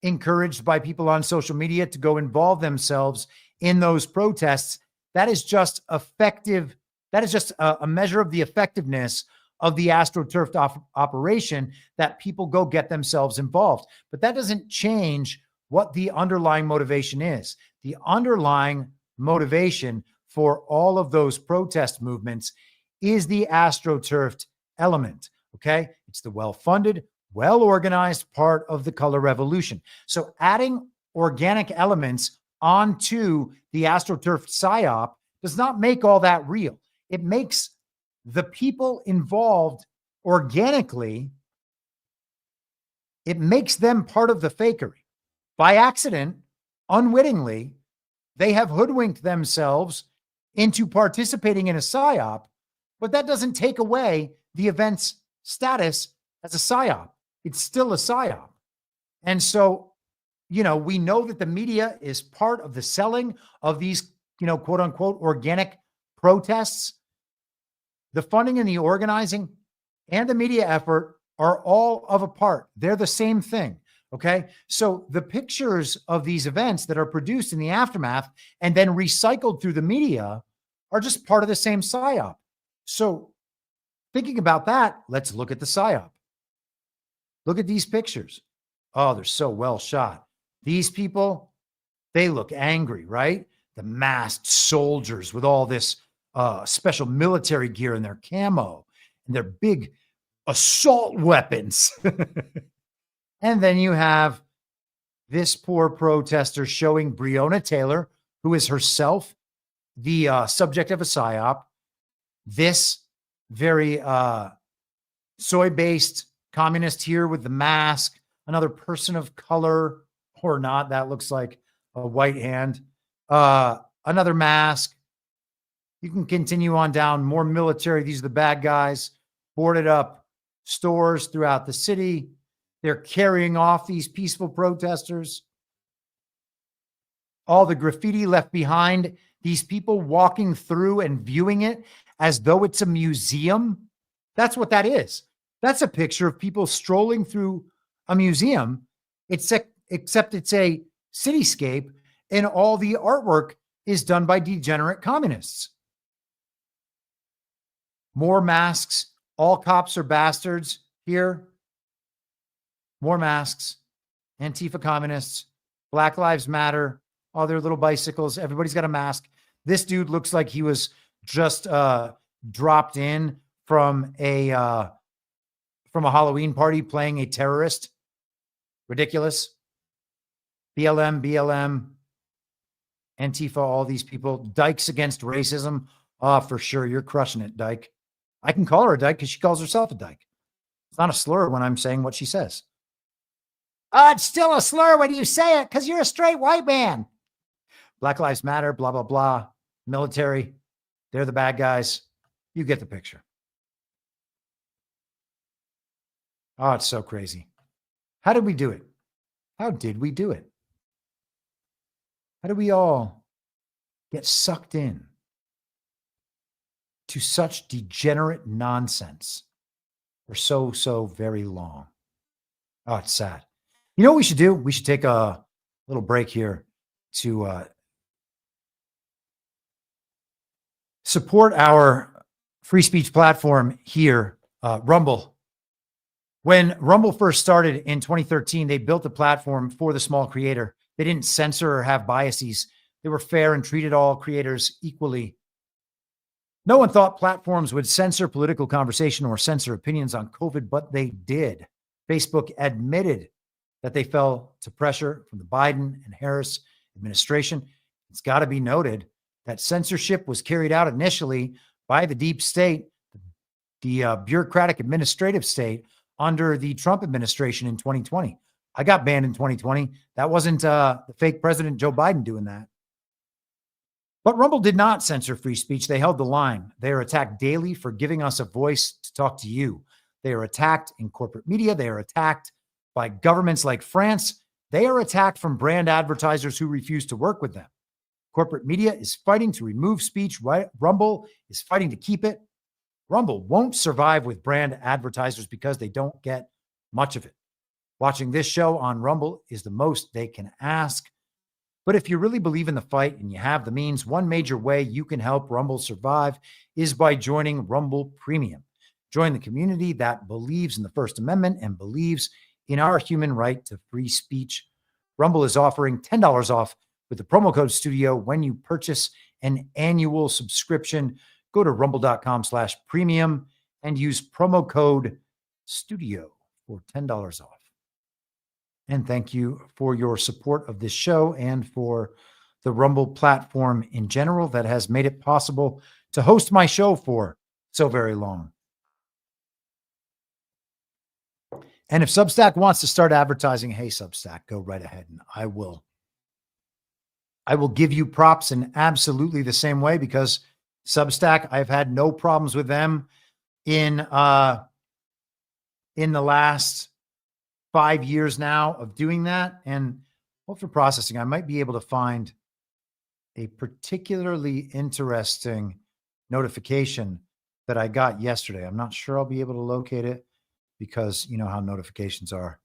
encouraged by people on social media to go involve themselves in those protests. That is just effective. That is just a measure of the effectiveness of the astroturfed operation, that people go get themselves involved. But that doesn't change what the underlying motivation is. The underlying motivation for all of those protest movements is the astroturfed element, okay? It's the well-funded, well-organized part of the color revolution. So adding organic elements onto the astroturfed psyop does not make all that real. It makes the people involved organically, it makes them part of the fakery. By accident, unwittingly, they have hoodwinked themselves into participating in a psyop, but that doesn't take away the event's status as a psyop. It's still a psyop. And so, you know, we know that the media is part of the selling of these, you know, quote unquote, organic protests. The funding and the organizing and the media effort are all of a part. They're the same thing. Okay. So the pictures of these events that are produced in the aftermath and then recycled through the media are just part of the same psyop. So thinking about that, let's look at the psyop. Look at these pictures. Oh, they're so well shot. These people, they look angry, right? The masked soldiers with all this special military gear and their camo and their big assault weapons. And then you have this poor protester showing Breonna Taylor, who is herself the subject of a psyop, this very soy-based communist here with the mask, another person of color or not, that looks like a white hand, another mask. You can continue on down, more military. These are the bad guys, boarded up stores throughout the city. They're carrying off these peaceful protesters. All the graffiti left behind, these people walking through and viewing it as though it's a museum. That's what that is. That's a picture of people strolling through a museum, except it's a cityscape and all the artwork is done by degenerate communists. More masks. All cops are bastards here. More masks. Antifa communists. Black Lives Matter. All their little bicycles. Everybody's got a mask. This dude looks like he was just dropped in from a Halloween party playing a terrorist. Ridiculous. BLM, Antifa, all these people. Dykes against racism. Oh, for sure. You're crushing it, Dyke. I can call her a dyke because she calls herself a dyke. It's not a slur when I'm saying what she says. It's still a slur when you say it because you're a straight white man. Black Lives Matter, blah, blah, blah. Military, they're the bad guys. You get the picture. Oh, it's so crazy. How did we do it? How did we do it? How did we all get sucked in to such degenerate nonsense for so very long? Oh, it's sad. You know what we should do? We should take a little break here to support our free speech platform here, Rumble. When Rumble first started in 2013, they built a platform for the small creator. They didn't censor or have biases. They were fair and treated all creators equally. No one thought platforms would censor political conversation or censor opinions on COVID, but they did. Facebook admitted that they fell to pressure from the Biden and Harris administration. It's got to be noted that censorship was carried out initially by the deep state, the bureaucratic administrative state under the Trump administration in 2020. I got banned in 2020. That wasn't the fake President Joe Biden doing that. But Rumble did not censor free speech. They held the line. They are attacked daily for giving us a voice to talk to you. They are attacked in corporate media. They are attacked by governments like France. They are attacked from brand advertisers who refuse to work with them. Corporate media is fighting to remove speech. Rumble is fighting to keep it. Rumble won't survive with brand advertisers because they don't get much of it. Watching this show on Rumble is the most they can ask. But if you really believe in the fight and you have the means, one major way you can help Rumble survive is by joining Rumble Premium. Join the community that believes in the First Amendment and believes in our human right to free speech. Rumble is offering $10 off with the promo code studio when you purchase an annual subscription. Go to rumble.com/premium and use promo code studio for $10 off. And thank you for your support of this show and for the Rumble platform in general that has made it possible to host my show for so very long. And if Substack wants to start advertising, hey, Substack, go right ahead and I will give you props in absolutely the same way, because Substack, I've had no problems with them in the last 5 years now of doing that. And well, for processing, I might be able to find a particularly interesting notification that I got yesterday. I'm not sure I'll be able to locate it, because you know how notifications are.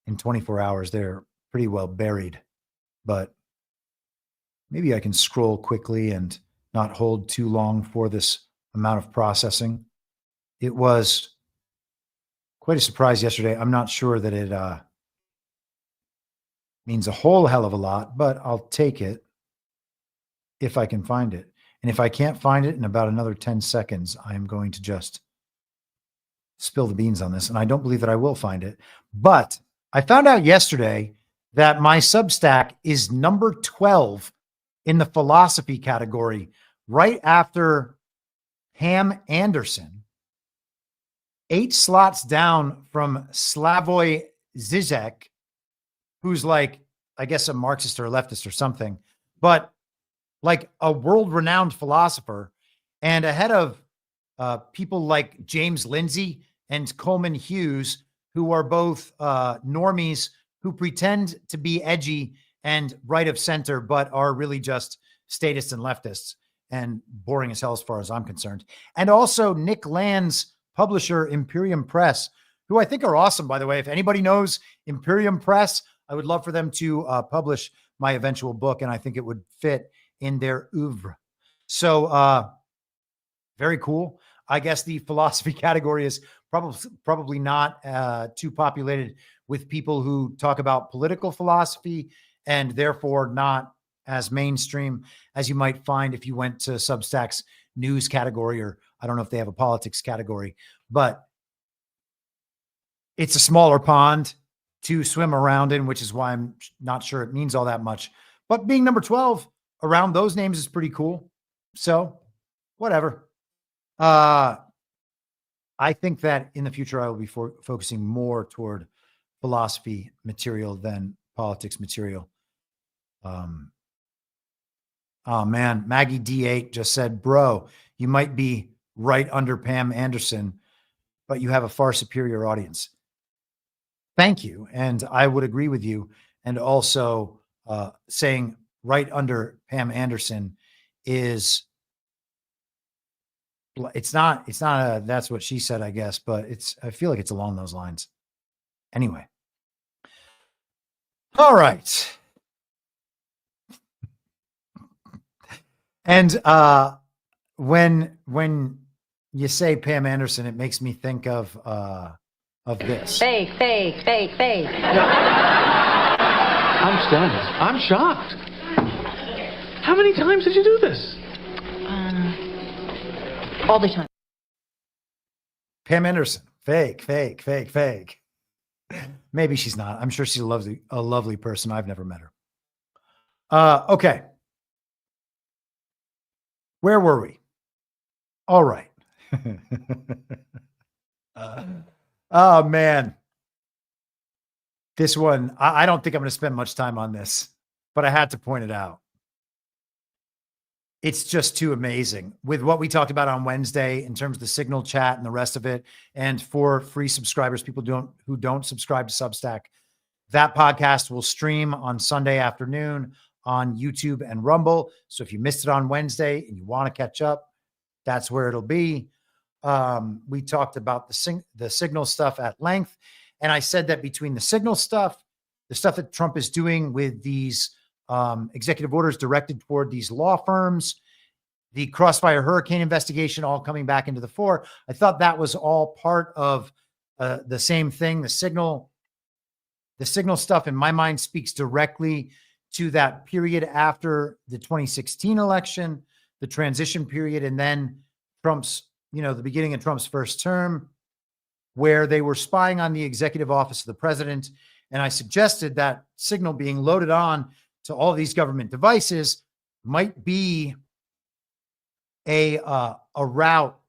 In 24 hours, they're pretty well buried. But maybe I can scroll quickly and not hold too long for this amount of processing. It was quite a surprise yesterday. I'm not sure that it means a whole hell of a lot, but I'll take it if I can find it. And if I can't find it in about another 10 seconds, I'm going to just spill the beans on this. And I don't believe that I will find it. But I found out yesterday that my Substack is number 12 in the philosophy category, right after Pam Anderson, 8 slots down from Slavoj Zizek, who's like, I guess, a Marxist or a leftist or something, but like a world-renowned philosopher, and ahead of people like James Lindsay and Coleman Hughes, who are both normies who pretend to be edgy and right of center, but are really just statists and leftists and boring as hell as far as I'm concerned. And also Nick Land's publisher, Imperium Press, who I think are awesome, by the way. If anybody knows Imperium Press, I would love for them to publish my eventual book, and I think it would fit in their oeuvre. So very cool. I guess the philosophy category is probably not too populated with people who talk about political philosophy, and therefore not as mainstream as you might find if you went to Substack's news category, or I don't know if they have a politics category, but it's a smaller pond to swim around in, which is why I'm not sure it means all that much. But being number 12 around those names is pretty cool. So whatever. I think that in the future, I will be focusing more toward philosophy material than politics material. Oh man, Maggie D8 just said, bro, you might be right under Pam Anderson, but you have a far superior audience. Thank you. And I would agree with you. And also saying right under Pam Anderson is, it's not that's what she said, I guess, but I feel like it's along those lines. Anyway. All right. And when you say Pam Anderson, it makes me think of this. Fake. I'm stunned. I'm shocked. How many times did you do this? All the time. Pam Anderson, fake. Maybe she's not. I'm sure she's a lovely person. I've never met her. Okay. Where were we? All right. Oh, man. This one, I don't think I'm going to spend much time on this, but I had to point it out. It's just too amazing with what we talked about on Wednesday in terms of the Signal chat and the rest of it. And for free subscribers, people who don't subscribe to Substack, that podcast will stream on Sunday afternoon on YouTube and Rumble. So if you missed it on Wednesday and you want to catch up, that's where it'll be. We talked about the Signal stuff at length. And I said that between the Signal stuff, the stuff that Trump is doing with these executive orders directed toward these law firms, the Crossfire Hurricane investigation all coming back into the fore, I thought that was all part of the same thing. The Signal The Signal stuff, in my mind, speaks directly to that period after the 2016 election, the transition period, and then Trump's, the beginning of Trump's first term, where they were spying on the executive office of the president. And I suggested that Signal being loaded on to all these government devices might be a route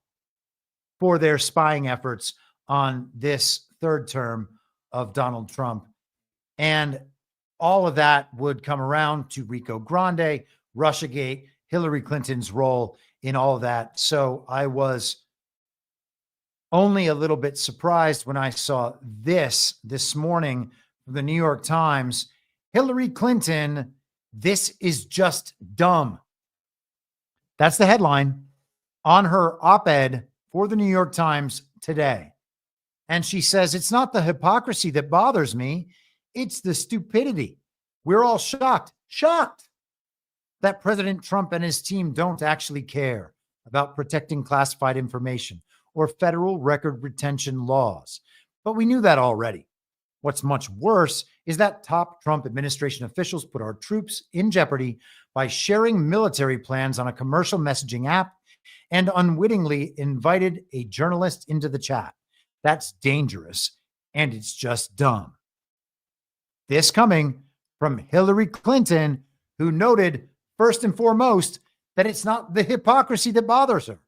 for their spying efforts on this third term of Donald Trump. And all of that would come around to Rico Grande, Russiagate, Hillary Clinton's role in all of that. So I was only a little bit surprised when I saw this morning from the New York Times. Hillary Clinton, this is just dumb. That's the headline on her op-ed for the New York Times today. And she says, it's not the hypocrisy that bothers me. It's the stupidity. We're all shocked that President Trump and his team don't actually care about protecting classified information or federal record retention laws. But we knew that already. What's much worse is that top Trump administration officials put our troops in jeopardy by sharing military plans on a commercial messaging app and unwittingly invited a journalist into the chat. That's dangerous, and it's just dumb. This coming from Hillary Clinton, who noted first and foremost that it's not the hypocrisy that bothers her,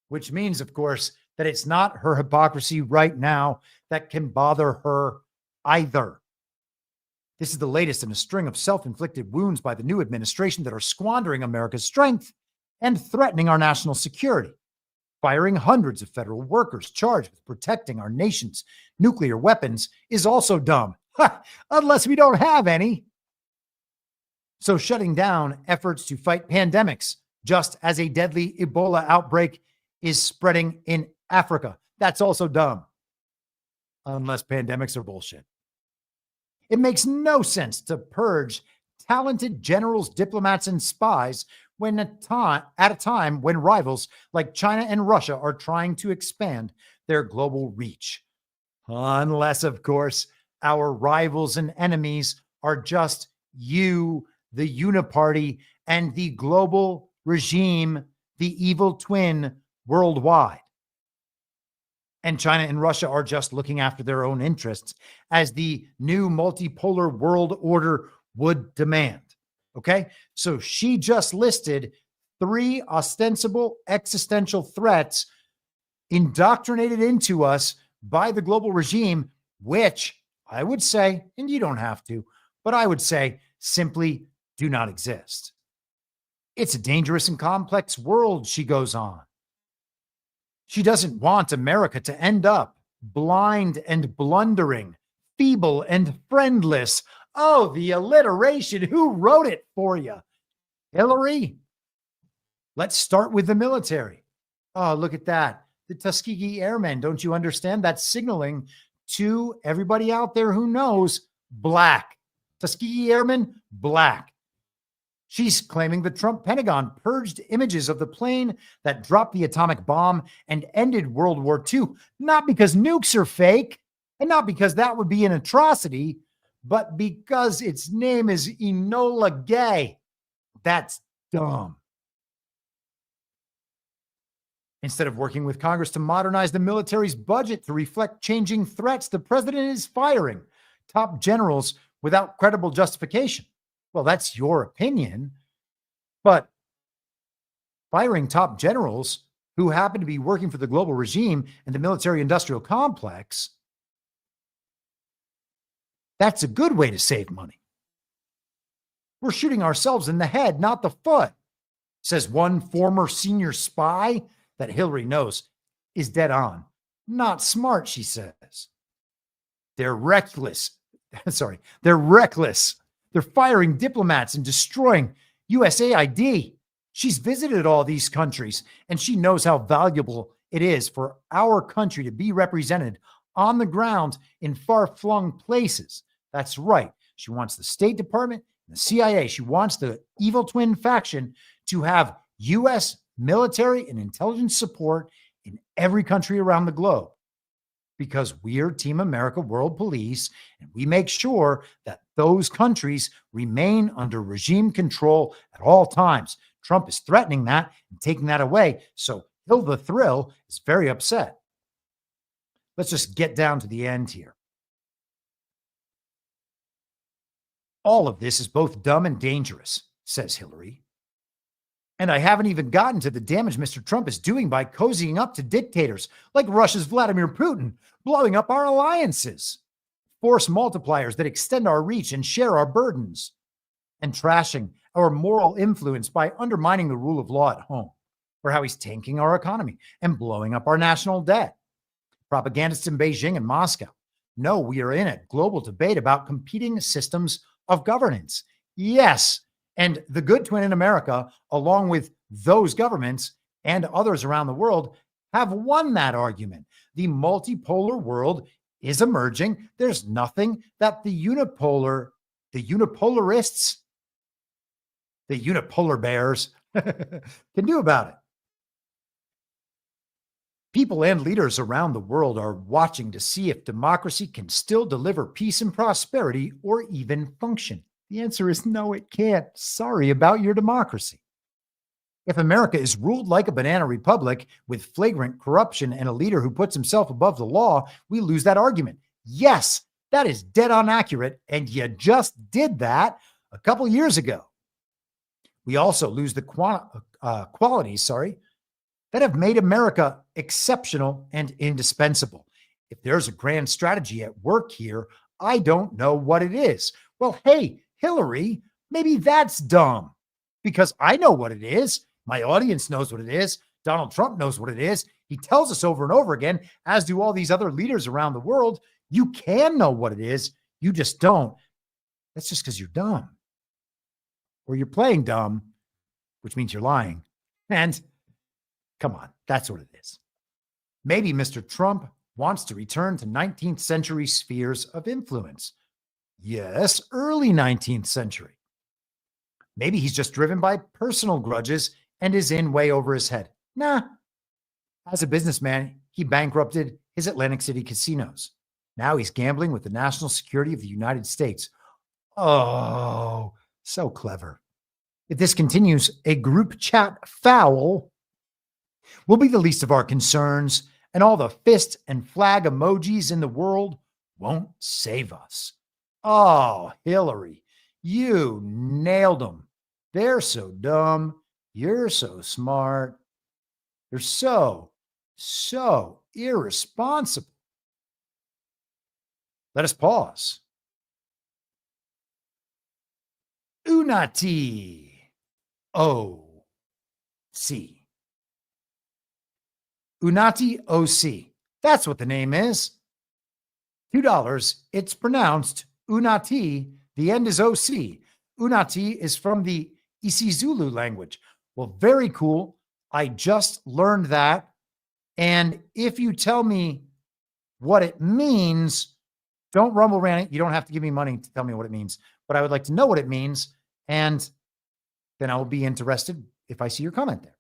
which means, of course, that it's not her hypocrisy right now that can bother her either. This is the latest in a string of self-inflicted wounds by the new administration that are squandering America's strength and threatening our national security. Firing hundreds of federal workers charged with protecting our nation's nuclear weapons is also dumb, unless we don't have any. So shutting down efforts to fight pandemics, just as a deadly Ebola outbreak is spreading in Africa, that's also dumb, unless pandemics are bullshit. It makes no sense to purge talented generals, diplomats, and spies at a time when rivals like China and Russia are trying to expand their global reach. Unless, of course, our rivals and enemies are just you, the uniparty, and the global regime, the evil twin worldwide. And China and Russia are just looking after their own interests, as the new multipolar world order would demand. Okay? So she just listed 3 ostensible existential threats indoctrinated into us by the global regime, which I would say, and you don't have to, but I would say simply do not exist. It's a dangerous and complex world, she goes on. She doesn't want America to end up blind and blundering, feeble and friendless. Oh, the alliteration. Who wrote it for you? Hillary. Let's start with the military. Oh, look at that. The Tuskegee Airmen. Don't you understand? That's signaling to everybody out there who knows black. Tuskegee Airmen, black. She's claiming the Trump Pentagon purged images of the plane that dropped the atomic bomb and ended World War II, not because nukes are fake and not because that would be an atrocity, but because its name is Enola Gay. That's dumb. Instead of working with Congress to modernize the military's budget to reflect changing threats, the president is firing top generals without credible justification. Well, that's your opinion, but firing top generals who happen to be working for the global regime and the military-industrial complex, that's a good way to save money. We're shooting ourselves in the head, not the foot, says one former senior spy that Hillary knows is dead on. Not smart, she says. They're reckless. They're reckless. They're firing diplomats and destroying USAID. She's visited all these countries, and she knows how valuable it is for our country to be represented on the ground in far-flung places. That's right. She wants the State Department and the CIA. She wants the evil twin faction to have U.S. military and intelligence support in every country around the globe. because we're Team America World Police, and we make sure that those countries remain under regime control at all times. Trump is threatening that and taking that away. So Hill the Thrill is very upset. Let's just get down to the end here. All of this is both dumb and dangerous, says Hillary. And I haven't even gotten to the damage Mr. Trump is doing by cozying up to dictators like Russia's Vladimir Putin, blowing up our alliances, force multipliers that extend our reach and share our burdens, and trashing our moral influence by undermining the rule of law at home, or how he's tanking our economy and blowing up our national debt. Propagandists in Beijing and Moscow know we are in a global debate about competing systems of governance. Yes. And the good twin in America, along with those governments and others around the world, have won that argument. The multipolar world is emerging. There's nothing that the unipolarists, the unipolar bears can do about it. People and leaders around the world are watching to see if democracy can still deliver peace and prosperity or even function. The answer is no, it can't. Sorry about your democracy. If America is ruled like a banana republic with flagrant corruption and a leader who puts himself above the law, we lose that argument. Yes, that is dead on accurate, and you just did that a couple years ago. We also lose the qualities, that have made America exceptional and indispensable. If there's a grand strategy at work here, I don't know what it is. Well, hey, Hillary, maybe that's dumb because I know what it is. My audience knows what it is. Donald Trump knows what it is. He tells us over and over again, as do all these other leaders around the world, you can know what it is. You just don't. That's just because you're dumb or you're playing dumb, which means you're lying. And come on, that's what it is. Maybe Mr. Trump wants to return to 19th century spheres of influence. Yes, early 19th century. Maybe he's just driven by personal grudges and is in way over his head. Nah. As a businessman, he bankrupted his Atlantic City casinos. Now he's gambling with the national security of the United States. Oh, so clever. If this continues, a group chat foul will be the least of our concerns, and all the fist and flag emojis in the world won't save us. Oh, Hillary, you nailed them. They're so dumb. You're so smart. You're so irresponsible. Let us pause. Unati OC. Unati OC. That's what the name is. $2. It's pronounced Unati. The end is OC. Unati is from the isiZulu language. Well, very cool. I just learned that. And if you tell me what it means, don't rumble around it. You don't have to give me money to tell me what it means, but I would like to know what it means. And then I will be interested if I see your comment there.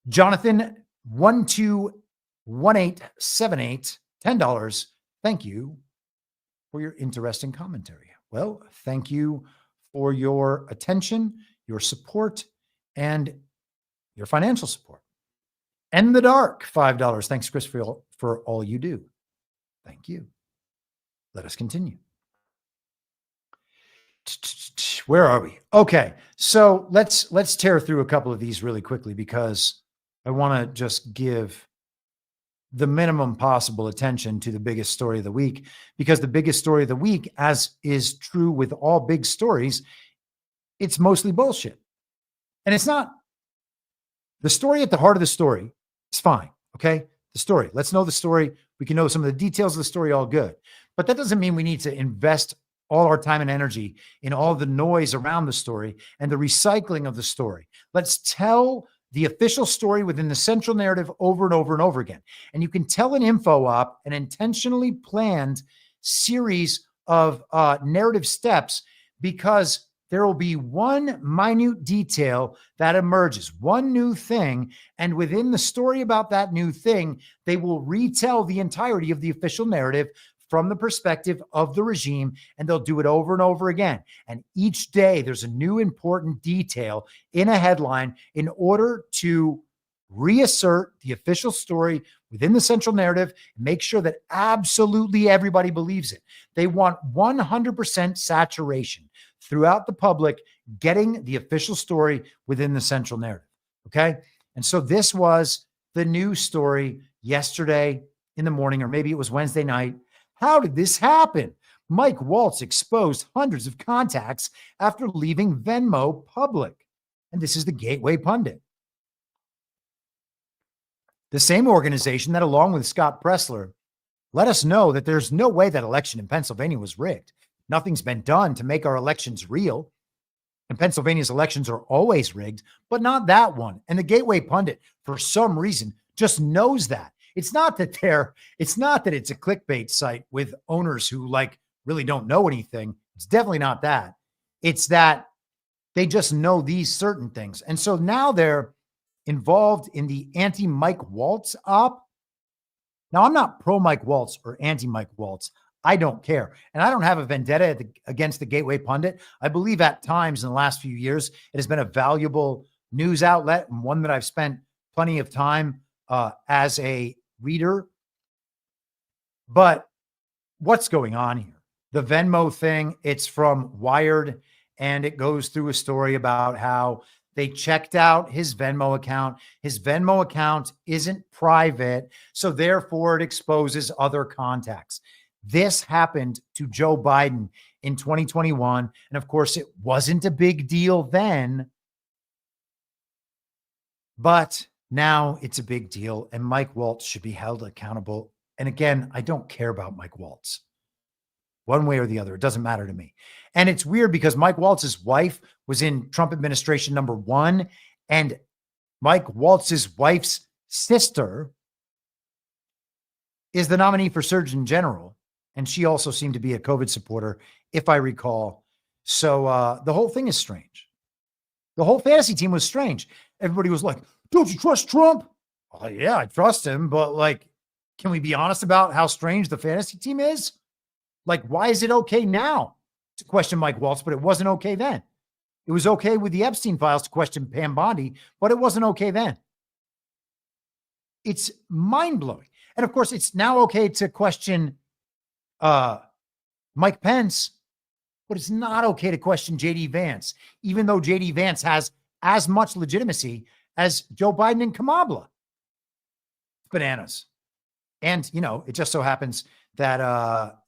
Jonathan 121878, $10. Thank you for your interesting commentary. Well, thank you for your attention, your support, and your financial support. And the Dark, $5. Thanks, Chris, for all you do. Thank you. Let us continue. Where are we? Okay, so let's tear through a couple of these really quickly because I want to just give the minimum possible attention to the biggest story of the week, because the biggest story of the week, as is true with all big stories, it's mostly bullshit. And it's not. The story at the heart of the story is fine, okay? The story. Let's know the story. We can know some of the details of the story, all good. But that doesn't mean we need to invest all our time and energy in all the noise around the story and the recycling of the story. Let's tell the official story within the central narrative over and over and over again. And you can tell an info op, an intentionally planned series of narrative steps, because there will be one minute detail that emerges, one new thing. And within the story about that new thing, they will retell the entirety of the official narrative from the perspective of the regime, and they'll do it over and over again. And each day there's a new important detail in a headline in order to reassert the official story within the central narrative and make sure that absolutely everybody believes it. They want 100% saturation throughout the public, getting the official story within the central narrative. Okay. And so this was the news story yesterday in the morning, or maybe it was Wednesday night. How did this happen? Mike Waltz exposed hundreds of contacts after leaving Venmo public. And this is the Gateway Pundit. The same organization that, along with Scott Pressler, let us know that there's no way that election in Pennsylvania was rigged. Nothing's been done to make our elections real. And Pennsylvania's elections are always rigged, but not that one. And the Gateway Pundit, for some reason, just knows that. It's not that it's a clickbait site with owners who really don't know anything. It's definitely not that. It's that they just know these certain things. And so now they're involved in the anti-Mike Waltz op. Now, I'm not pro-Mike Waltz or anti-Mike Waltz. I don't care. And I don't have a vendetta against the Gateway Pundit. I believe at times in the last few years, it has been a valuable news outlet and one that I've spent plenty of time as a reader. But what's going on here? The Venmo thing, it's from Wired, and it goes through a story about how they checked out his Venmo account. His Venmo account isn't private, so therefore it exposes other contacts. This happened to Joe Biden in 2021. And of course, it wasn't a big deal then, but now it's a big deal, and Mike Waltz should be held accountable. And again, I don't care about Mike Waltz one way or the other. It doesn't matter to me. And it's weird because Mike Waltz's wife was in Trump administration number 1, and Mike Waltz's wife's sister is the nominee for Surgeon General. And she also seemed to be a COVID supporter, if I recall. So the whole thing is strange. The whole fantasy team was strange. Everybody was like, don't you trust Trump? Oh, yeah, I trust him. But can we be honest about how strange the fantasy team is? Why is it okay now to question Mike Waltz, but it wasn't okay then? It was okay with the Epstein files to question Pam Bondi, but it wasn't okay then. It's mind-blowing. And of course, it's now okay to question Mike Pence, but it's not okay to question JD Vance, even though JD Vance has as much legitimacy as Joe Biden and Kamala. Bananas. And, it just so happens that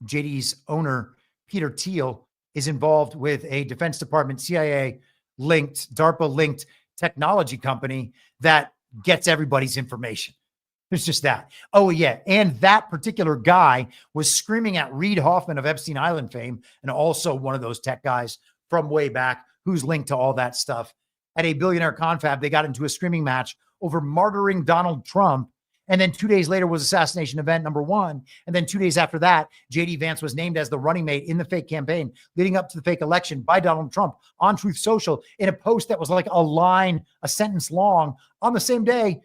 JD's owner, Peter Thiel, is involved with a Defense Department, CIA-linked, DARPA-linked technology company that gets everybody's information. There's just that. Oh, yeah. And that particular guy was screaming at Reid Hoffman of Epstein Island fame, and also one of those tech guys from way back who's linked to all that stuff. At a billionaire confab, they got into a screaming match over martyring Donald Trump. And then 2 days later was assassination event number 1. And then 2 days after that, JD Vance was named as the running mate in the fake campaign leading up to the fake election by Donald Trump on Truth Social in a post that was like a sentence long. On the same day,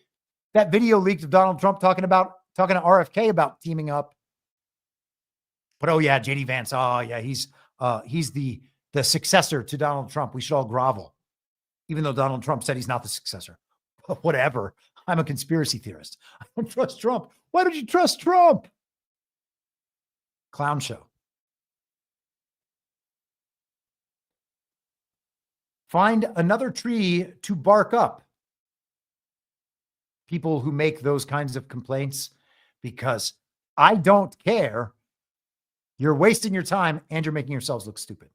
that video leaked of Donald Trump talking to RFK about teaming up. But oh yeah, JD Vance. Oh yeah, he's the successor to Donald Trump. We should all grovel, even though Donald Trump said he's not the successor. But whatever. I'm a conspiracy theorist. I don't trust Trump. Why don't you trust Trump? Clown show. Find another tree to bark up. People who make those kinds of complaints, because I don't care. You're wasting your time and you're making yourselves look stupid.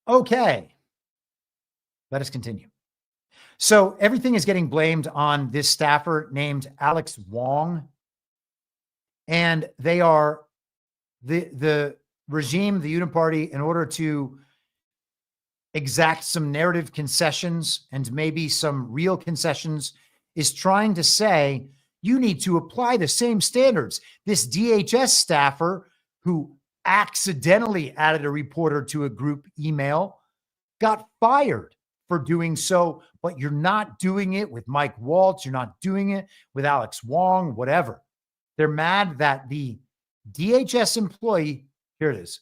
Okay. Let us continue. So everything is getting blamed on this staffer named Alex Wong. And they are the regime, the Uniparty, in order to exact some narrative concessions and maybe some real concessions, is trying to say, you need to apply the same standards. This DHS staffer who accidentally added a reporter to a group email got fired for doing so, but you're not doing it with Mike Waltz. You're not doing it with Alex Wong, whatever. They're mad that the DHS employee, here it is.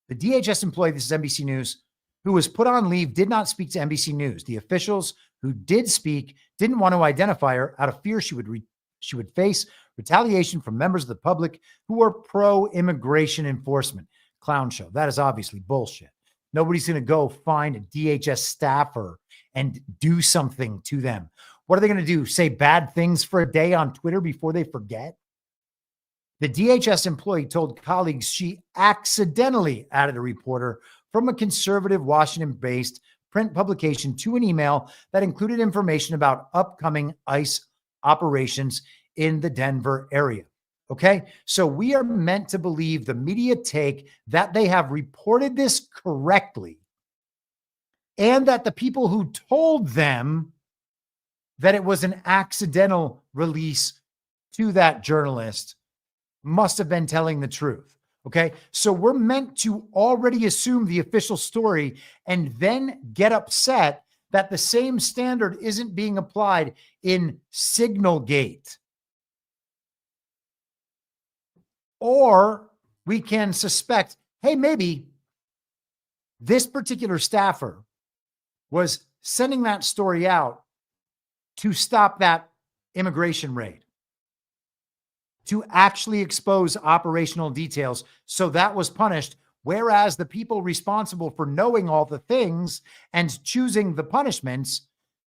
The DHS employee, this is NBC News, who was put on leave, did not speak to NBC News. The officials who did speak didn't want to identify her out of fear she would face retaliation from members of the public who were pro-immigration enforcement. Clown show. That is obviously bullshit. Nobody's going to go find a DHS staffer and do something to them. What are they going to do? Say bad things for a day on Twitter before they forget? The DHS employee told colleagues she accidentally added a reporter from a conservative Washington-based print publication to an email that included information about upcoming ICE operations in the Denver area. Okay, so we are meant to believe the media take that they have reported this correctly and that the people who told them that it was an accidental release to that journalist must have been telling the truth. Okay, so we're meant to already assume the official story and then get upset that the same standard isn't being applied in SignalGate. Or we can suspect, hey, maybe this particular staffer was sending that story out to stop that immigration raid, to actually expose operational details. So that was punished. Whereas the people responsible for knowing all the things and choosing the punishments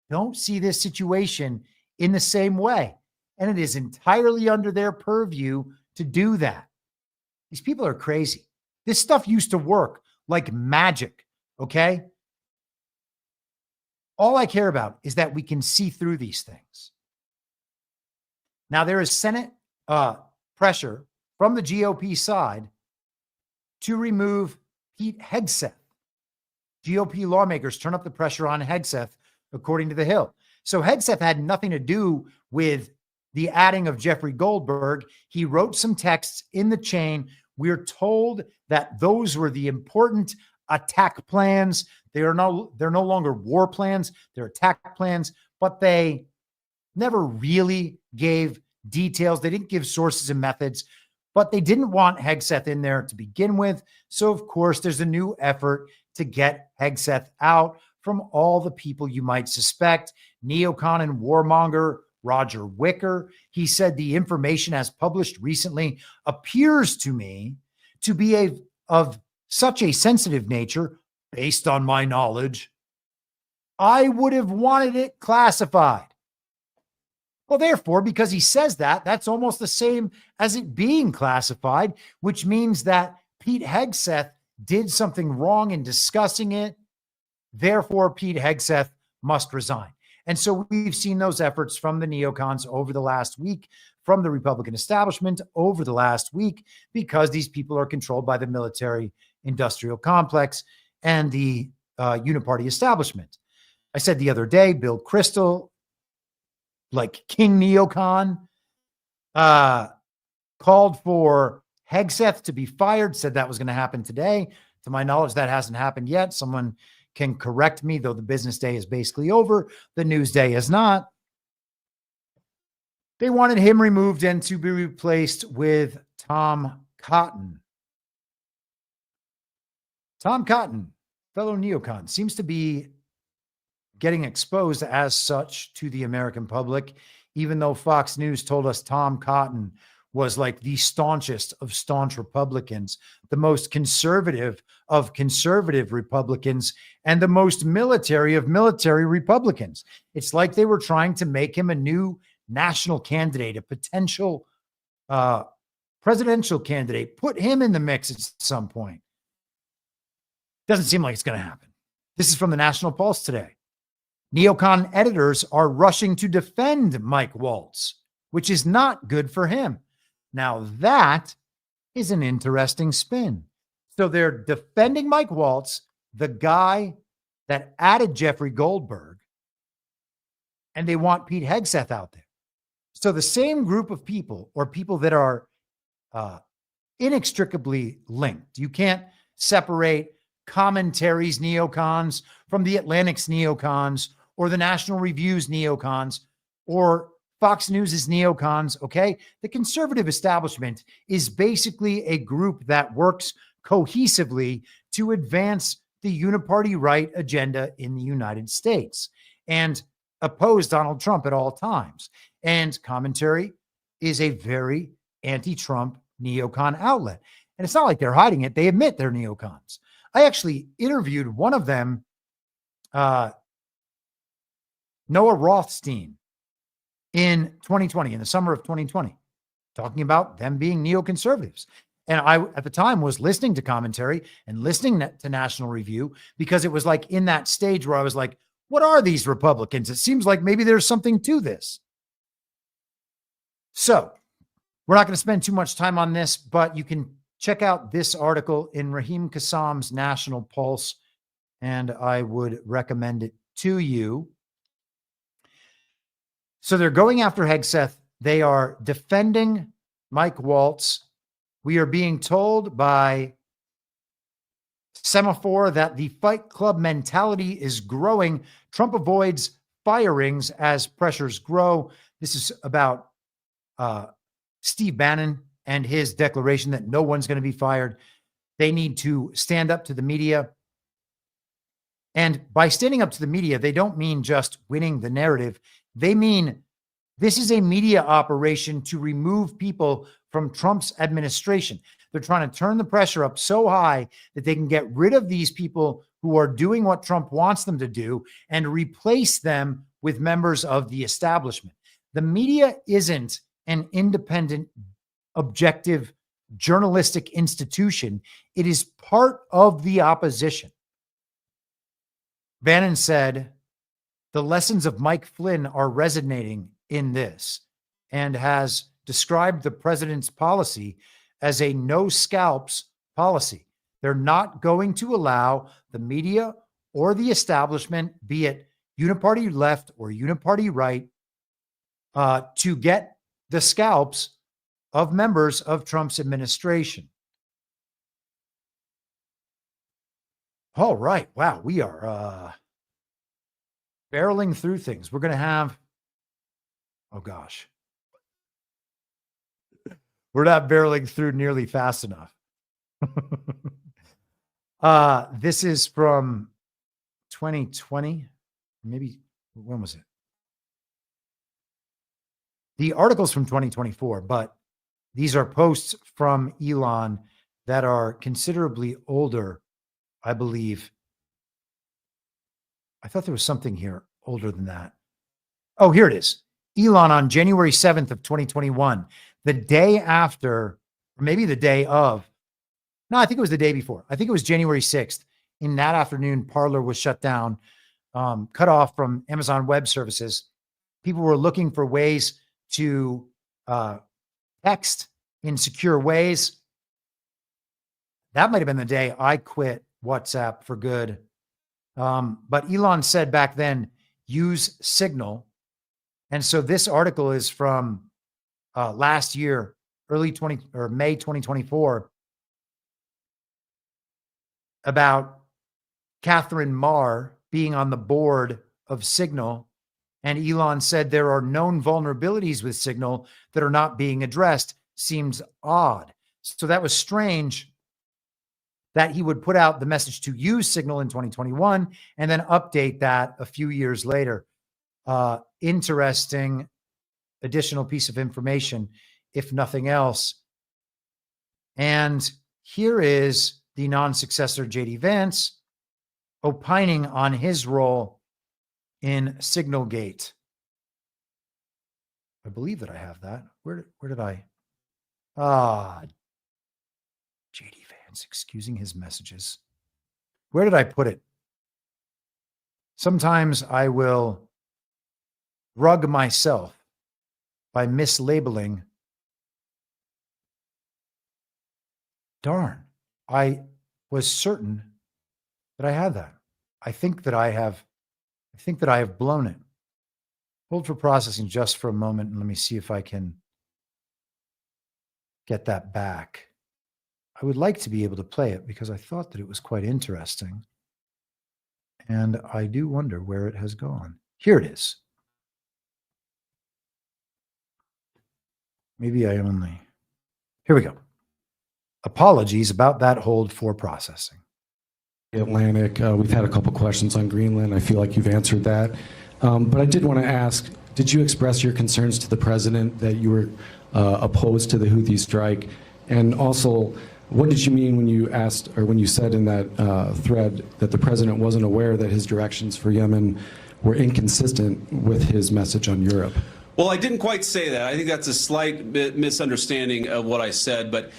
don't see this situation in the same way. And it is entirely under their purview to do that. These people are crazy. This stuff used to work like magic, okay? All I care about is that we can see through these things. Now, there is Senate pressure from the GOP side to remove Pete Hegseth. GOP lawmakers turn up the pressure on Hegseth, according to The Hill. So Hegseth had nothing to do with the adding of Jeffrey Goldberg. He wrote some texts in the chain. We're told that those were the important attack plans. They're no longer war plans. They're attack plans, but they never really gave details. They didn't give sources and methods, but they didn't want Hegseth in there to begin with. So, of course, there's a new effort to get Hegseth out from all the people you might suspect. Neocon and warmonger Roger Wicker. He said the information as published recently appears to me to be of such a sensitive nature, based on my knowledge, I would have wanted it classified. Well, therefore, because he says that, that's almost the same as it being classified, which means that Pete Hegseth did something wrong in discussing it. Therefore, Pete Hegseth must resign. And so we've seen those efforts from the neocons over the last week, from the Republican establishment over the last week, because these people are controlled by the military-industrial complex and the uniparty establishment. I said the other day, Bill Kristol, like King Neocon, called for Hegseth to be fired, said that was going to happen today. To my knowledge, that hasn't happened yet. Someone can correct me, though the business day is basically over. The news day is not. They wanted him removed and to be replaced with Tom Cotton. Tom Cotton, fellow neocon, seems to be getting exposed as such to the American public, even though Fox News told us Tom Cotton was like the staunchest of staunch Republicans, the most conservative of conservative Republicans, and the most military of military Republicans. It's like they were trying to make him a new national candidate, a potential presidential candidate, put him in the mix at some point. Doesn't seem like it's going to happen. This is from the National Pulse today. Neocon editors are rushing to defend Mike Waltz, which is not good for him. Now that is an interesting spin. So they're defending Mike Waltz, the guy that added Jeffrey Goldberg, and they want Pete Hegseth out there. So the same group of people, or people that are inextricably linked. You can't separate Commentary's neocons from the Atlantic's neocons or the National Review's neocons or Fox News's neocons, okay? The conservative establishment is basically a group that works cohesively to advance the uniparty right agenda in the United States and oppose Donald Trump at all times. And Commentary is a very anti-Trump neocon outlet. And it's not like they're hiding it. They admit they're neocons. I actually interviewed one of them, Noah Rothstein, in 2020, in the summer of 2020, talking about them being neoconservatives. And I, at the time, was listening to Commentary and listening to National Review because it was like in that stage where I was like, what are these Republicans? It seems like maybe there's something to this. So we're not going to spend too much time on this, but you can check out this article in Raheem Kassam's National Pulse, and I would recommend it to you. So they're going after Hegseth. They are defending Mike Waltz. We are being told by Semaphore that the Fight Club mentality is growing. Trump avoids firings as pressures grow. This is about Steve Bannon and his declaration that no one's going to be fired. They need to stand up to the media. And by standing up to the media, they don't mean just winning the narrative. They mean this is a media operation to remove people from Trump's administration. They're trying to turn the pressure up so high that they can get rid of these people who are doing what Trump wants them to do and replace them with members of the establishment. The media isn't an independent, objective, journalistic institution. It is part of the opposition. Bannon said, the lessons of Mike Flynn are resonating in this, and has described the president's policy as a no scalps policy. They're not going to allow the media or the establishment, be it uniparty left or uniparty right, to get the scalps of members of Trump's administration. All right. Wow. We are barreling through things. We're going to have, oh gosh, we're not barreling through nearly fast enough. This is from 2020. Maybe, when was it? The article's from 2024, but these are posts from Elon that are considerably older, I believe. I thought there was something here older than that. Oh, here it is. Elon on January 7th of 2021, the day after, or maybe the day of, no, I think it was the day before. I think it was January 6th. In that afternoon, Parler was shut down, cut off from Amazon Web Services. People were looking for ways to text in secure ways. That might have been the day I quit WhatsApp for good. But Elon said back then, use Signal. And so this article is from last year, May 2024, about Catherine Marr being on the board of Signal. And Elon said there are known vulnerabilities with Signal that are not being addressed. Seems odd. So that was strange that he would put out the message to use Signal in 2021 and then update that a few years later. Interesting additional piece of information, if nothing else. And here is the non-successor J.D. Vance opining on his role in SignalGate. I believe that I have that. Where did I? J.D. Vance excusing his messages. Where did I put it? Sometimes I will rug myself by mislabeling. Darn, I was certain that I had that. I think that I have blown it. Hold for processing just for a moment and let me see if I can get that back. I would like to be able to play it because I thought that it was quite interesting. And I do wonder where it has gone. Here it is. Maybe I only... Here we go. Apologies about that hold for processing. Atlantic. We've had a couple questions on Greenland. I feel like you've answered that. But I did want to ask, did you express your concerns to the president that you were opposed to the Houthi strike? And also, what did you mean when you asked, or when you said in that thread that the president wasn't aware that his directions for Yemen were inconsistent with his message on Europe? Well, I didn't quite say that. I think that's a slight misunderstanding of what I said, but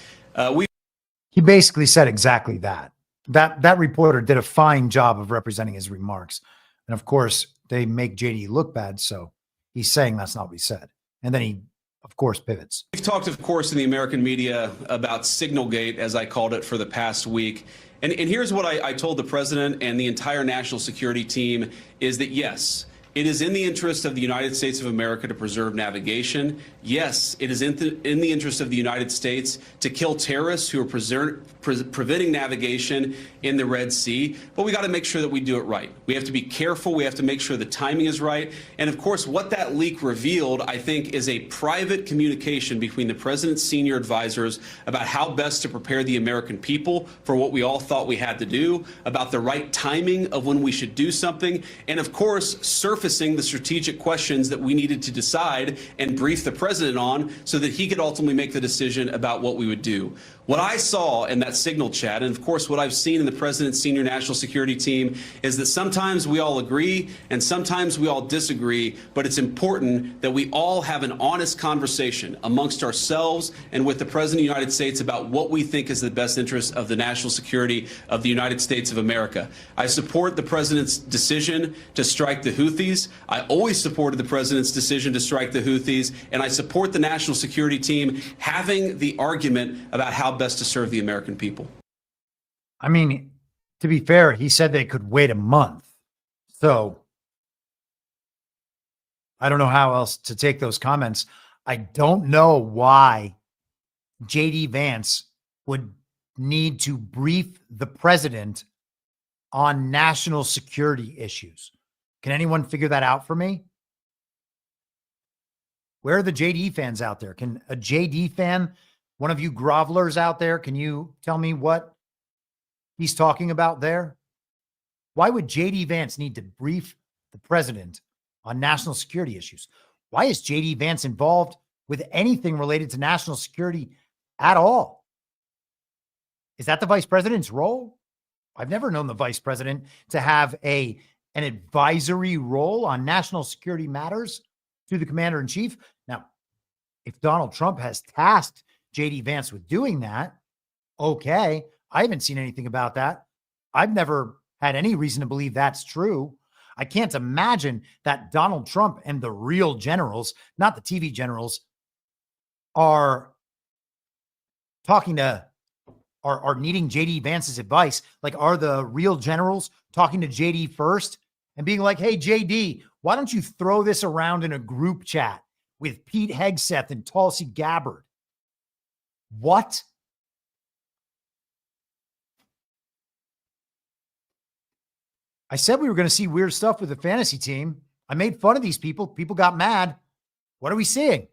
He basically said exactly that. That reporter did a fine job of representing his remarks. And of course, they make JD look bad, so he's saying that's not what he said. And then he, of course, pivots. We've talked, of course, in the American media about SignalGate, as I called it, for the past week. And here's what I told the president and the entire national security team is that, yes, it is in the interest of the United States of America to preserve navigation. Yes, it is in the interest of the United States to kill terrorists who are preventing navigation in the Red Sea. But we got to make sure that we do it right. We have to be careful. We have to make sure the timing is right. And of course, what that leak revealed, I think, is a private communication between the president's senior advisors about how best to prepare the American people for what we all thought we had to do, about the right timing of when we should do something, and of course, surfacing the strategic questions that we needed to decide and brief the president on so that he could ultimately make the decision about what we would do. What I saw in that Signal chat, and of course what I've seen in the president's senior national security team, is that sometimes we all agree and sometimes we all disagree, but it's important that we all have an honest conversation amongst ourselves and with the president of the United States about what we think is the best interest of the national security of the United States of America. I support the president's decision to strike the Houthis. I always supported the president's decision to strike the Houthis, and I support the national security team having the argument about how best to serve the American people. I mean, to be fair, he said they could wait a month. So I don't know how else to take those comments. I don't know why JD Vance would need to brief the president on national security issues. Can anyone figure that out for me? Where are the JD fans out there? Can a JD fan, one of you grovelers out there, can you tell me what he's talking about there? Why would JD Vance need to brief the president on national security issues? Why is JD Vance involved with anything related to national security at all? Is that the vice president's role? I've never known the vice president to have an advisory role on national security matters to the commander in chief. Now, if Donald Trump has tasked JD Vance with doing that, okay. I haven't seen anything about that. I've never had any reason to believe that's true. I can't imagine that Donald Trump and the real generals, not the TV generals, are talking to, are needing JD Vance's advice. Like, are the real generals talking to JD first and being like, hey, JD, why don't you throw this around in a group chat with Pete Hegseth and Tulsi Gabbard? What? I said we were going to see weird stuff with the fantasy team. I made fun of these people. People got mad. What are we seeing?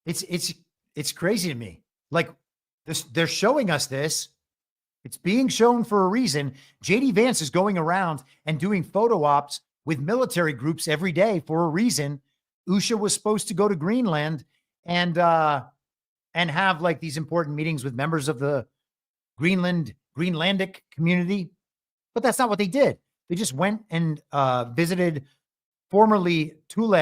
It's crazy to me. Like, this, they're showing us this. It's being shown for a reason. JD Vance is going around and doing photo ops with military groups every day for a reason. Usha was supposed to go to Greenland and have like these important meetings with members of the Greenlandic community. But that's not what they did. They just went and visited formerly Thule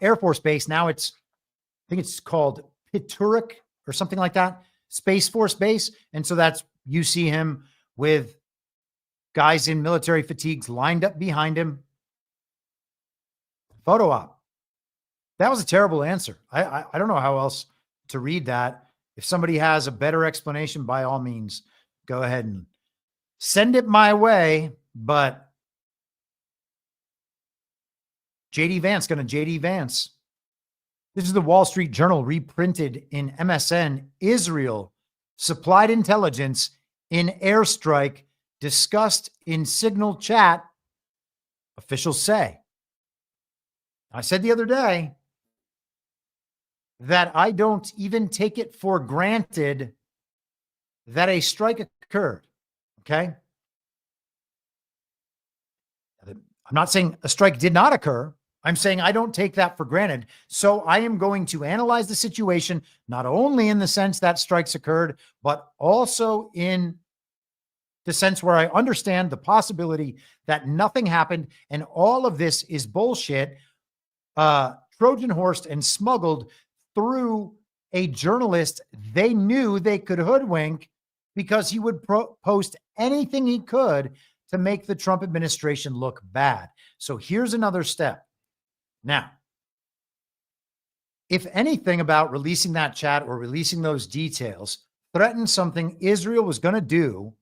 Air Force Base. Now I think it's called Piturik or something like that, Space Force Base. And so you see him with guys in military fatigues lined up behind him. Photo op. That was a terrible answer. I don't know how else to read that. If somebody has a better explanation, by all means, go ahead and send it my way. But JD Vance going to JD Vance. This is the Wall Street Journal reprinted in MSN. Israel supplied intelligence in airstrike discussed in Signal chat, officials say. I said the other day that I don't even take it for granted that a strike occurred. Okay. I'm not saying a strike did not occur. I'm saying I don't take that for granted. So I am going to analyze the situation, not only in the sense that strikes occurred, but also in the sense where I understand the possibility that nothing happened and all of this is bullshit, Trojan horsed and smuggled through a journalist they knew they could hoodwink because he would post anything he could to make the Trump administration look bad. So here's another step. Now, if anything about releasing that chat or releasing those details threatened something Israel was going to do,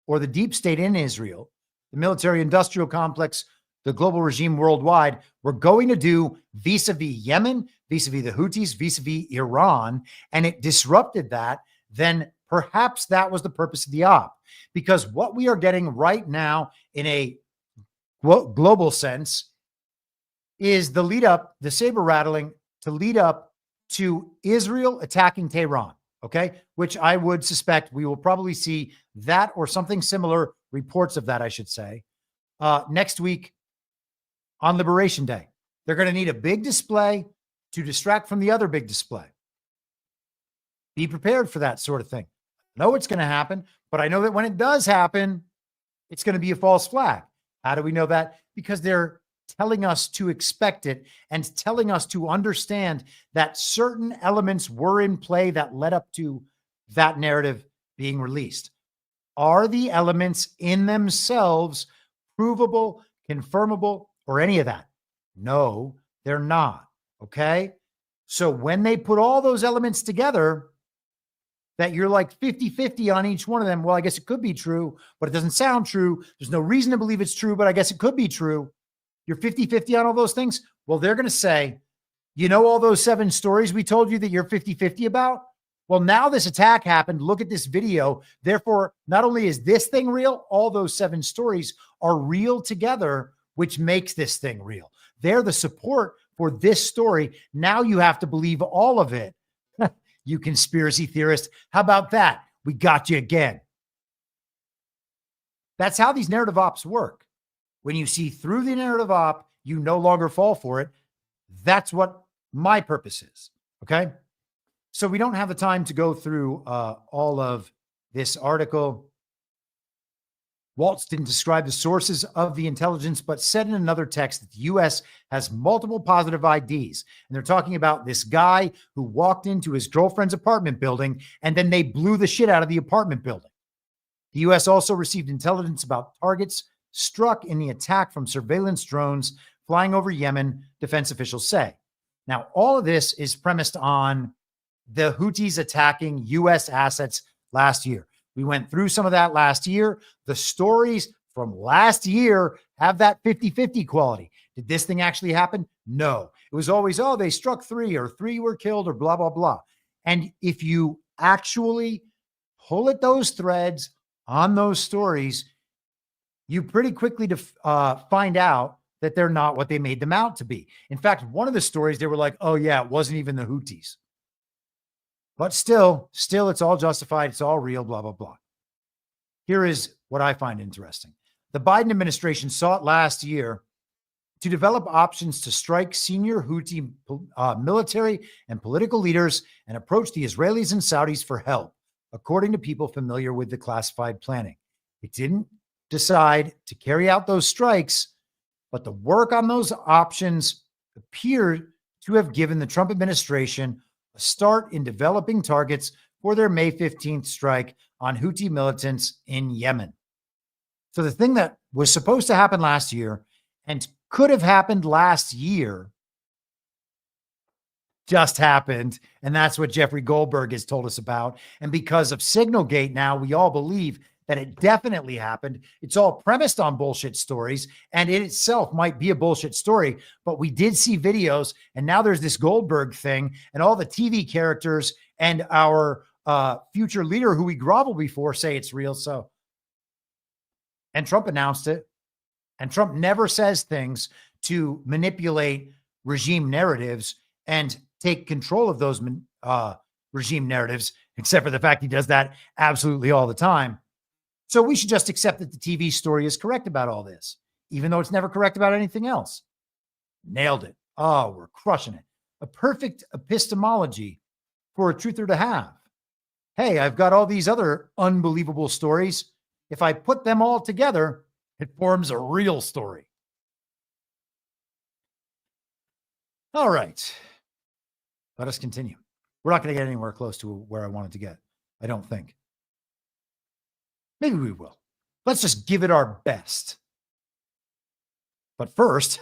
or the deep state in Israel, the military industrial complex, the global regime worldwide, were going to do vis-a-vis Yemen, vis-a-vis the Houthis, vis-a-vis Iran, and it disrupted that, then perhaps that was the purpose of the op. Because what we are getting right now in a global sense is the lead up, the saber rattling to lead up to Israel attacking Tehran, okay? Which I would suspect we will probably see that or something similar, reports of that, I should say, next week on Liberation Day. They're going to need a big display to distract from the other big display. Be prepared for that sort of thing. I know it's going to happen, but I know that when it does happen, it's going to be a false flag. How do we know that? Because they're telling us to expect it and telling us to understand that certain elements were in play that led up to that narrative being released. Are the elements in themselves provable, confirmable, or any of that? No, they're not. Okay. So when they put all those elements together, that you're like 50-50 on each one of them. Well, I guess it could be true, but it doesn't sound true. There's no reason to believe it's true, but I guess it could be true. You're 50-50 on all those things. Well, they're going to say, you know, all those 7 stories we told you that you're 50-50 about? Well, now this attack happened. Look at this video. Therefore, not only is this thing real, all those 7 stories are real together, which makes this thing real. They're the support for this story. Now you have to believe all of it. You conspiracy theorist. How about that? We got you again. That's how these narrative ops work. When you see through the narrative op, you no longer fall for it. That's what my purpose is. Okay. So we don't have the time to go through all of this article. Walz didn't describe the sources of the intelligence, but said in another text that the U.S. has multiple positive IDs. And they're talking about this guy who walked into his girlfriend's apartment building, and then they blew the shit out of the apartment building. The U.S. also received intelligence about targets struck in the attack from surveillance drones flying over Yemen, defense officials say. Now, all of this is premised on the Houthis attacking U.S. assets last year. We went through some of that last year. The stories from last year have that 50-50 quality. Did this thing actually happen? No. It was always, oh, they struck 3 or 3 were killed or blah, blah, blah. And if you actually pull at those threads on those stories, you pretty quickly find out that they're not what they made them out to be. In fact, one of the stories, they were like, oh yeah, it wasn't even the Houthis. But still, it's all justified. It's all real, blah, blah, blah. Here is what I find interesting. The Biden administration sought last year to develop options to strike senior Houthi military and political leaders and approach the Israelis and Saudis for help, according to people familiar with the classified planning. It didn't decide to carry out those strikes, but the work on those options appeared to have given the Trump administration a start in developing targets for their May 15th strike on Houthi militants in Yemen. So the thing that was supposed to happen last year and could have happened last year just happened. And that's what Jeffrey Goldberg has told us about. And because of SignalGate now, we all believe that it definitely happened. It's all premised on bullshit stories, and it itself might be a bullshit story, but we did see videos, and now there's this Goldberg thing, and all the TV characters and our future leader who we grovel before say it's real. So, and Trump announced it, and Trump never says things to manipulate regime narratives and take control of those regime narratives, except for the fact he does that absolutely all the time. So we should just accept that the TV story is correct about all this, even though it's never correct about anything else. Nailed it. Oh, we're crushing it. A perfect epistemology for a truther to have. Hey, I've got all these other unbelievable stories. If I put them all together, it forms a real story. All right. Let us continue. We're not going to get anywhere close to where I wanted to get. I don't think. Maybe we will. Let's just give it our best. But first,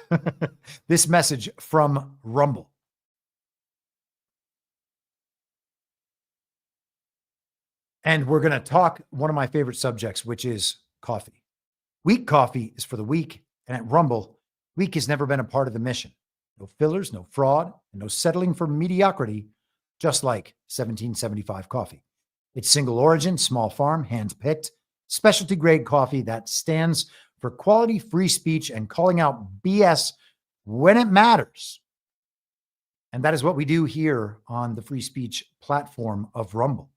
this message from Rumble. And we're going to talk one of my favorite subjects, which is coffee. Weak coffee is for the weak. And at Rumble, weak has never been a part of the mission. No fillers, no fraud, and no settling for mediocrity, just like 1775 coffee. It's single origin, small farm, hand-picked, specialty grade coffee that stands for quality, free speech, and calling out BS when it matters. And that is what we do here on the free speech platform of Rumble.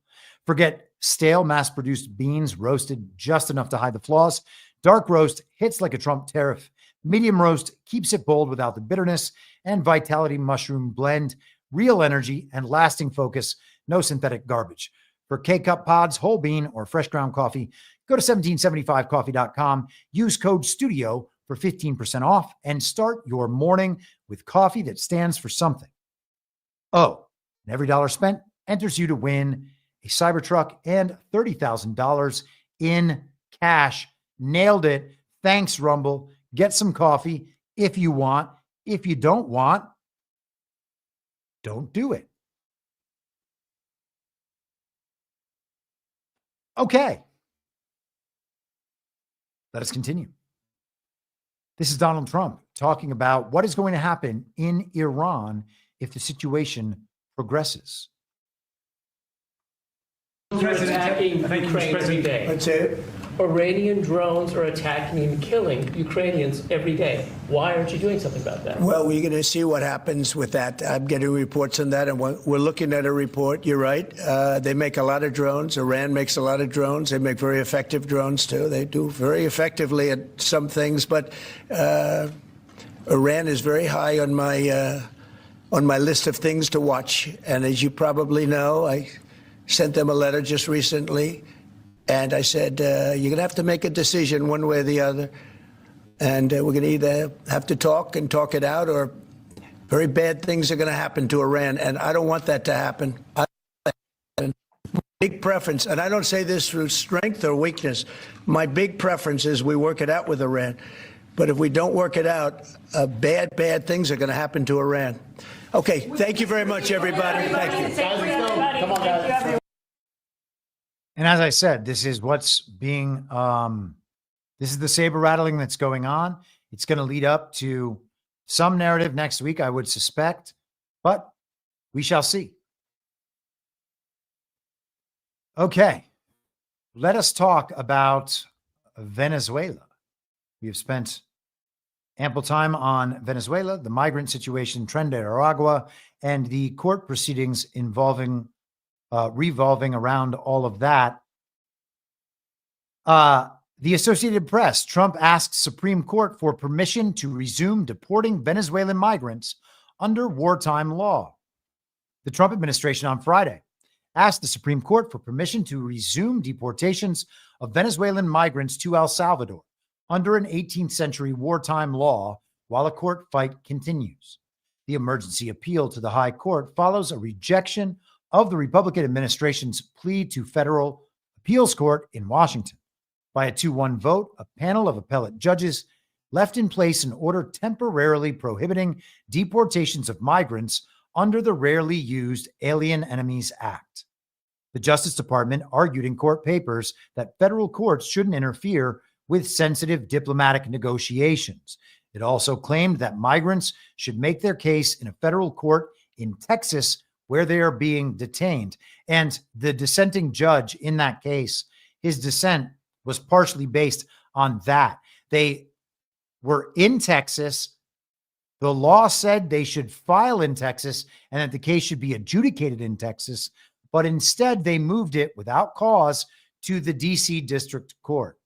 Forget stale, mass-produced beans roasted just enough to hide the flaws. Dark roast hits like a Trump tariff. Medium roast keeps it bold without the bitterness, and Vitality Mushroom blend, real energy and lasting focus, no synthetic garbage. For K-Cup pods, whole bean, or fresh ground coffee, go to 1775coffee.com, use code STUDIO for 15% off, and start your morning with coffee that stands for something. Oh, and every dollar spent enters you to win a Cybertruck and $30,000 in cash. Nailed it. Thanks, Rumble. Get some coffee if you want. If you don't want, don't do it. Okay. Let us continue. This is Donald Trump talking about what is going to happen in Iran if the situation progresses. Attacking Ukraine every day. That's it. Iranian drones are attacking and killing Ukrainians every day. Why aren't you doing something about that? Well, we're going to see what happens with that. I'm getting reports on that, and we're looking at a report. You're right. They make a lot of drones. Iran makes a lot of drones. They make very effective drones, too. They do very effectively at some things, but Iran is very high on my list of things to watch. And as you probably know, I sent them a letter just recently, and I said, you're going to have to make a decision one way or the other, and we're going to either have to talk and talk it out, or very bad things are going to happen to Iran, and I don't want that to happen. Big preference, and I don't say this through strength or weakness, my big preference is we work it out with Iran. But if we don't work it out, bad things are going to happen to Iran. Okay, thank you very much, everybody. Thank you. Come on, guys. And as I said, this is what's being, this is the saber rattling that's going on. It's going to lead up to some narrative next week, I would suspect, but we shall see. Okay, let us talk about Venezuela. We have spent ample time on Venezuela, the migrant situation, Tren de Aragua, and the court proceedings involving revolving around all of that. The Associated Press, Trump asks Supreme Court for permission to resume deporting Venezuelan migrants under wartime law. The Trump administration on Friday asked the Supreme Court for permission to resume deportations of Venezuelan migrants to El Salvador under an 18th century wartime law while a court fight continues. The emergency appeal to the High Court follows a rejection of the Republican administration's plea to federal appeals court in Washington. By a 2-1 vote, a panel of appellate judges left in place an order temporarily prohibiting deportations of migrants under the rarely used Alien Enemies Act. The Justice Department argued in court papers that federal courts shouldn't interfere with sensitive diplomatic negotiations. It also claimed that migrants should make their case in a federal court in Texas where they are being detained. And the dissenting judge in that case, his dissent was partially based on that. They were in Texas. The law said they should file in Texas and that the case should be adjudicated in Texas, but instead they moved it without cause to the DC District Court.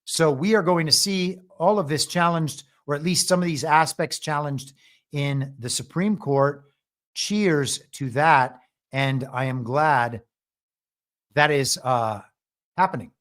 So we are going to see all of this challenged, or at least some of these aspects challenged in the Supreme Court. Cheers to that. And I am glad that is happening.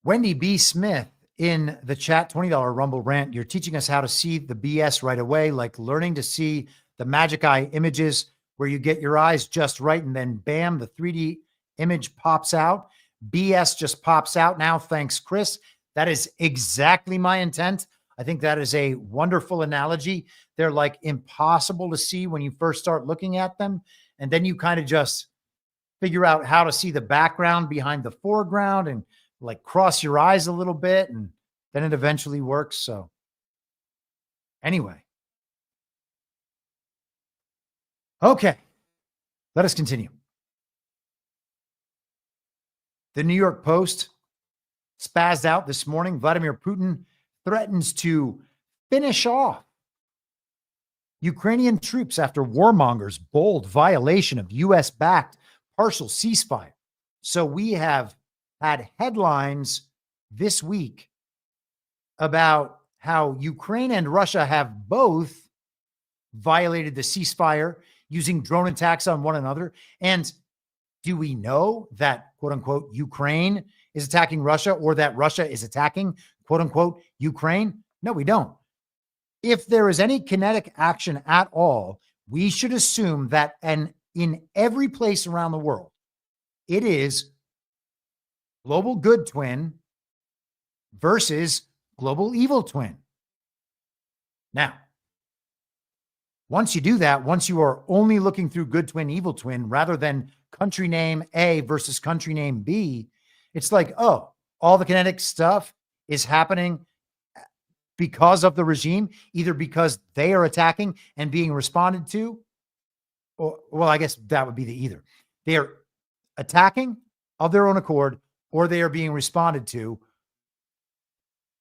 Wendy B. Smith in the chat, $20 Rumble rant. You're teaching us how to see the BS right away, like learning to see the magic eye images where you get your eyes just right and then bam, the 3D image pops out. BS just pops out now. Thanks, Chris. That is exactly my intent. I think that is a wonderful analogy. They're like impossible to see when you first start looking at them. And then you kind of just figure out how to see the background behind the foreground and like cross your eyes a little bit. And then it eventually works. So anyway. Okay, let us continue. The New York Post spazzed out this morning. Vladimir Putin threatens to finish off Ukrainian troops after warmongers' bold violation of U.S.-backed partial ceasefire. So we have had headlines this week about how Ukraine and Russia have both violated the ceasefire using drone attacks on one another. And do we know that, quote unquote, Ukraine is attacking Russia or that Russia is attacking, quote unquote, Ukraine? No, we don't. If there is any kinetic action at all, we should assume that in every place around the world, it is global good twin versus global evil twin. Now, once you do that, once you are only looking through good twin, evil twin, rather than country name A versus country name B, it's like, oh, all the kinetic stuff is happening because of the regime, either because they are attacking and being responded to, or, well, I guess that would be the either. They are attacking of their own accord, or they are being responded to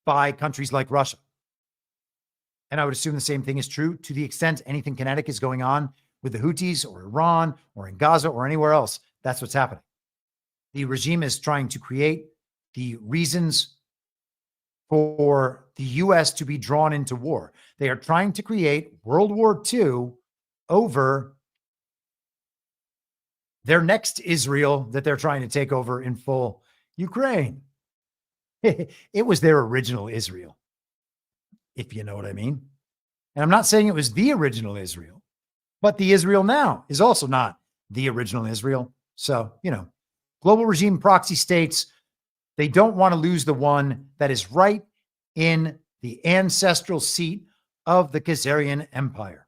by countries like Russia. And I would assume the same thing is true to the extent anything kinetic is going on with the Houthis or Iran or in Gaza or anywhere else. That's what's happening. The regime is trying to create the reasons for the U.S. to be drawn into war. They are trying to create World War II over their next Israel that they're trying to take over in full, Ukraine. It was their original Israel, if you know what I mean. And I'm not saying it was the original Israel, but the Israel now is also not the original Israel. So, you know, global regime proxy states, they don't want to lose the one that is right in the ancestral seat of the Khazarian Empire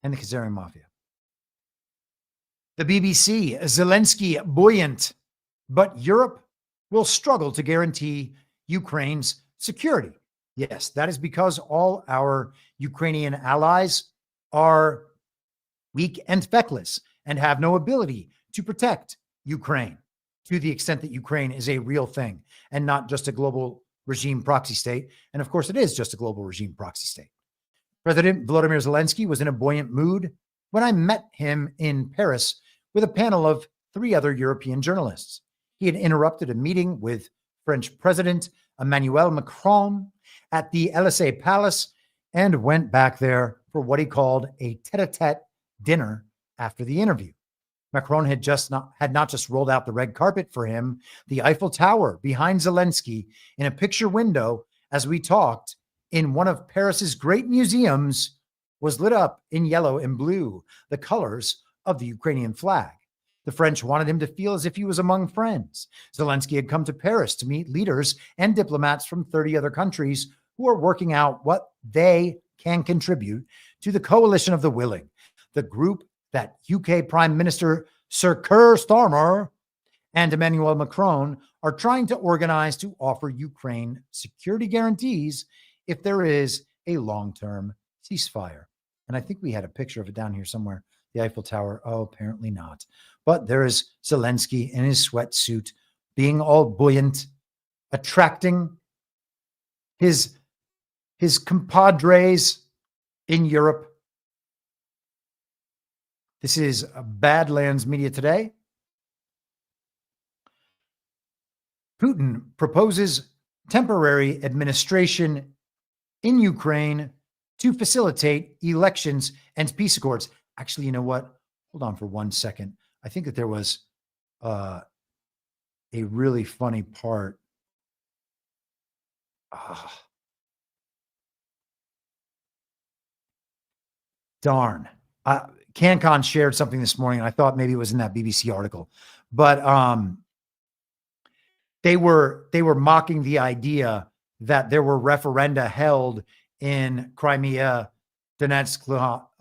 and the Khazarian Mafia. The BBC, Zelensky buoyant, but Europe will struggle to guarantee Ukraine's security. Yes, that is because all our Ukrainian allies are weak and feckless and have no ability to protect Ukraine to the extent that Ukraine is a real thing and not just a global regime proxy state. And of course, it is just a global regime proxy state. President Volodymyr Zelensky was in a buoyant mood when I met him in Paris with a panel of 3 other European journalists. He had interrupted a meeting with French President Emmanuel Macron at the Élysée Palace and went back there for what he called a tête-à-tête dinner after the interview. Macron had not just rolled out the red carpet for him. The Eiffel Tower behind Zelensky in a picture window as we talked in one of Paris's great museums was lit up in yellow and blue, the colors of the Ukrainian flag. The French wanted him to feel as if he was among friends. Zelensky had come to Paris to meet leaders and diplomats from 30 other countries who are working out what they can contribute to the coalition of the willing, the group that UK Prime Minister Sir Keir Starmer and Emmanuel Macron are trying to organize to offer Ukraine security guarantees if there is a long-term ceasefire. And I think we had a picture of it down here somewhere, the Eiffel Tower. Oh, apparently not. But there is Zelensky in his sweatsuit, being all buoyant, attracting his compadres in Europe. This is Badlands Media Today. Putin proposes temporary administration in Ukraine to facilitate elections and peace accords. Actually, you know what? Hold on for 1 second. I think that there was a really funny part. Darn. CanCon shared something this morning, and I thought maybe it was in that BBC article. But they were mocking the idea that there were referenda held in Crimea, Donetsk,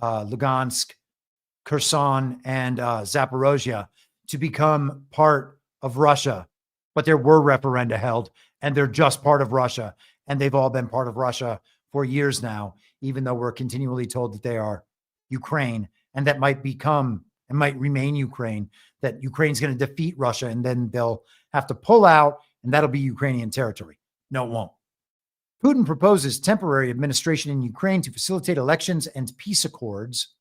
Lugansk, Kherson, and Zaporozhye to become part of Russia. But there were referenda held, and they're just part of Russia. And they've all been part of Russia for years now, even though we're continually told that they are Ukraine, and that might become and might remain Ukraine, that Ukraine's going to defeat Russia, and then they'll have to pull out, and that'll be Ukrainian territory. No, it won't. Putin proposes temporary administration in Ukraine to facilitate elections and peace accords.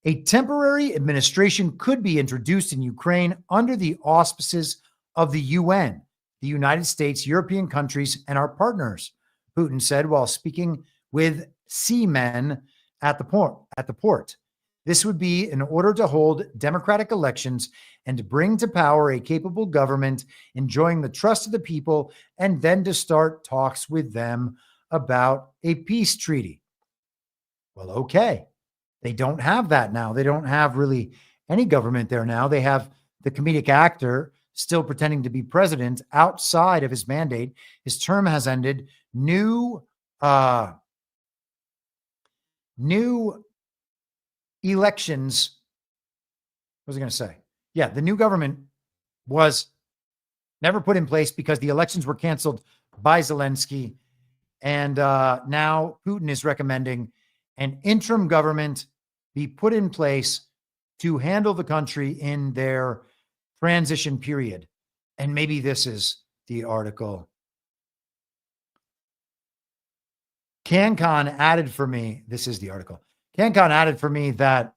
A temporary administration could be introduced in Ukraine under the auspices of the UN, the United States, European countries, and our partners, Putin said while speaking with seamen at the port. This would be in order to hold democratic elections and to bring to power a capable government enjoying the trust of the people, and then to start talks with them about a peace treaty. Well, okay. They don't have that now. They don't have really any government there now. They have the comedic actor still pretending to be president outside of his mandate. His term has ended. New elections. What was I going to say? Yeah, the new government was never put in place because the elections were canceled by Zelensky. And now Putin is recommending an interim government be put in place to handle the country in their transition period. And maybe this is the article. CanCon added for me, this is the article. CanCon added for me that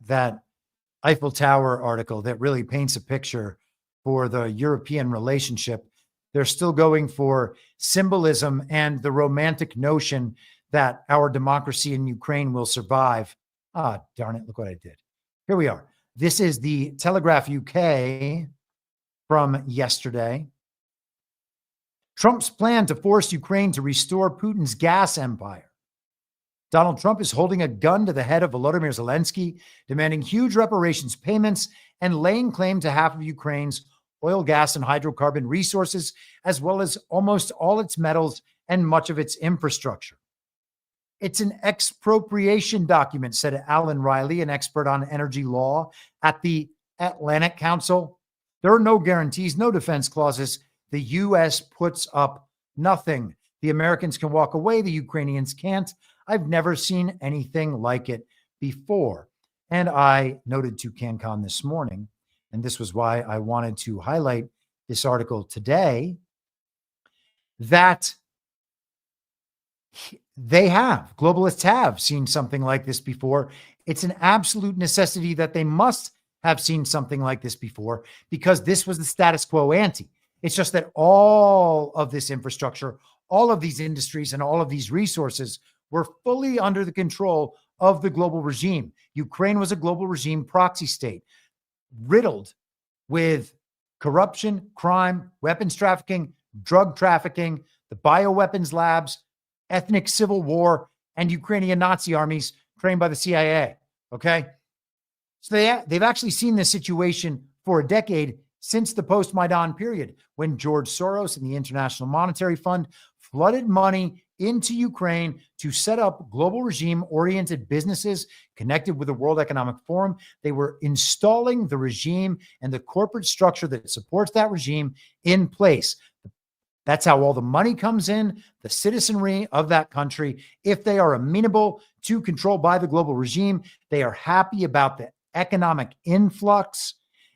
Eiffel Tower article that really paints a picture for the European relationship. They're still going for symbolism and the romantic notion that our democracy in Ukraine will survive. Ah, darn it. Look what I did. Here we are. This is the Telegraph UK from yesterday. Trump's plan to force Ukraine to restore Putin's gas empire. Donald Trump is holding a gun to the head of Volodymyr Zelensky, demanding huge reparations payments and laying claim to half of Ukraine's oil, gas, and hydrocarbon resources, as well as almost all its metals and much of its infrastructure. It's an expropriation document, said Alan Riley, an expert on energy law at the Atlantic Council. There are no guarantees, no defense clauses. The U.S. puts up nothing. The Americans can walk away. The Ukrainians can't. I've never seen anything like it before. And I noted to CanCon this morning, and this was why I wanted to highlight this article today, that globalists have seen something like this before. It's an absolute necessity that they must have seen something like this before, because this was the status quo ante. It's just that all of this infrastructure, all of these industries, and all of these resources were fully under the control of the global regime. Ukraine was a global regime proxy state, riddled with corruption, crime, weapons trafficking, drug trafficking, the bioweapons labs, ethnic civil war, and Ukrainian Nazi armies trained by the CIA. Okay? So they've actually seen this situation for a decade, since the post-Maidan period, when George Soros and the International Monetary Fund flooded money into Ukraine to set up global regime-oriented businesses connected with the World Economic Forum. They were installing the regime and the corporate structure that supports that regime in place. That's how all the money comes in, the citizenry of that country. If they are amenable to control by the global regime, they are happy about the economic influx,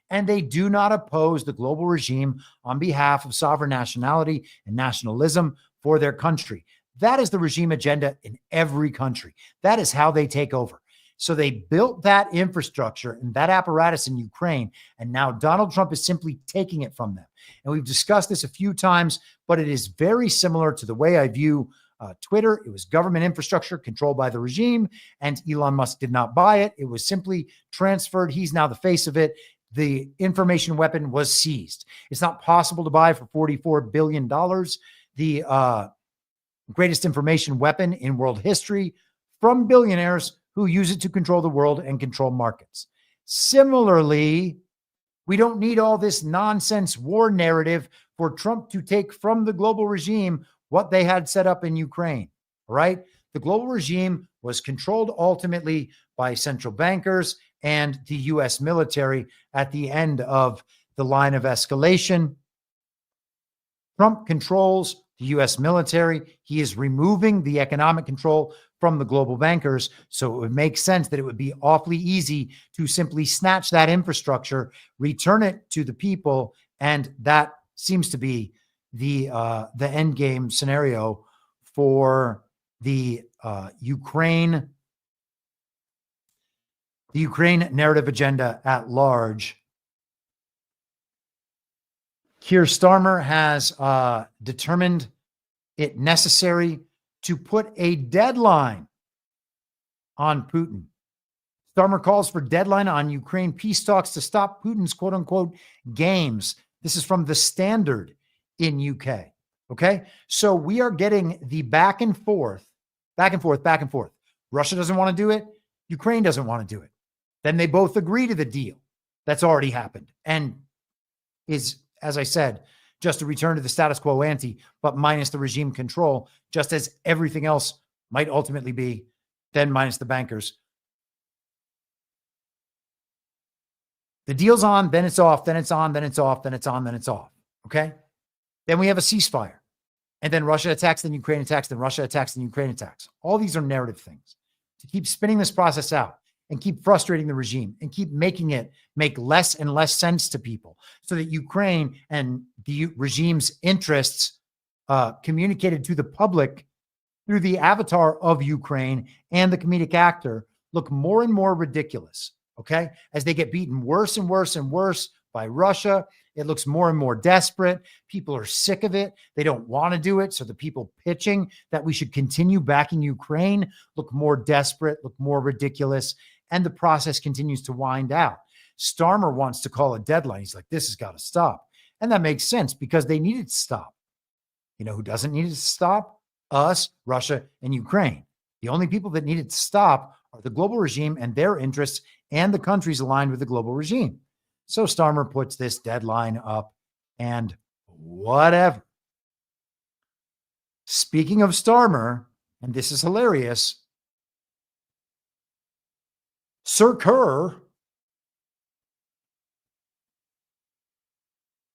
and they do not oppose the global regime on behalf of sovereign nationality and nationalism for their country. That is the regime agenda in every country. That is how they take over. So they built that infrastructure and that apparatus in Ukraine, and now Donald Trump is simply taking it from them. And we've discussed this a few times, but it is very similar to the way I view Twitter. It was government infrastructure controlled by the regime, and Elon Musk did not buy it. It was simply transferred. He's now the face of it. The information weapon was seized. It's not possible to buy for $44 billion. The greatest information weapon in world history from billionaires who use it to control the world and control markets. Similarly, we don't need all this nonsense war narrative for Trump to take from the global regime what they had set up in Ukraine, right? The global regime was controlled ultimately by central bankers and the U.S. military at the end of the line of escalation. Trump controls the U.S. military. He is removing the economic control from the global bankers. So it would make sense that it would be awfully easy to simply snatch that infrastructure, return it to the people, and that seems to be the endgame scenario for the Ukraine narrative agenda at large. Keir Starmer has determined it necessary to put a deadline on Putin. Starmer calls for deadline on Ukraine peace talks to stop Putin's quote unquote games. This is from The Standard in UK. Okay. So we are getting the back and forth. Russia doesn't want to do it. Ukraine doesn't want to do it. Then they both agree to the deal that's already happened and is, as I said, just a return to the status quo ante, but minus the regime control, just as everything else might ultimately be, then minus the bankers. The deal's on, then it's off, then it's on, then it's off, then it's on, then it's off. Okay? Then we have a ceasefire. And then Russia attacks, then Ukraine attacks, then Russia attacks, then Ukraine attacks. All these are narrative things to keep spinning this process out and keep frustrating the regime and keep making it make less and less sense to people so that Ukraine and the regime's interests communicated to the public through the avatar of Ukraine and the comedic actor look more and more ridiculous, okay? As they get beaten worse and worse and worse by Russia, it looks more and more desperate. People are sick of it. They don't want to do it. So the people pitching that we should continue backing Ukraine look more desperate, look more ridiculous, and the process continues to wind out. Starmer wants to call a deadline. He's like, this has got to stop. And that makes sense because they need it to stop. You know who doesn't need it to stop? Us, Russia, and Ukraine. The only people that need it to stop are the global regime and their interests and the countries aligned with the global regime. So Starmer puts this deadline up and whatever. Speaking of Starmer, and this is hilarious, Sir Kerr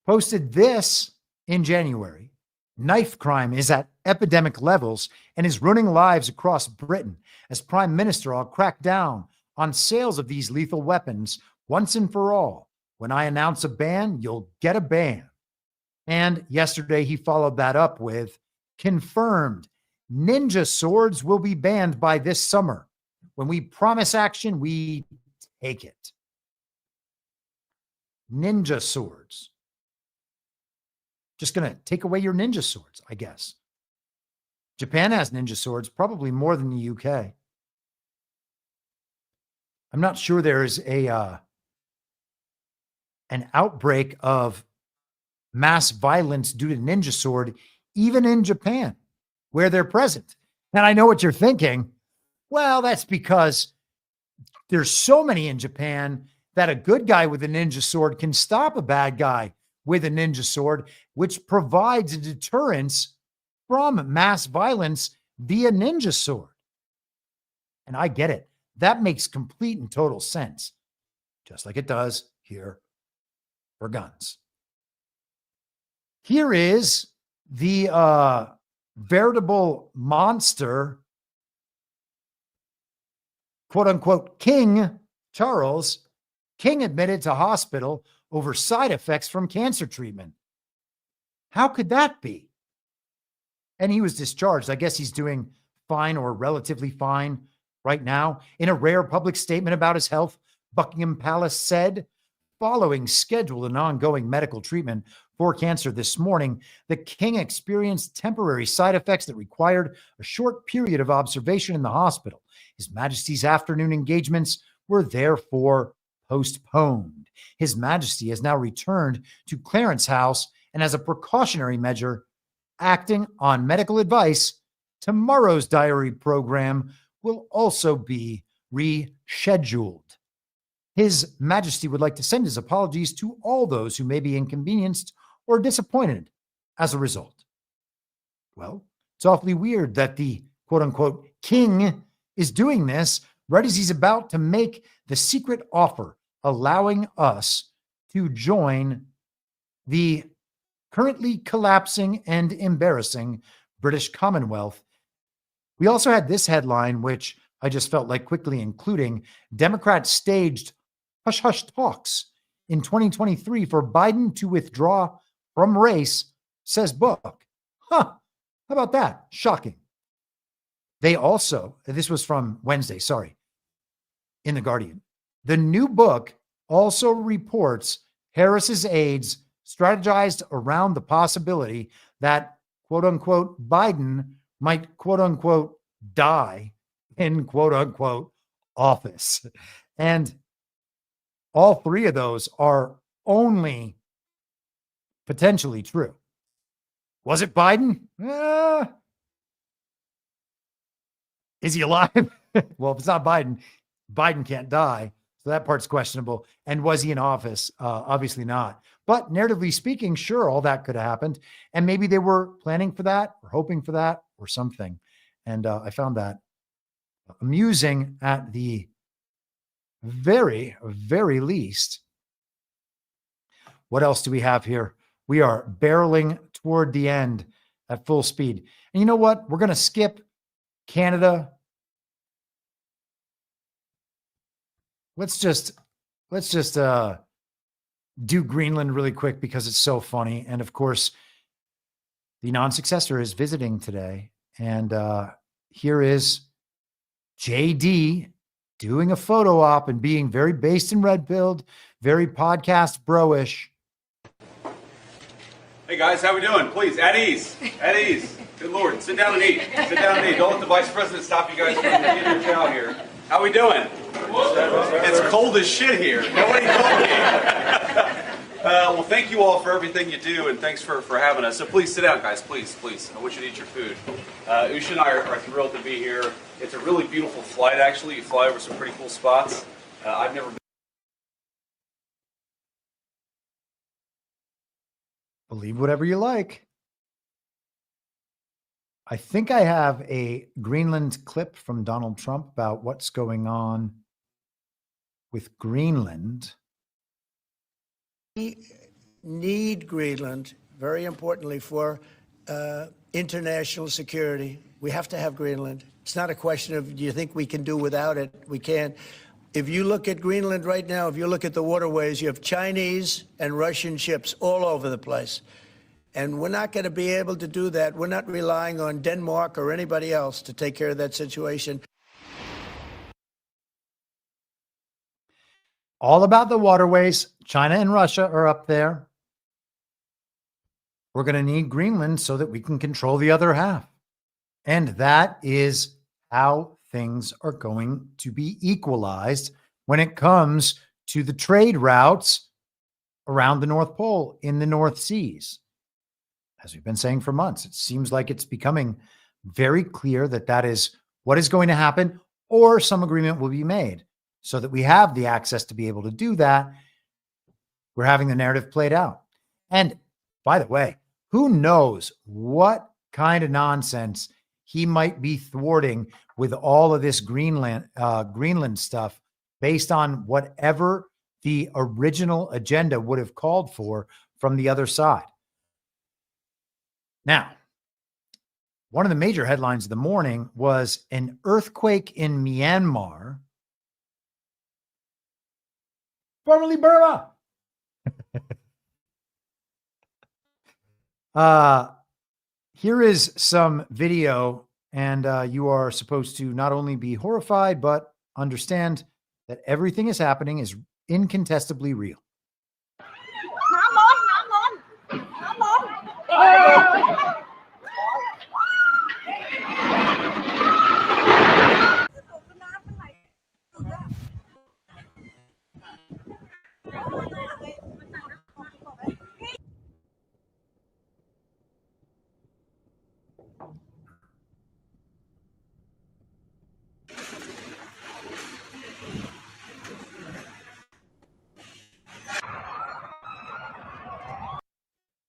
posted this in January. Knife crime is at epidemic levels and is ruining lives across Britain. As Prime Minister, I'll crack down on sales of these lethal weapons once and for all. When I announce a ban, you'll get a ban. And yesterday he followed that up with confirmed ninja swords will be banned by this summer. When we promise action, we take it. Ninja swords. Just going to take away your ninja swords, I guess. Japan has ninja swords, probably more than the UK. I'm not sure there is an outbreak of mass violence due to ninja sword, even in Japan, where they're present. And I know what you're thinking. Well, that's because there's so many in Japan that a good guy with a ninja sword can stop a bad guy with a ninja sword, which provides a deterrence from mass violence via ninja sword. And I get it. That makes complete and total sense, just like it does here for guns. Here is the veritable monster, quote unquote, King Charles. King admitted to hospital over side effects from cancer treatment. How could that be? And he was discharged. I guess he's doing fine or relatively fine right now. In a rare public statement about his health, Buckingham Palace said, following scheduled and ongoing medical treatment for cancer this morning, the king experienced temporary side effects that required a short period of observation in the hospital. His Majesty's afternoon engagements were therefore postponed. His Majesty has now returned to Clarence House, and as a precautionary measure, acting on medical advice, tomorrow's diary program will also be rescheduled. His Majesty would like to send his apologies to all those who may be inconvenienced or disappointed as a result. Well, it's awfully weird that the quote-unquote king is doing this right as he's about to make the secret offer allowing us to join the currently collapsing and embarrassing British Commonwealth. We also had this headline, which I just felt like quickly including. Democrats staged hush-hush talks in 2023 for Biden to withdraw from race, says book. How about that? Shocking. They also, this was from Wednesday, in The Guardian. The new book also reports Harris's aides strategized around the possibility that, quote unquote, Biden might, quote unquote, die in, quote unquote, office. And all three of those are only potentially true. Was it Biden? Is he alive? Well, if it's not Biden, Biden can't die. So that part's questionable. And was he in office? Obviously not. But narratively speaking, sure, all that could have happened. And maybe they were planning for that or hoping for that or something. And I found that amusing at the very, very least. What else do we have here? We are barreling toward the end at full speed. And you know what? We're going to skip Canada. Let's just do Greenland really quick because it's so funny. And of course, the non-successor is visiting today. And here is JD doing a photo op and being very based and red-pilled, very podcast bro-ish. Hey guys, how we doing? Please, at ease. At ease. Good Lord, sit down and eat. Sit down and eat. Don't let the vice president stop you guys from getting your chow here. How we doing? It's cold as shit here. Nobody told me. Well, thank you all for everything you do, and thanks for having us. So please sit down, guys. Please. I want you to eat your food. Usha and I are thrilled to be here. It's a really beautiful flight, actually. You fly over some pretty cool spots. I've never been. Believe whatever you like. I think I have a Greenland clip from Donald Trump about what's going on with Greenland. We need Greenland, very importantly, for international security. We have to have Greenland. It's not a question of, do you think we can do without it? We can. If you look at Greenland right now, if you look at the waterways, you have Chinese and Russian ships all over the place. And we're not going to be able to do that. We're not relying on Denmark or anybody else to take care of that situation. All about the waterways. China and Russia are up there. We're going to need Greenland so that we can control the other half. And that is how things are going to be equalized when it comes to the trade routes around the North Pole in the North Seas. As we've been saying for months, it seems like it's becoming very clear that that is what is going to happen, or some agreement will be made so that we have the access to be able to do that. We're having the narrative played out. And by the way, who knows what kind of nonsense he might be thwarting with all of this Greenland stuff based on whatever the original agenda would have called for from the other side. Now, one of the major headlines of the morning was an earthquake in Myanmar, formerly Burma. Here is some video, and you are supposed to not only be horrified, but understand that everything is happening is incontestably real.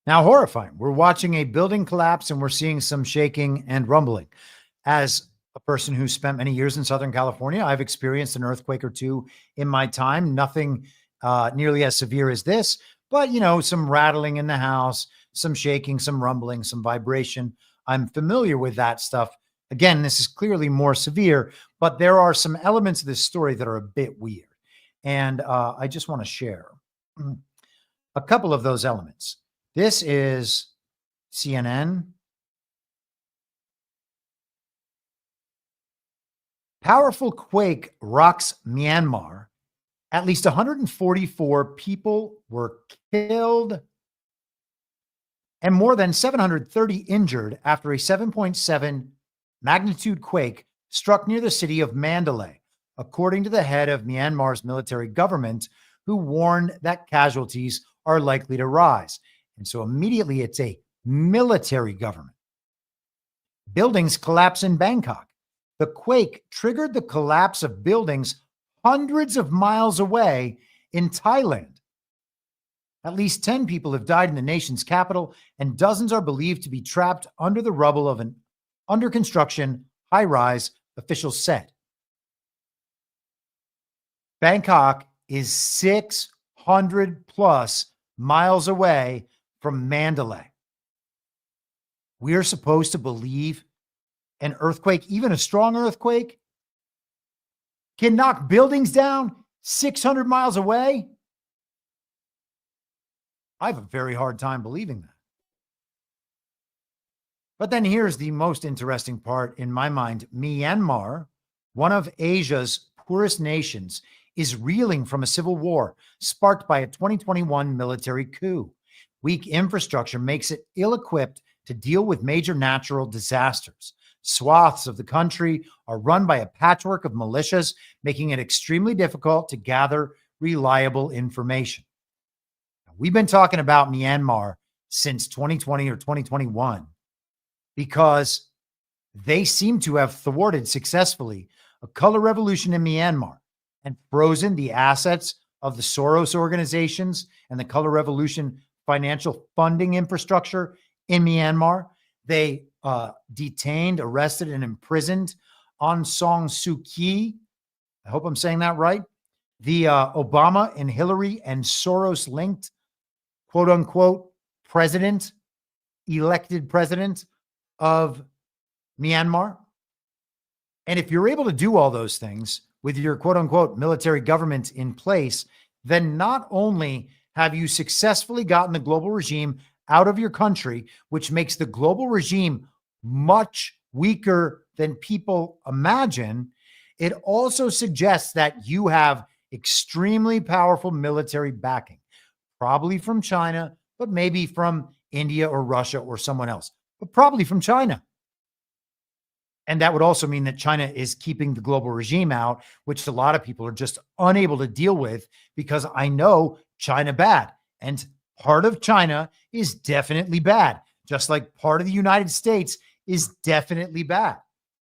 Now, horrifying. We're watching a building collapse and we're seeing some shaking and rumbling. As a person who spent many years in Southern California, I've experienced an earthquake or two in my time. Nothing nearly as severe as this, but, you know, some rattling in the house, some shaking, some rumbling, some vibration. I'm familiar with that stuff. Again, this is clearly more severe, but there are some elements of this story that are a bit weird. And I just want to share a couple of those elements. This is CNN. Powerful quake rocks Myanmar. At least 144 people were killed and more than 730 injured after a 7.7 magnitude quake struck near the city of Mandalay, according to the head of Myanmar's military government, who warned that casualties are likely to rise. And so immediately it's a military government. Buildings collapse in Bangkok. The quake triggered the collapse of buildings hundreds of miles away in Thailand. At least 10 people have died in the nation's capital, and dozens are believed to be trapped under the rubble of an under construction high-rise, officials said. Bangkok is 600 plus miles away from Mandalay. We are supposed to believe an earthquake, even a strong earthquake, can knock buildings down 600 miles away? I have a very hard time believing that. But then here's the most interesting part in my mind. Myanmar, one of Asia's poorest nations, is reeling from a civil war sparked by a 2021 military coup. Weak infrastructure makes it ill-equipped to deal with major natural disasters. Swaths of the country are run by a patchwork of militias, making it extremely difficult to gather reliable information. We've been talking about Myanmar since 2020 or 2021 because they seem to have thwarted successfully a color revolution in Myanmar and frozen the assets of the Soros organizations and the color revolution financial funding infrastructure in Myanmar. They detained, arrested, and imprisoned Aung San Suu Kyi. I hope I'm saying that right. The Obama and Hillary and Soros-linked, quote unquote, elected president of Myanmar. And if you're able to do all those things with your quote unquote military government in place, then not only have you successfully gotten the global regime out of your country, which makes the global regime much weaker than people imagine, it also suggests that you have extremely powerful military backing, probably from China, but maybe from India or Russia or someone else, but probably from China. And that would also mean that China is keeping the global regime out, which a lot of people are just unable to deal with because I know China bad. And part of China is definitely bad, just like part of the United States is definitely bad.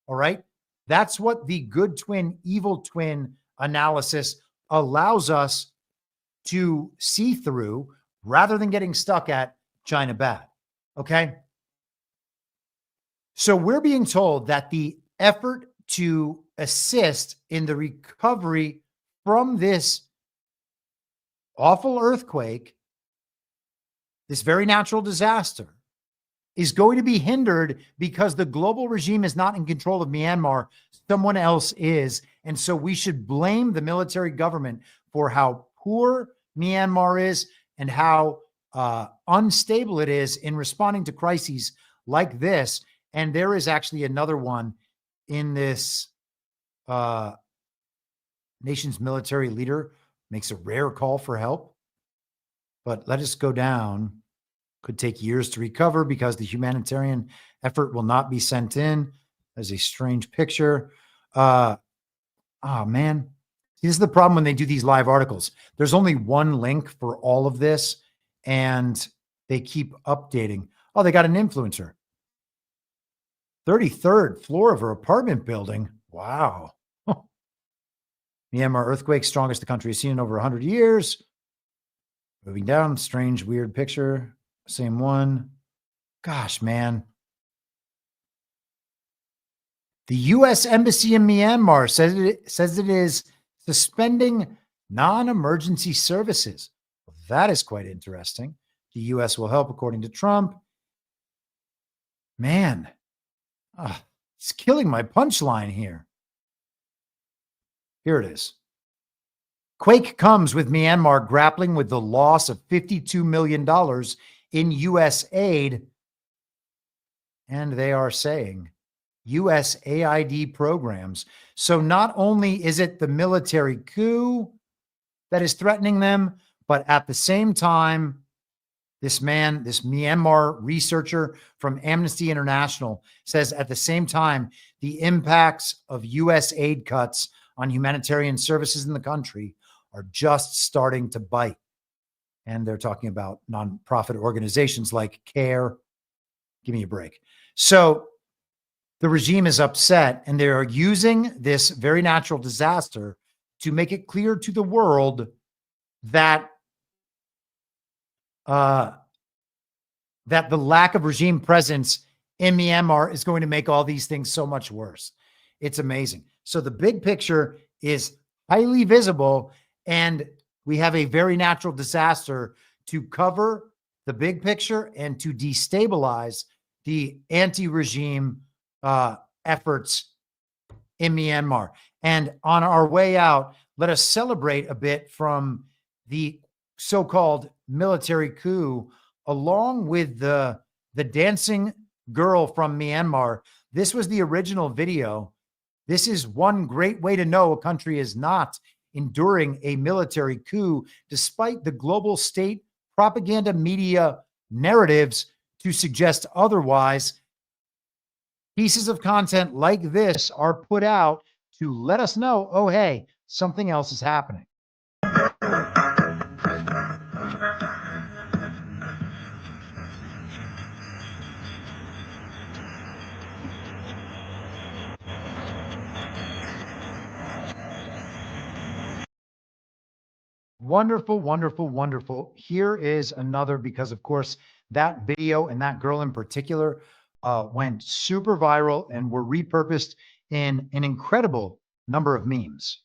All right. That's what the good twin, evil twin analysis allows us to see through rather than getting stuck at China bad. Okay. So we're being told that the effort to assist in the recovery from this awful earthquake, this very natural disaster, is going to be hindered because the global regime is not in control of Myanmar. Someone else is. And so we should blame the military government for how poor Myanmar is and how unstable it is in responding to crises like this. And there is actually another one in this nation's military leader makes a rare call for help. But let us go down. Could take years to recover because the humanitarian effort will not be sent in. There's a strange picture. Oh, man. This is the problem when they do these live articles. There's only one link for all of this, and they keep updating. Oh, they got an influencer. 33rd floor of her apartment building. Wow. Myanmar earthquake, strongest the country has seen in over 100 years. Moving down, strange, weird picture. Same one. Gosh, man. The U.S. Embassy in Myanmar says it is suspending non-emergency services. Well, that is quite interesting. The U.S. will help, according to Trump. Man, it's killing my punchline here. Here it is. Quake comes with Myanmar grappling with the loss of $52 million in U.S. aid. And they are saying USAID programs. So not only is it the military coup that is threatening them, but at the same time, this Myanmar researcher from Amnesty International says at the same time, the impacts of U.S. aid cuts on humanitarian services in the country are just starting to bite. And they're talking about nonprofit organizations like CARE. Give me a break. So the regime is upset, and they are using this very natural disaster to make it clear to the world that that the lack of regime presence in Myanmar is going to make all these things so much worse. It's amazing. So the big picture is highly visible, and we have a very natural disaster to cover the big picture and to destabilize the anti-regime efforts in Myanmar. And on our way out, let us celebrate a bit from the so-called military coup, along with the dancing girl from Myanmar. This was the original video. This is one great way to know a country is not enduring a military coup, despite the global state propaganda media narratives to suggest otherwise. Pieces of content like this are put out to let us know, oh, hey, something else is happening. Wonderful, wonderful, wonderful. Here is another, because of course that video and that girl in particular went super viral and were repurposed in an incredible number of memes.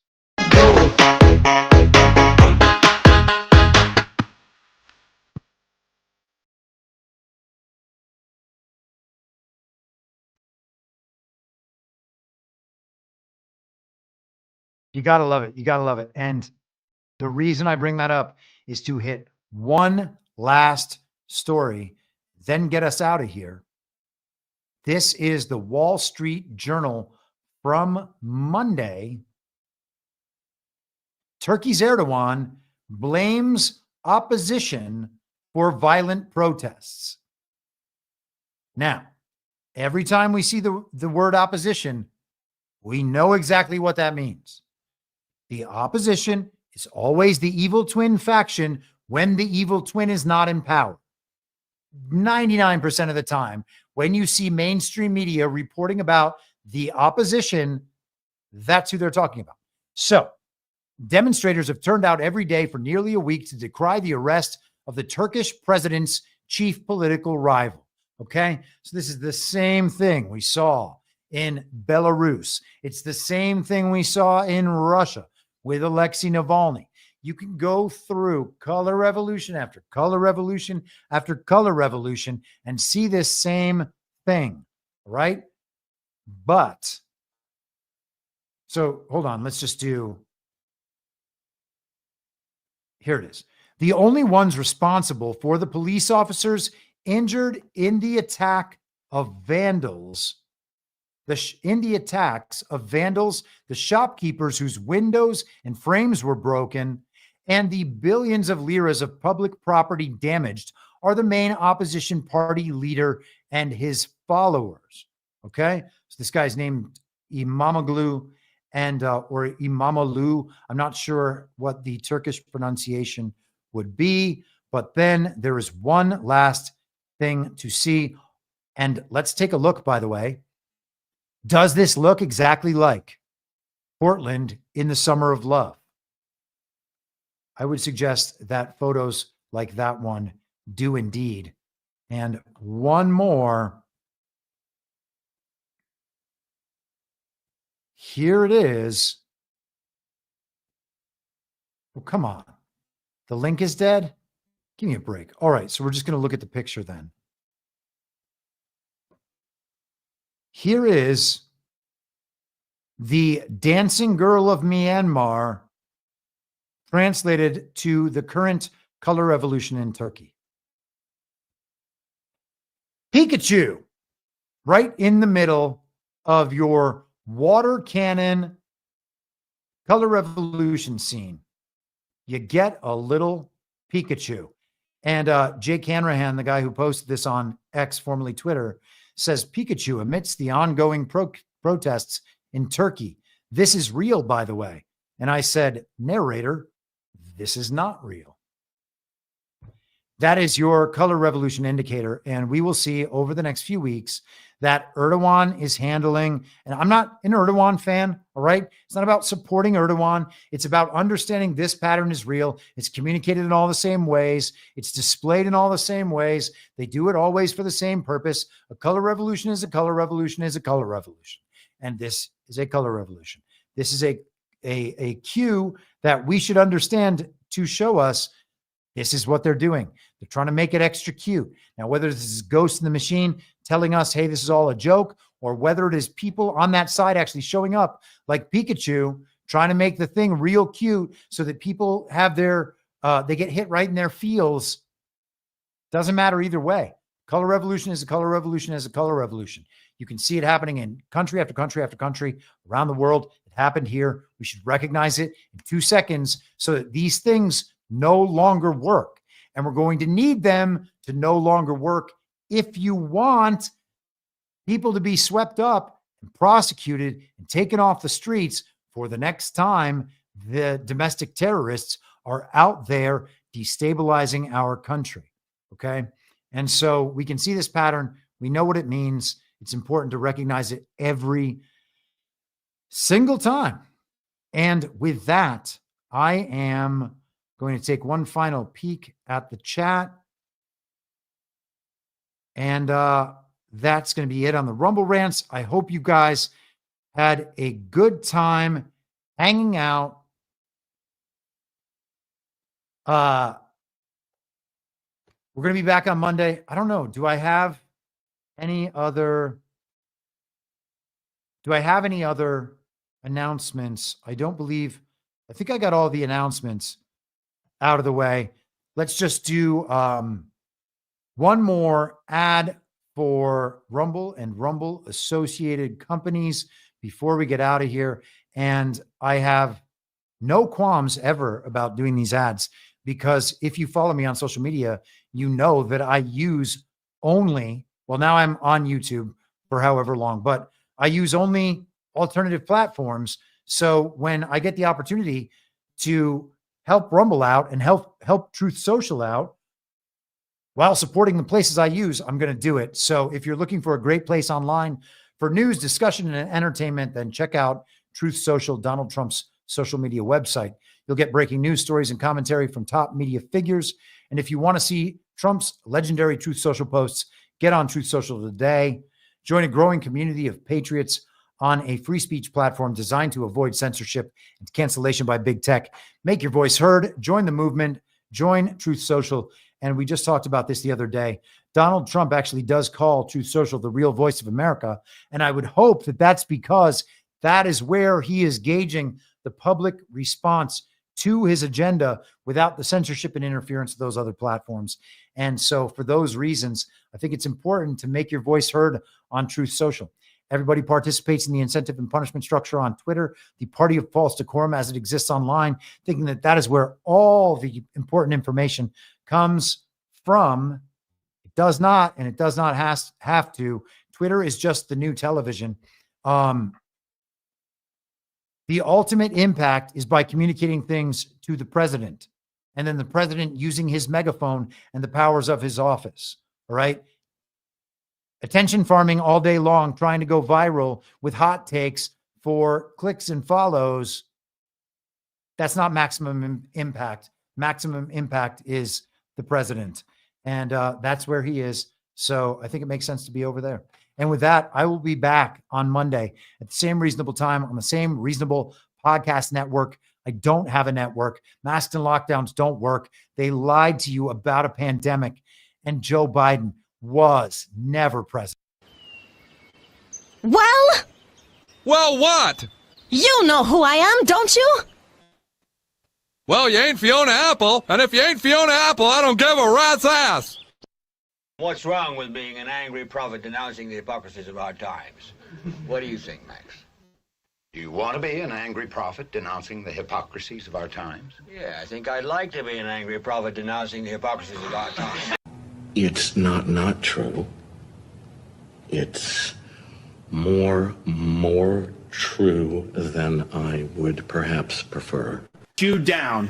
You gotta love it. You gotta love it. And the reason I bring that up is to hit one last story, then get us out of here. This is the Wall Street Journal from Monday. Turkey's Erdogan blames opposition for violent protests. Now, every time we see the word opposition, we know exactly what that means. The opposition is always the evil twin faction when the evil twin is not in power. 99% of the time, when you see mainstream media reporting about the opposition, that's who they're talking about. So, demonstrators have turned out every day for nearly a week to decry the arrest of the Turkish president's chief political rival. Okay. So this is the same thing we saw in Belarus. It's the same thing we saw in Russia with Alexei Navalny. You can go through color revolution after color revolution after color revolution and see this same thing, right? But, so hold on, let's just do, here it is. The only ones responsible for the police officers injured in the attack of vandals, the shopkeepers whose windows and frames were broken, and the billions of liras of public property damaged are the main opposition party leader and his followers. Okay, so this guy's named Imamoglu or Imamoglu. I'm not sure what the Turkish pronunciation would be, but then there is one last thing to see. And let's take a look, by the way. Does this look exactly like Portland in the summer of love? I would suggest that photos like that one do indeed. And one more. Here it is. Oh, come on. The link is dead? Give me a break. All right, so we're just going to look at the picture then. Here is the dancing girl of Myanmar translated to the current color revolution in Turkey. Pikachu, right in the middle of your water cannon color revolution scene. You get a little Pikachu. And Jake Hanrahan, the guy who posted this on X, formerly Twitter, says Pikachu amidst the ongoing protests in Turkey. This is real, by the way. And I said, narrator, this is not real. That is your color revolution indicator. And we will see over the next few weeks that Erdogan is handling, and I'm not an Erdogan fan, all right? It's not about supporting Erdogan. It's about understanding this pattern is real. It's communicated in all the same ways. It's displayed in all the same ways. They do it always for the same purpose. A color revolution is a color revolution is a color revolution. And this is a color revolution. This is a cue that we should understand to show us this is what they're doing. They're trying to make it extra cute. Now, whether this is Ghost in the Machine telling us, hey, this is all a joke, or whether it is people on that side actually showing up like Pikachu, trying to make the thing real cute so that people have their, they get hit right in their feels. Doesn't matter either way. Color revolution is a color revolution is a color revolution. You can see it happening in country after country after country around the world. It happened here. We should recognize it in 2 seconds so that these things no longer work. And we're going to need them to no longer work if you want people to be swept up and prosecuted and taken off the streets for the next time the domestic terrorists are out there destabilizing our country. Okay. And so we can see this pattern. We know what it means. It's important to recognize it every single time. And with that, I am going to take one final peek at the chat. And that's going to be it on the Rumble Rants. I hope you guys had a good time hanging out. We're going to be back on Monday. I don't know. Do I have any other announcements? I don't believe. I think I got all the announcements out of the way. Let's just do one more ad for Rumble and Rumble associated companies before we get out of here. And I have no qualms ever about doing these ads, because if you follow me on social media, you know that I use only, well, now I'm on YouTube for however long, but I use only alternative platforms. So when I get the opportunity to help Rumble out and help Truth Social out while supporting the places I use, I'm going to do it. So if you're looking for a great place online for news, discussion, and entertainment, then check out Truth Social, Donald Trump's social media website. You'll get breaking news stories and commentary from top media figures. And if you want to see Trump's legendary Truth Social posts, Get on Truth Social today. Join a growing community of patriots on a free speech platform designed to avoid censorship and cancellation by big tech. Make your voice heard. Join the movement. Join Truth Social. And we just talked about this the other day. Donald Trump actually does call Truth Social the real voice of America. And I would hope that that's because that is where he is gauging the public response to his agenda without the censorship and interference of those other platforms. And so for those reasons, I think it's important to make your voice heard on Truth Social. Everybody participates in the incentive and punishment structure on Twitter, the party of false decorum as it exists online, thinking that that is where all the important information comes from. It does not, and it does not have to. Twitter is just the new television. The ultimate impact is by communicating things to the president, and then the president using his megaphone and the powers of his office. All right. Attention farming all day long, trying to go viral with hot takes for clicks and follows. That's not maximum impact. Maximum impact is the president. And that's where he is. So I think it makes sense to be over there. And with that, I will be back on Monday at the same reasonable time on the same reasonable podcast network. I don't have a network. Masks and lockdowns don't work. They lied to you about a pandemic. And Joe Biden was never president. Well, what? You know who I am, don't you? Well, you ain't Fiona Apple, and if you ain't Fiona Apple, I don't give a rat's ass. What's wrong with being an angry prophet denouncing the hypocrisies of our times? What do you think, Max? Do you want to be an angry prophet denouncing the hypocrisies of our times? Yeah, I think I'd like to be an angry prophet denouncing the hypocrisies of our times. It's not true. It's more true than I would perhaps prefer. You down.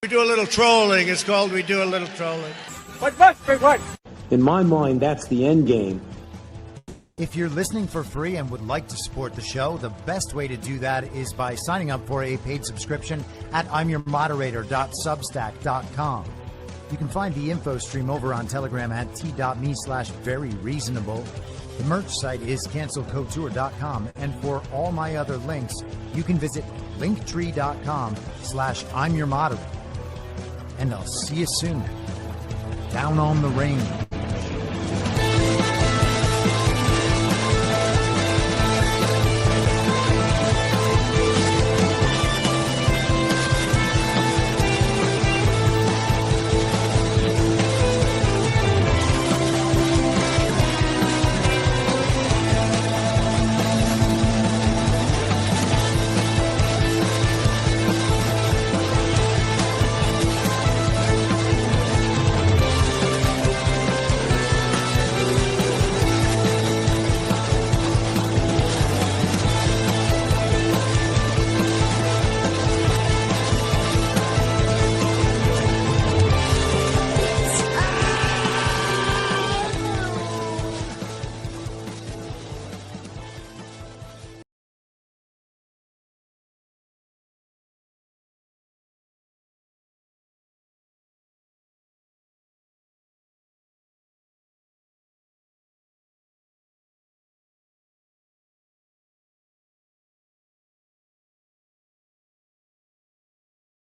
We do a little trolling. It's called We Do a Little Trolling. What? In my mind, that's the end game. If you're listening for free and would like to support the show, the best way to do that is by signing up for a paid subscription at imyourmoderator.substack.com. You can find the info stream over on Telegram at t.me/veryreasonable. The merch site is cancelcouture.com. And for all my other links, you can visit linktree.com/imyourmoderator. And I'll see you soon. Down on the range.